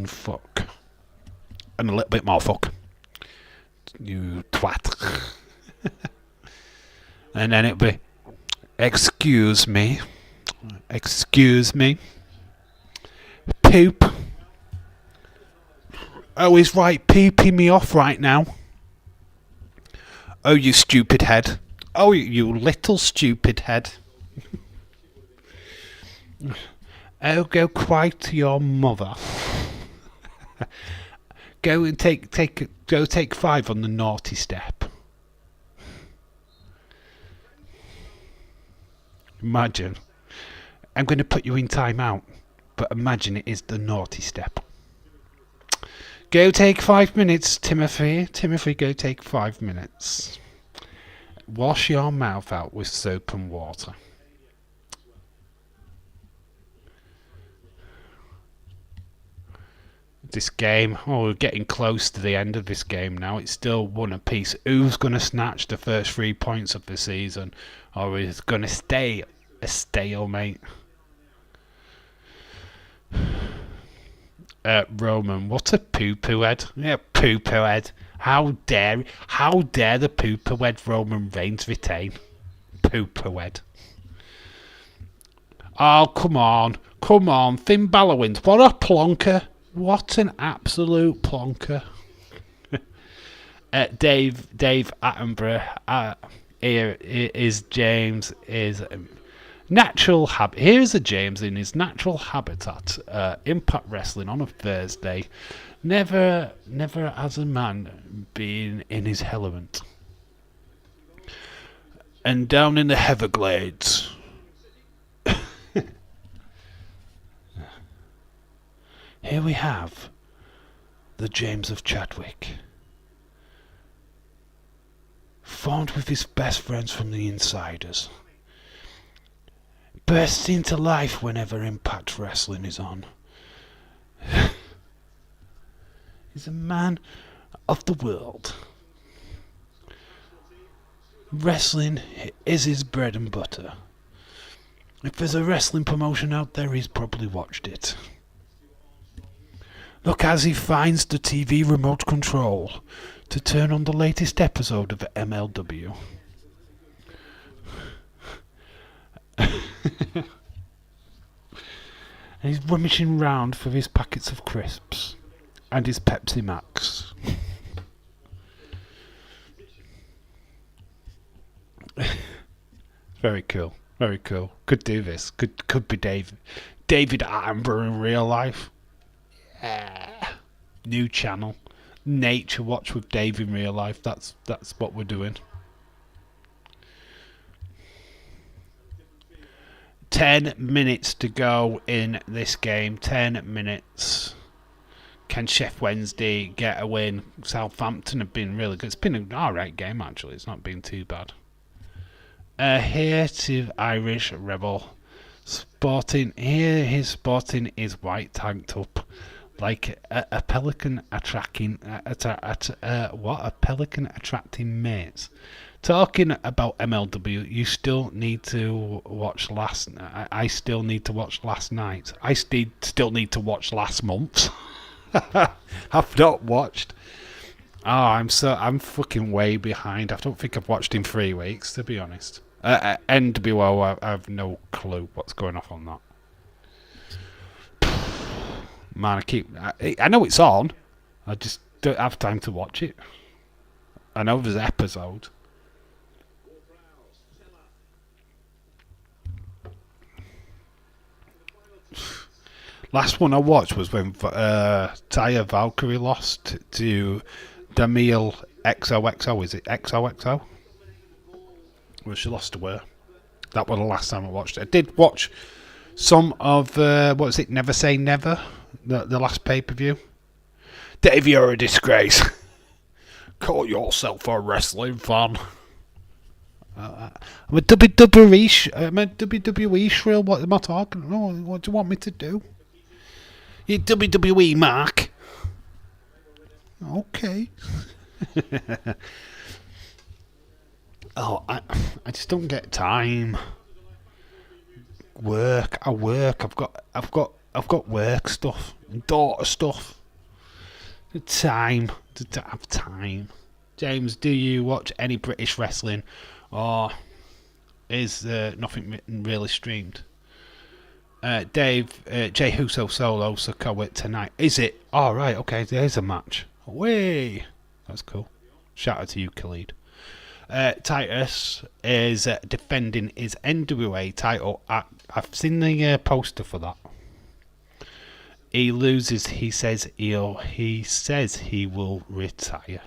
fuck. And a little bit more fuck. You twat. And then it'll be, excuse me. Poop. Oh, he's right, peeping me off right now. Oh, you stupid head. Oh, you little stupid head. Oh, go cry to your mother. Go and take 5 on the naughty step. Imagine. I'm going to put you in time out, but imagine it is the naughty step. Go take 5 minutes, Timothy. Timothy, go take 5 minutes. Wash your mouth out with soap and water. This game, we're getting close to the end of this game now. It's still 1 apiece. Who's going to snatch the first 3 points of the season? Or is it going to stay a stalemate? Roman, what a poo-poo head. Yeah, poo-poo head. How dare the poo-poo head Roman Reigns retain? Poo-poo head. Oh, come on. Finn Balor wins. What a plonker. What an absolute plonker. Dave Attenborough. Here is James. Is natural habit. Here's a James in his natural habitat. Impact Wrestling on a Thursday. Never has a man been in his element. And down in the Everglades. Here we have the James of Chadwick, formed with his best friends from the Insiders, bursts into life whenever Impact Wrestling is on. He's a man of the world. Wrestling is his bread and butter. If there's a wrestling promotion out there, he's probably watched it. Look as he finds the TV remote control to turn on the latest episode of MLW. And he's rummaging round for his packets of crisps and his Pepsi Max. Very cool. Very cool. Could do this. Could be David Attenborough in real life. Yeah. New channel. Nature Watch with Dave in real life. That's what we're doing. 10 minutes to go in this game. 10 minutes. Can Sheffield Wednesday get a win? Southampton have been really good. It's been an alright game, actually. It's not been too bad. Here to Irish Rebel. Sporting. Here his sporting is white tanked up. Like a pelican attracting... a pelican attracting mates. Talking about MLW, you still need to watch I still need to watch last night. I still need to watch last month. I've not watched. Oh, I'm fucking way behind. I don't think I've watched in 3 weeks, to be honest. NWO, I have no clue what's going on that. Man, I know it's on. I just don't have time to watch it. I know there's episodes. Last one I watched was when Taya Valkyrie lost to Damiel XOXO. Is it XOXO? Well, she lost to her. That was the last time I watched it. I did watch some of, what was it, Never Say Never? The last pay-per-view. Dave, you're a disgrace. Call yourself a wrestling fan. I'm a WWE shrill. What am I talking about? Oh, what do you want me to do? You WWE Mark. Okay. Oh, I just don't get time. Work. I work. I've got work stuff, daughter stuff. The time. To have time. James, do you watch any British wrestling, or is nothing really streamed? Dave, Jay Huso solo Sokoa tonight. Is it? Oh, right, okay, there's a match. Way! That's cool. Shout out to you, Khalid. Titus is defending his NWA title. I've seen the poster for that. He loses, he says he will retire.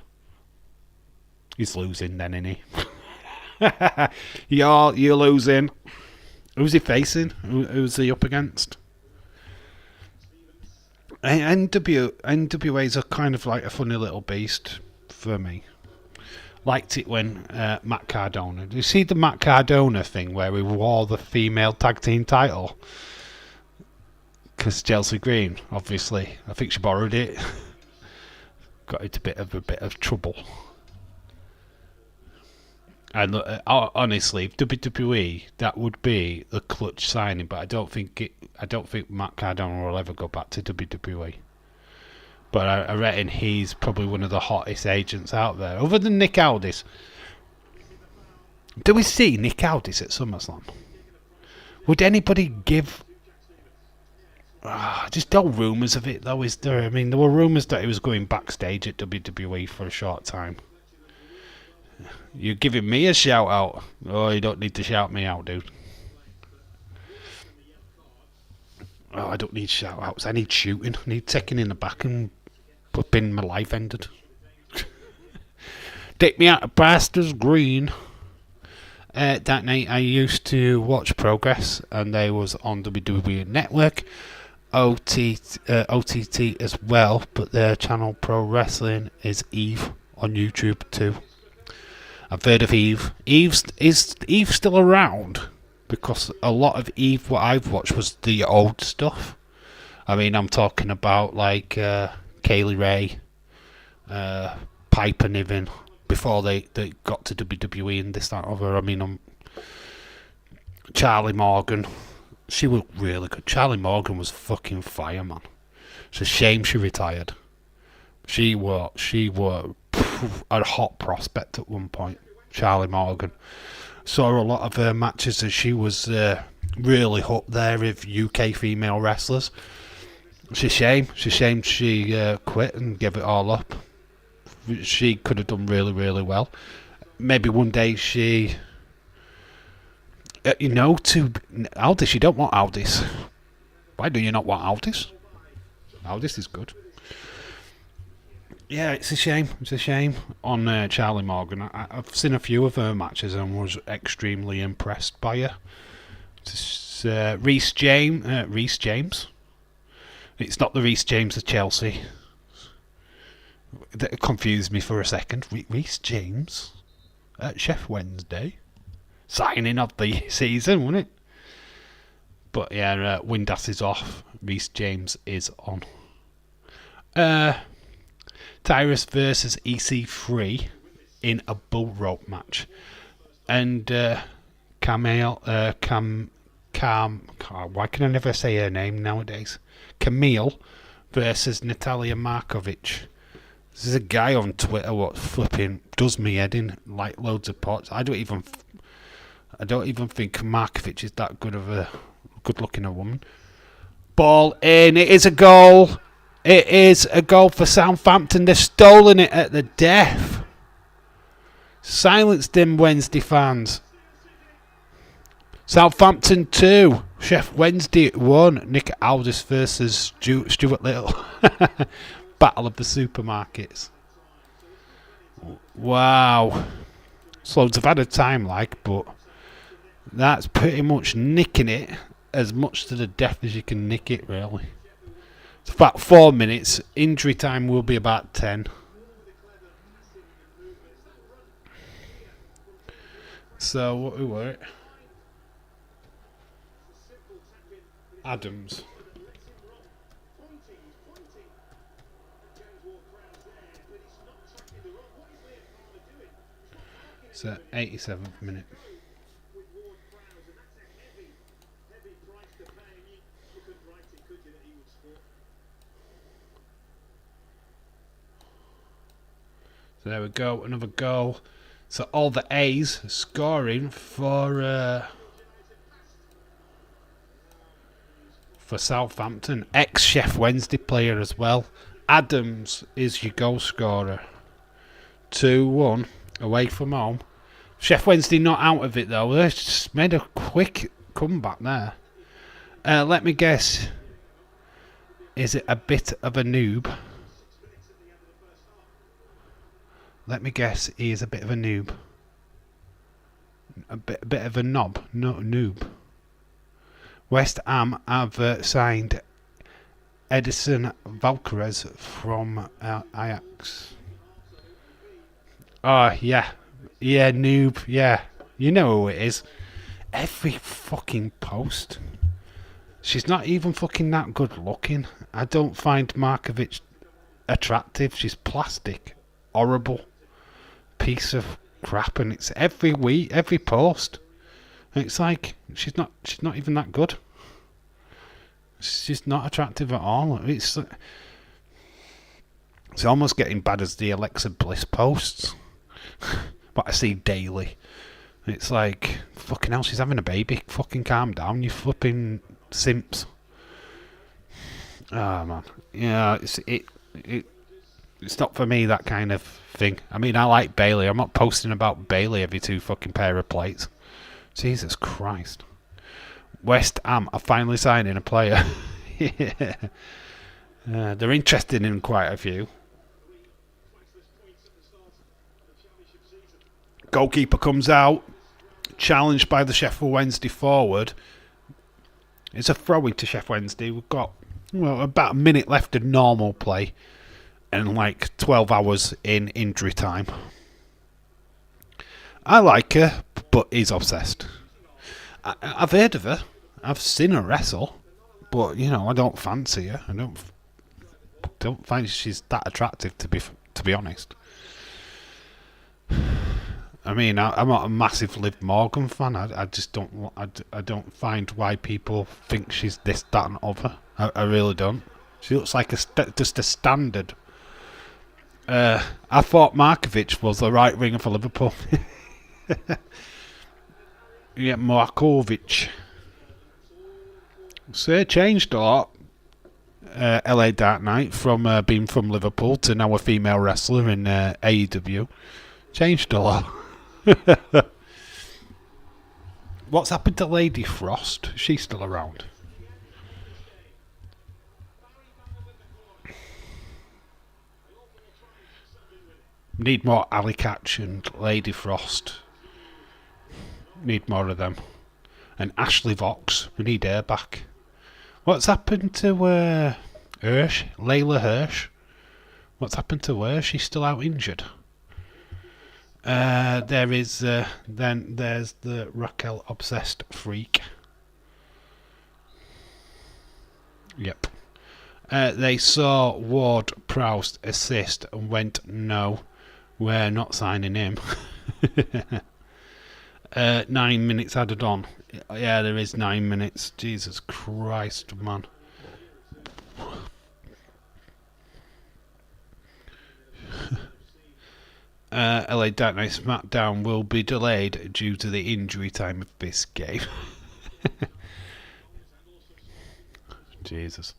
He's losing then, isn't he? You're losing. Who's he facing? Who's he up against? NWA's a kind of like a funny little beast for me. Liked it when Matt Cardona. Do you see the Matt Cardona thing where he wore the female tag team title? Because Chelsea Green, obviously, I think she borrowed it. Got into a bit of trouble. And honestly, WWE, that would be the clutch signing, but I don't think Matt Cardona will ever go back to WWE. But I reckon he's probably one of the hottest agents out there, other than Nick Aldis. Do we see Nick Aldis at SummerSlam? Would anybody give? Just no rumours of it, though, is there? I mean, there were rumours that he was going backstage at WWE for a short time. You're giving me a shout out. Oh, you don't need to shout me out, dude. Oh, I don't need shout outs. I need shooting. I need taking in the back and being my life ended. Take me out of Pastors Green. That night I used to watch Progress, and they was on WWE Network. OTT as well, but their channel Pro Wrestling is Eve on YouTube too. I've heard of Eve. Is Eve still around? Because a lot of Eve, what I've watched was the old stuff. I mean, I'm talking about like Kaylee Ray, Piper Niven, before they got to WWE and this, that, other. I mean, Charlie Morgan. She was really good. Charlie Morgan was fucking fire, man. It's a shame she retired. She were a hot prospect at one point, Charlie Morgan. Saw a lot of her matches and she was really up there with UK female wrestlers. It's a shame. It's a shame she quit and gave it all up. She could have done really, really well. Maybe one day she... to Aldis, you don't want Aldis. Why do you not want Aldis? Aldis is good. Yeah, it's a shame. It's a shame on Charlie Morgan. I've seen a few of her matches and was extremely impressed by her. It's Reece James. It's not the Reece James of Chelsea. That confused me for a second. Reece James at Sheffield Wednesday. Signing of the season, wasn't it? But yeah, Windass is off. Reece James is on. Tyrus versus EC3 in a bull rope match. And why can I never say her name nowadays? Camille versus Natalia Markovic. This is a guy on Twitter what flipping does me head in like loads of pots. I don't even think Markovic is that good looking a woman. Ball in. It is a goal. It is a goal for Southampton. They've stolen it at the death. Silence them Wednesday fans. Southampton 2. Sheffield Wednesday 1. Nick Aldis versus Stuart Little. Battle of the supermarkets. Wow. Loads have had a time but that's pretty much nicking it as much to the death as you can nick it, really. It's about 4 minutes. Injury time will be about 10. So, who were it? Adams. So, 87th minute. So there we go, another goal. So all the A's scoring for Southampton. Ex-Sheffield Wednesday player as well. Adams is your goal scorer. 2-1 away from home. Sheffield Wednesday not out of it though. They just made a quick comeback there. Let me guess. Is it a bit of a noob? Let me guess, he is a bit of a noob. A bit of a knob, not a noob. West Ham have signed Edison Valquez from Ajax. Oh, yeah. Yeah, noob, yeah. You know who it is. Every fucking post. She's not even fucking that good looking. I don't find Markovic attractive. She's plastic. Horrible. Piece of crap, and it's every week, every post. And it's like she's not even that good. She's not attractive at all. It's almost getting bad as the Alexa Bliss posts, but I see daily. It's like fucking hell, she's having a baby. Fucking calm down, you flipping simps. Ah man, yeah, it's not for me, that kind of thing. I mean, I like Bailey. I'm not posting about Bailey every two fucking pair of plates. Jesus Christ. West Ham are finally signing a player. Yeah. They're interested in quite a few. Goalkeeper comes out. Challenged by the Sheffield Wednesday forward. It's a throw-in to Sheffield Wednesday. We've got about a minute left of normal play. And like 12 hours in injury time. I like her, but he's obsessed. I've heard of her. I've seen her wrestle, but I don't fancy her. I don't find she's that attractive to be honest. I mean, I'm not a massive Liv Morgan fan. I just don't. I don't find why people think she's this, that, and other. I really don't. She looks like just a standard. I thought Markovic was the right winger for Liverpool. Yeah, Markovic. So it changed a lot. LA Dark Knight from being from Liverpool to now a female wrestler in AEW. Changed a lot. What's happened to Lady Frost? She's still around. Need more Alley Catch and Lady Frost. Need more of them. And Ashley Vox. We need her back. What's happened to Hirsch? Layla Hirsch? What's happened to her? She's still out injured. There is then there's the Raquel Obsessed Freak. Yep. They saw Ward Prowse assist and went, no, we're not signing him. 9 minutes added on. Yeah, there is 9 minutes. Jesus Christ, man. LA Dark Knight SmackDown will be delayed due to the injury time of this game. Jesus.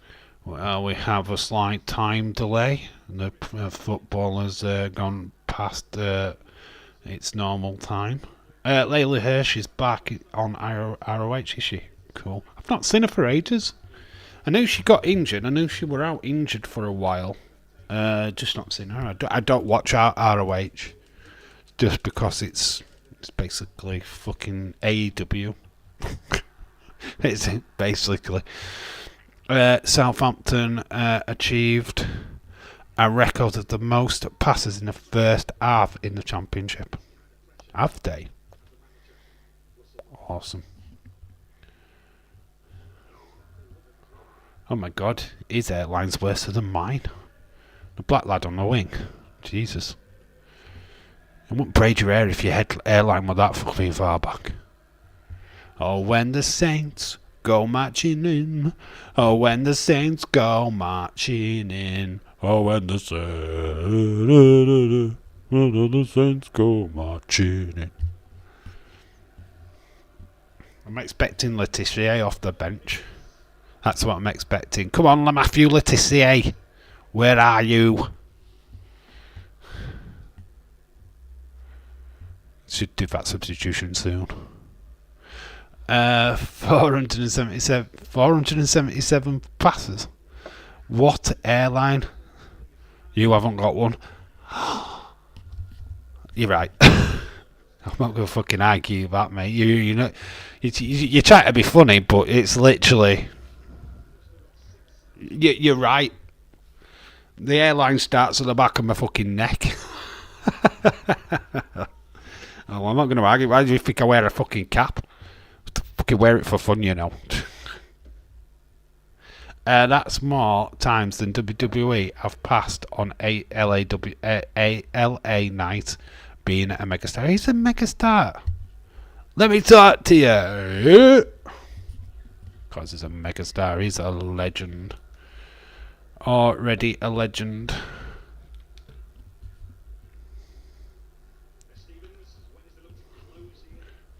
Well, we have a slight time delay. The football has gone past its normal time. Layla Hirsch is back on ROH, is she? Cool. I've not seen her for ages. I knew she got injured. I knew she were out injured for a while. Just not seen her. I don't watch ROH just because it's basically fucking AEW. It's basically. Southampton achieved a record of the most passes in the first half in the Championship. Have they? Awesome. Oh my god, his airline's worse than mine. The black lad on the wing. Jesus. It wouldn't braid your hair if your airline were that fucking far back. Oh, when the Saints go marching in. Oh, when the Saints go marching in. Oh, when the Saints go marching in. I'm expecting Letitia off the bench. That's what I'm expecting. Come on, Matthew Letitia. Where are you? Should do that substitution soon. 477 passes. What airline? You haven't got one. You're right. I'm not going to fucking argue that, mate. You know, you try to be funny, but it's literally. You're right. The airline starts at the back of my fucking neck. Oh, I'm not going to argue. Why do you think I wear a fucking cap? Fucking wear it for fun, you know. That's more times than WWE have passed on a LA Knight being a megastar. He's a megastar. Let me talk to you. Because he's a megastar. He's a legend. Already a legend. I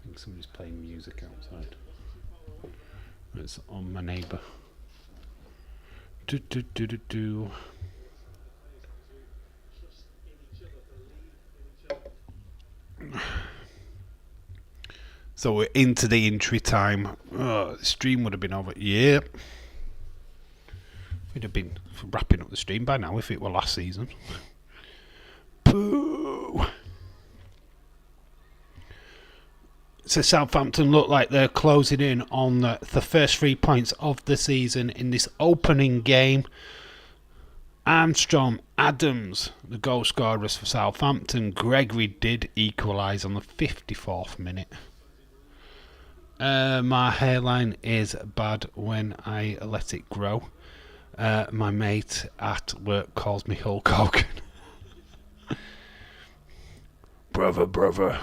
think somebody's playing music outside. It's on my neighbour. Do. So we're into the injury time. Oh, the stream would have been over. Yeah. We'd have been wrapping up the stream by now if it were last season. Boo. So Southampton look like they're closing in on the first 3 points of the season in this opening game. Armstrong, Adams, the goal scorers for Southampton. Gregory did equalise on the 54th minute. My hairline is bad when I let it grow. My mate at work calls me Hulk Hogan. Brother.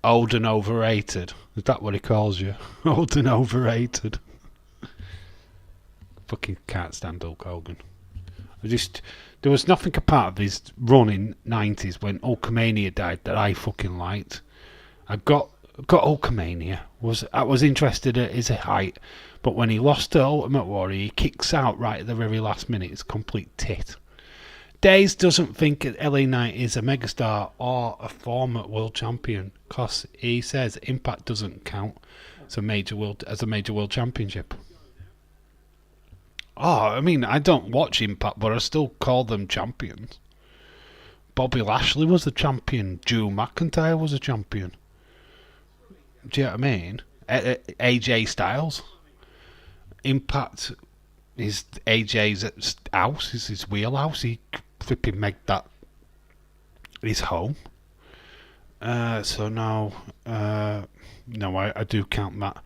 Old and overrated. Is that what he calls you? Old and overrated. fucking can't stand Hulk Hogan. There was nothing apart of his run in '90s when Hulkamania died that I fucking liked. I got Hulkamania. I was interested at his height, but when he lost to Ultimate Warrior, he kicks out right at the very last minute. It's a complete tit. Days doesn't think LA Knight is a megastar or a former world champion because he says Impact doesn't count as a major world championship. Oh, I mean, I don't watch Impact, but I still call them champions. Bobby Lashley was a champion. Drew McIntyre was a champion. Do you know what I mean? AJ Styles. Impact is AJ's house, is his wheelhouse. He flipping made that his home. So now, no, I do count that.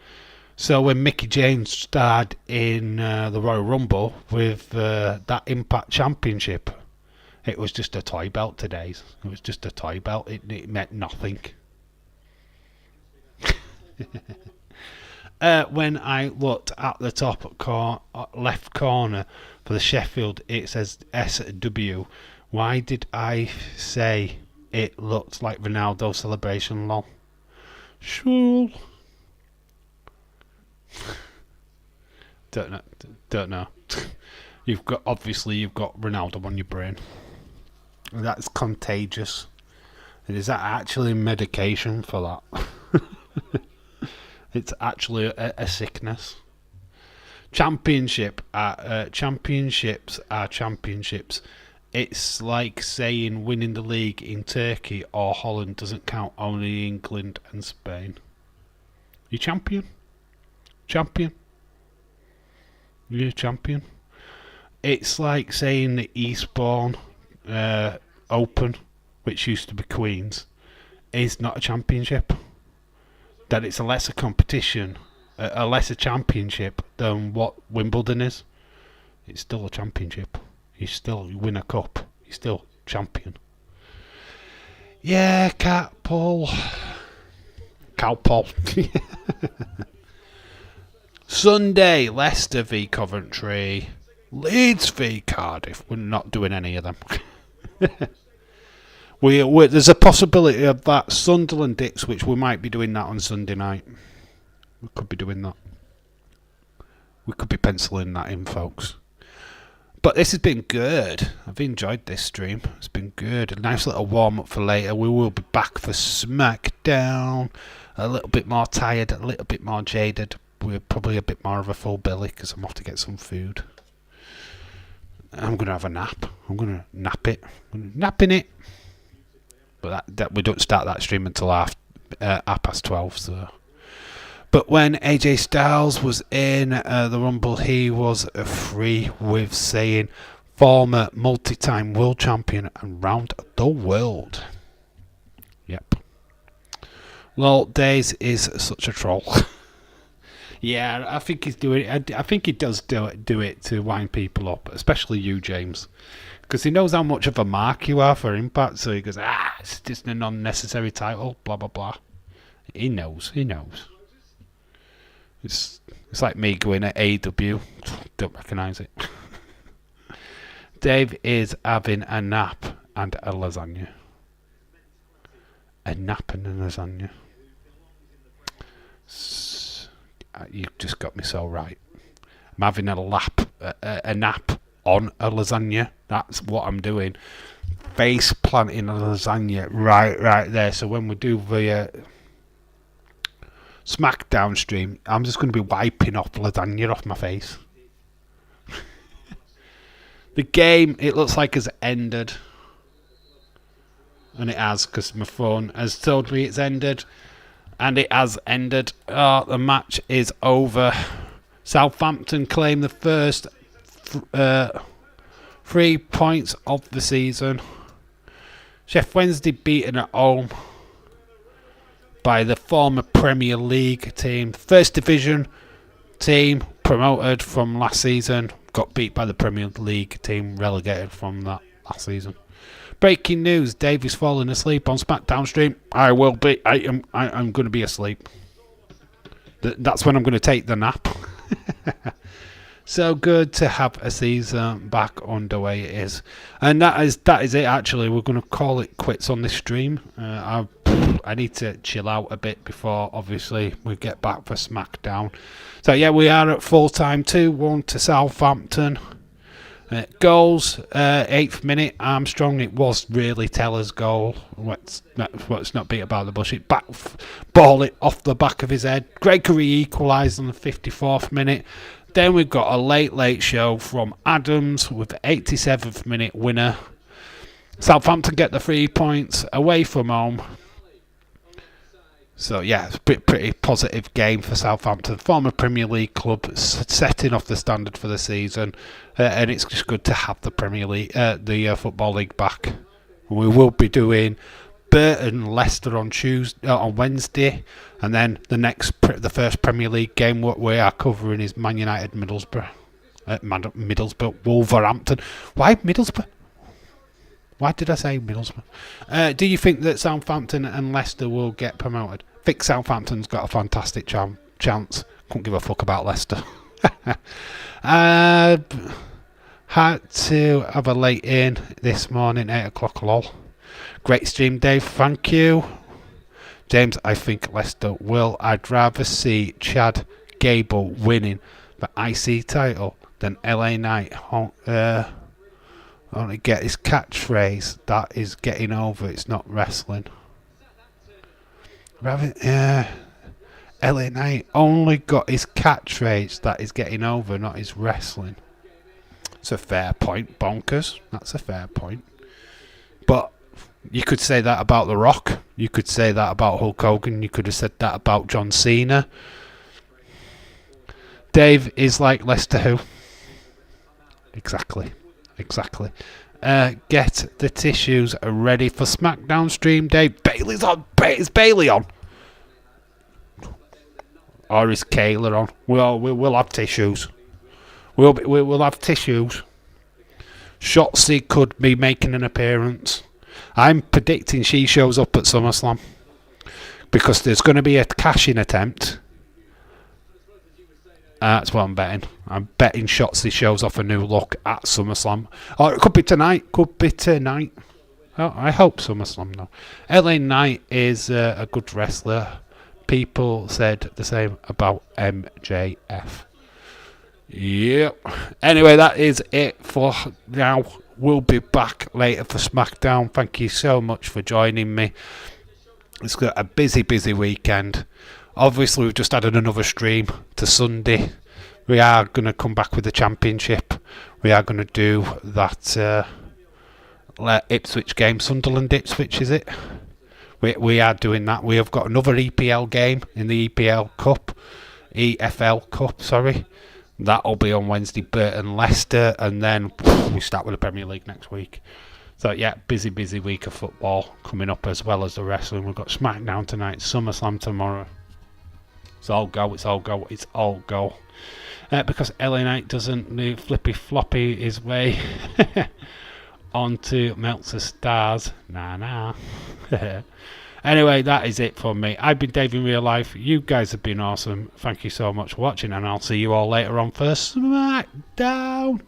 So when Mickey James starred in the Royal Rumble with that Impact Championship, it was just a toy belt today. It was just a toy belt. It meant nothing. When I looked at the top left corner for the Sheffield, it says SW. Why did I say it looked like Ronaldo celebration? Lol. Sure. Don't know. You've got Ronaldo on your brain. That's contagious. And is that actually medication for that? It's actually a sickness. Championships are championships. It's like saying winning the league in Turkey or Holland doesn't count, only England and Spain. You champion? You're a champion. It's like saying the Eastbourne Open, which used to be Queen's, is not a championship. That it's a lesser competition, a lesser championship than what Wimbledon is. It's still a championship. You win a cup. You're still champion. Yeah, Cowpole. Sunday, Leicester v Coventry, Leeds v Cardiff. We're not doing any of them. There's a possibility of that Sunderland Ipswich. We might be doing that on Sunday night. We could be doing that. We could be penciling that in, folks. But this has been good. I've enjoyed this stream. It's been good. A nice little warm-up for later. We will be back for SmackDown. A little bit more tired, a little bit more jaded. We're probably a bit more of a full belly because I'm off to get some food. I'm going to have a nap. I'm going to nap it. Napping it. But that we don't start that stream until half past 12. So. But when AJ Styles was in the Rumble, he was free with saying former multi-time world champion around the world. Yep. Lol, Days is such a troll. Yeah, I think he's doing it. I think he does do it to wind people up, especially you, James. Because he knows how much of a mark you are for Impact, so he goes, it's just an unnecessary title, blah, blah, blah. He knows. It's like me going at AW. Don't recognise it. Dave is having a nap and a lasagna. A nap and a lasagna. You've just got me so right. I'm having a nap on a lasagna. That's what I'm doing. Face planting a lasagna right there. So when we do the SmackDown stream, I'm just going to be wiping off lasagna off my face. The game, it looks like has ended. And it has, because my phone has told me it's ended. And it has ended. The match is over. Southampton claim the first 3 points of the season. Sheffield Wednesday beaten at home by the former Premier League team. First Division team promoted from last season. Got beat by the Premier League team relegated from that last season. Breaking news, Dave is falling asleep on SmackDown stream. I will be. I'm going to be asleep. That's when I'm going to take the nap. So good to have a season back underway. It is, and that is it. Actually, we're going to call it quits on this stream. I need to chill out a bit before, obviously, we get back for SmackDown. So yeah, we are at full time, 2-1 to Southampton. Goals, 8th minute, Armstrong. It was really Teller's goal. What's not beat about the bush. It ball it off the back of his head. Gregory equalised on the 54th minute. Then we've got a late show from Adams with the 87th minute winner. Southampton get the 3 points away from home. So yeah, it's a pretty positive game for Southampton, former Premier League club, setting off the standard for the season, and it's just good to have the Premier League, the Football League back. We will be doing Burton Leicester on Wednesday, and then the first Premier League game what we are covering is Man United Middlesbrough, Wolverhampton. Why Middlesbrough? Why did I say Middlesbrough? Do you think that Southampton and Leicester will get promoted? I think Southampton's got a fantastic chance. Couldn't give a fuck about Leicester. Had to have a late in this morning, 8 o'clock lol. Great stream, Dave, thank you. James, I think Leicester will. I'd rather see Chad Gable winning the IC title than LA Knight. Only get his catchphrase, that is getting over, it's not wrestling. LA Knight only got his catchphrase, that is getting over, not his wrestling. It's a fair point, bonkers. That's a fair point. But you could say that about The Rock. You could say that about Hulk Hogan. You could have said that about John Cena. Dave is like Leicester who? Exactly. Get the tissues ready for SmackDown stream, Dave. Bailey's on. Is Bailey on? Or is Kayla on? We'll have tissues. We'll have tissues. Shotzi could be making an appearance. I'm predicting she shows up at SummerSlam because there's going to be a cash-in attempt. That's what I'm betting. I'm betting Shotzi shows off a new look at SummerSlam. Or it could be tonight. Oh, I hope SummerSlam now. LA Knight is a good wrestler. People said the same about MJF. Yep. Anyway, that is it for now. We'll be back later for SmackDown. Thank you so much for joining me. It's got a busy weekend. Obviously, we've just added another stream to Sunday. We are going to come back with the Championship. We are going to do that Ipswich game. Sunderland Ipswich, is it? We are doing that. We have got another EPL game in the EFL Cup, sorry. That'll be on Wednesday, Burton Leicester, and then we start with the Premier League next week. So yeah, busy week of football coming up as well as the wrestling. We've got SmackDown tonight, SummerSlam tomorrow. It's all go. Because LA Knight doesn't do flippy floppy his way onto Meltzer Stars. Nah. Anyway, that is it for me. I've been Dave in real life. You guys have been awesome. Thank you so much for watching, and I'll see you all later on for SmackDown.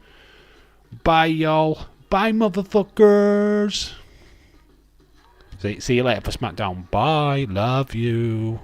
Bye, y'all. Bye, motherfuckers. See you later for SmackDown. Bye. Love you.